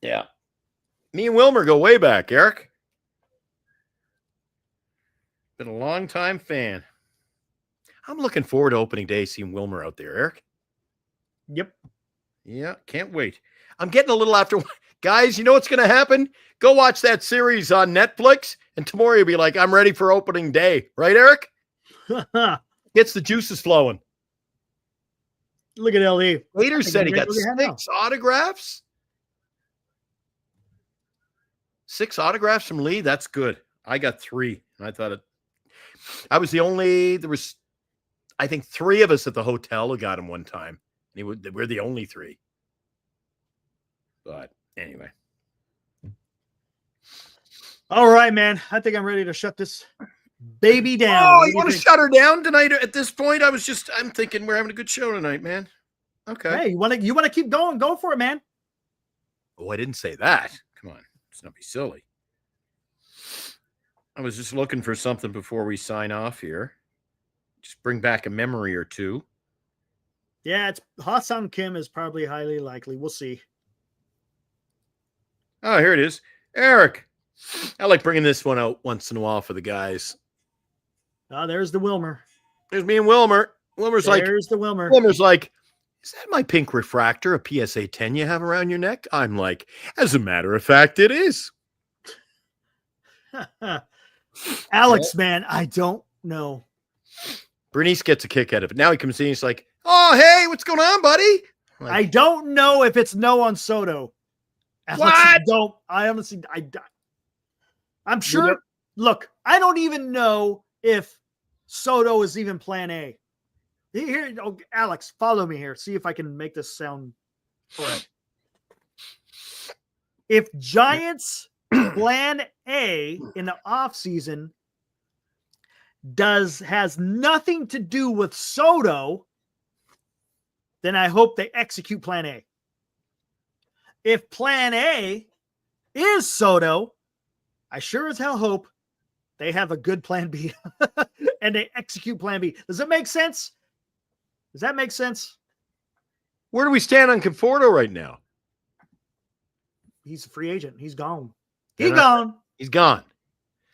Yeah. Me and Wilmer go way back, Eric. Been a long time fan. I'm looking forward to opening day, seeing Wilmer out there, Eric. Yep. Yeah, can't wait. I'm getting a little after. Guys, you know what's going to happen? Go watch that series on Netflix, and tomorrow you'll be like, I'm ready for opening day. Right, Eric? Gets the juices flowing. Look at LE. Later said he got 6 autographs. 6 autographs from Lee. That's good. I got 3. And I thought I was the only, there was, I think 3 of us at the hotel who got him one time. We're the only 3. But anyway. All right, man. I think I'm ready to shut this baby down. Oh, you want to shut her down tonight at this point? I'm thinking we're having a good show tonight, man. Okay. Hey, you want to keep going? Go for it, man. Oh, I didn't say that. Come on. Let's not be silly. I was just looking for something before we sign off here. Just bring back a memory or two. Yeah, it's Ha-Seong Kim is probably highly likely. We'll see. Oh, here it is. Eric. I like bringing this one out once in a while for the guys. Oh, there's the Wilmer. There's me and Wilmer. There's the Wilmer. Wilmer's like, is that my pink refractor, a PSA 10 you have around your neck? I'm like, as a matter of fact, it is. Alex, man, I don't know. Bernice gets a kick out of it. Now he comes in, he's like, oh, hey, what's going on, buddy? Like, I don't know if it's no on Soto. Alex, what? I'm sure. Look, I don't even know if Soto is even plan A. Here, Alex, follow me here. See if I can make this sound correct. If Giants plan A in the offseason has nothing to do with Soto, then I hope they execute plan A. If plan A is Soto, I sure as hell hope they have a good plan B and they execute plan B. Does that make sense? Does that make sense? Where do we stand on Conforto right now? He's a free agent. He's gone. He's gone. He's gone.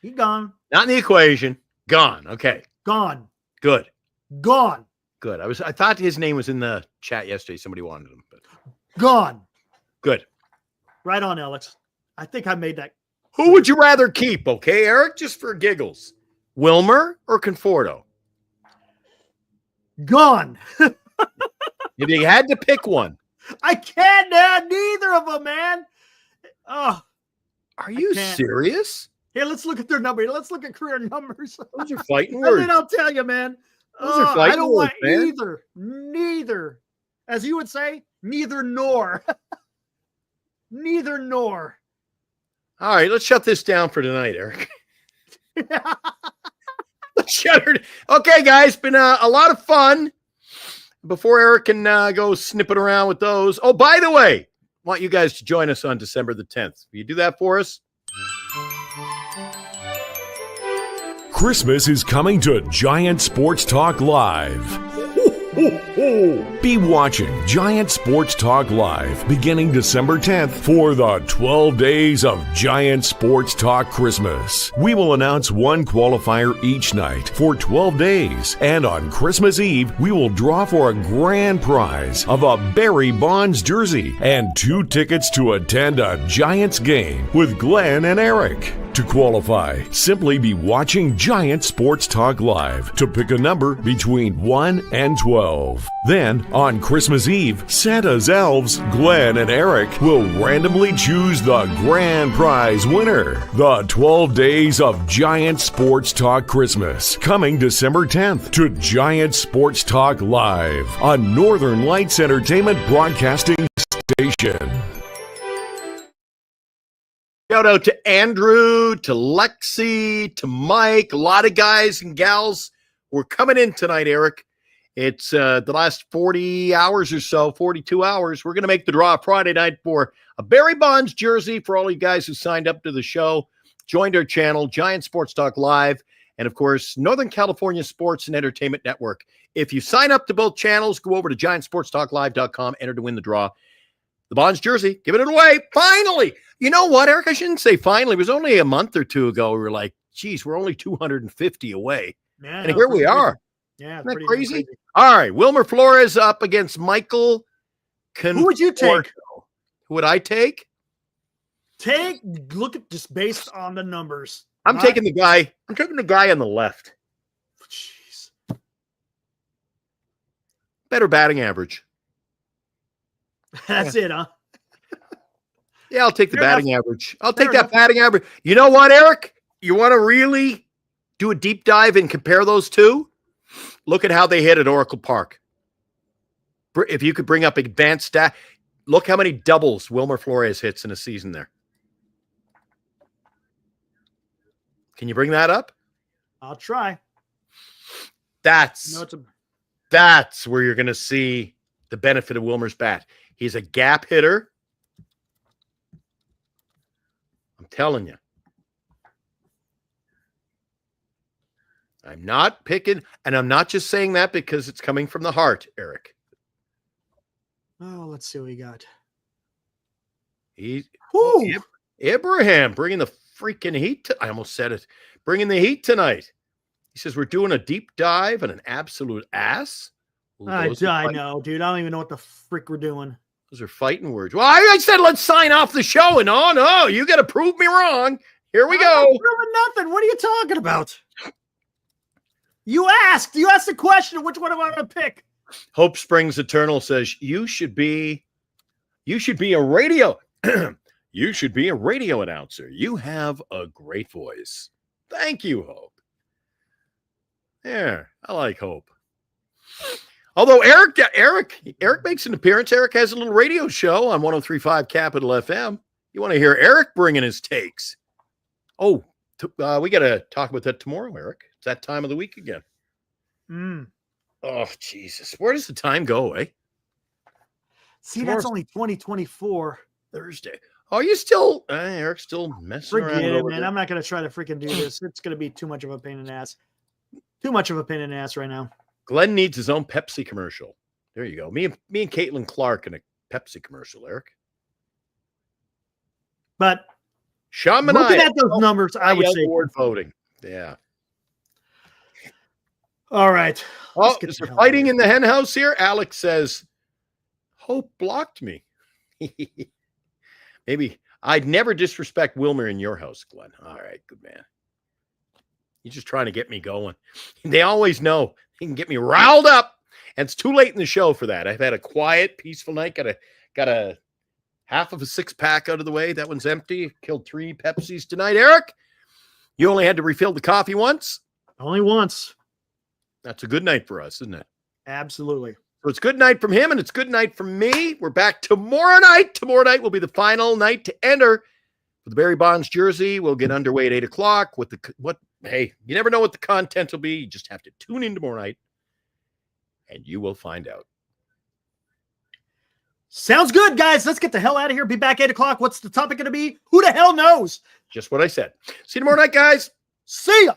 Not in the equation. Gone. Okay. Gone. Good. Gone. Good. I thought his name was in the chat yesterday. Somebody wanted him, but gone. Good. Right on, Alex. I think I made that. Who would you rather keep? Okay, Eric, just for giggles. Wilmer or Conforto? Gone. If you had to pick one. I can't add neither of them, man. Oh, are you serious? Here, let's look at their number. Let's look at career numbers. Those are fighting words. And then I'll tell you, man. Those are fighting I don't words, want man. neither. As you would say, neither nor. Neither nor. All right, let's shut this down for tonight, Eric. Let's shut her. Okay, guys, been a lot of fun. Before Eric can go snipping around with those. Oh, by the way, I want you guys to join us on December the 10th. Will you do that for us? Christmas is coming to Giant Sports Talk Live. Be watching Giant Sports Talk Live beginning December 10th for the 12 days of Giant Sports Talk Christmas. We will announce one qualifier each night for 12 days, and on Christmas Eve, we will draw for a grand prize of a Barry Bonds jersey and 2 tickets to attend a Giants game with Glenn and Eric. To qualify, simply be watching Giant Sports Talk Live to pick a number between 1 and 12. Then, on Christmas Eve, Santa's elves, Glenn and Eric, will randomly choose the grand prize winner. The 12 days of Giant Sports Talk Christmas, coming December 10th to Giant Sports Talk Live on Northern Lights Entertainment Broadcasting Station. Shout out to Andrew, to Lexi, to Mike, a lot of guys and gals who are coming in tonight, Eric. It's the last 40 hours or so, 42 hours. We're going to make the draw Friday night for a Barry Bonds jersey for all you guys who signed up to the show, joined our channel, Giant Sports Talk Live, and, of course, Northern California Sports and Entertainment Network. If you sign up to both channels, go over to giantsportstalklive.com, enter to win the draw. The Bonds jersey, giving it away. Finally. You know what, Eric? I shouldn't say finally. It was only a month or two ago. We were like, geez, we're only 250 away. Yeah, and here we are. Yeah. Isn't that crazy? All right. Wilmer Flores up against Michael Conforto. Who would you take? Who would I take? Look at just based on the numbers. I'm taking the guy on the left. Jeez. Better batting average. That's it, huh? Yeah, I'll take the batting average. I'll take that enough. batting average. You know what, Eric? You want to really do a deep dive and compare those two? Look at how they hit at Oracle Park. If you could bring up advanced stat, look how many doubles Wilmer Flores hits in a season there. Can you bring that up? I'll try. That's where you're going to see the benefit of Wilmer's bat. He's a gap hitter. I'm telling you. I'm not picking, and I'm not just saying that because it's coming from the heart, Eric. Oh, let's see what we got. Ibrahim bringing the freaking heat. I almost said it. Bringing the heat tonight. He says we're doing a deep dive and an absolute ass. I know, dude. I don't even know what the frick we're doing. Those are fighting words. Well, I said let's sign off the show, and oh no, you got to prove me wrong. Here we go. I'm not proving nothing. What are you talking about? You asked the question. Which one am I going to pick? Hope Springs Eternal says you should be a radio. You should be a radio announcer. You have a great voice. Thank you, Hope. Yeah, I like Hope. Although Eric makes an appearance. Eric has a little radio show on 103.5 Capital FM. You want to hear Eric bringing his takes. Oh, we got to talk about that tomorrow, Eric. It's that time of the week again. Oh, Jesus. Where does the time go, eh? See, that's only 2024. Thursday. Oh, you still, Eric's still messing around. Forget it, man. I'm not going to try to freaking do this. It's going to be too much of a pain in the ass. Too much of a pain in the ass right now. Glenn needs his own Pepsi commercial. There you go. Me and Caitlin Clark in a Pepsi commercial, Eric. But Sean looking at those numbers, I would say board voting. Yeah. All right. Oh, is there fighting in the hen house here? Alex says, Hope blocked me. Maybe I'd never disrespect Wilmer in your house, Glenn. All right, good man. You're just trying to get me going. They always know he can get me riled up. And it's too late in the show for that. I've had a quiet, peaceful night. Got a half of a 6-pack out of the way. That one's empty. Killed 3 Pepsis tonight. Eric, you only had to refill the coffee once? Only once. That's a good night for us, isn't it? Absolutely. So it's good night from him, and it's good night from me. We're back tomorrow night. Tomorrow night will be the final night to enter for the Barry Bonds jersey. We'll get underway at 8 o'clock. Hey, you never know what the content will be. You just have to tune in tomorrow night, and you will find out. Sounds good, guys. Let's get the hell out of here. Be back 8 o'clock. What's the topic going to be? Who the hell knows? Just what I said. See you tomorrow night, guys. See ya.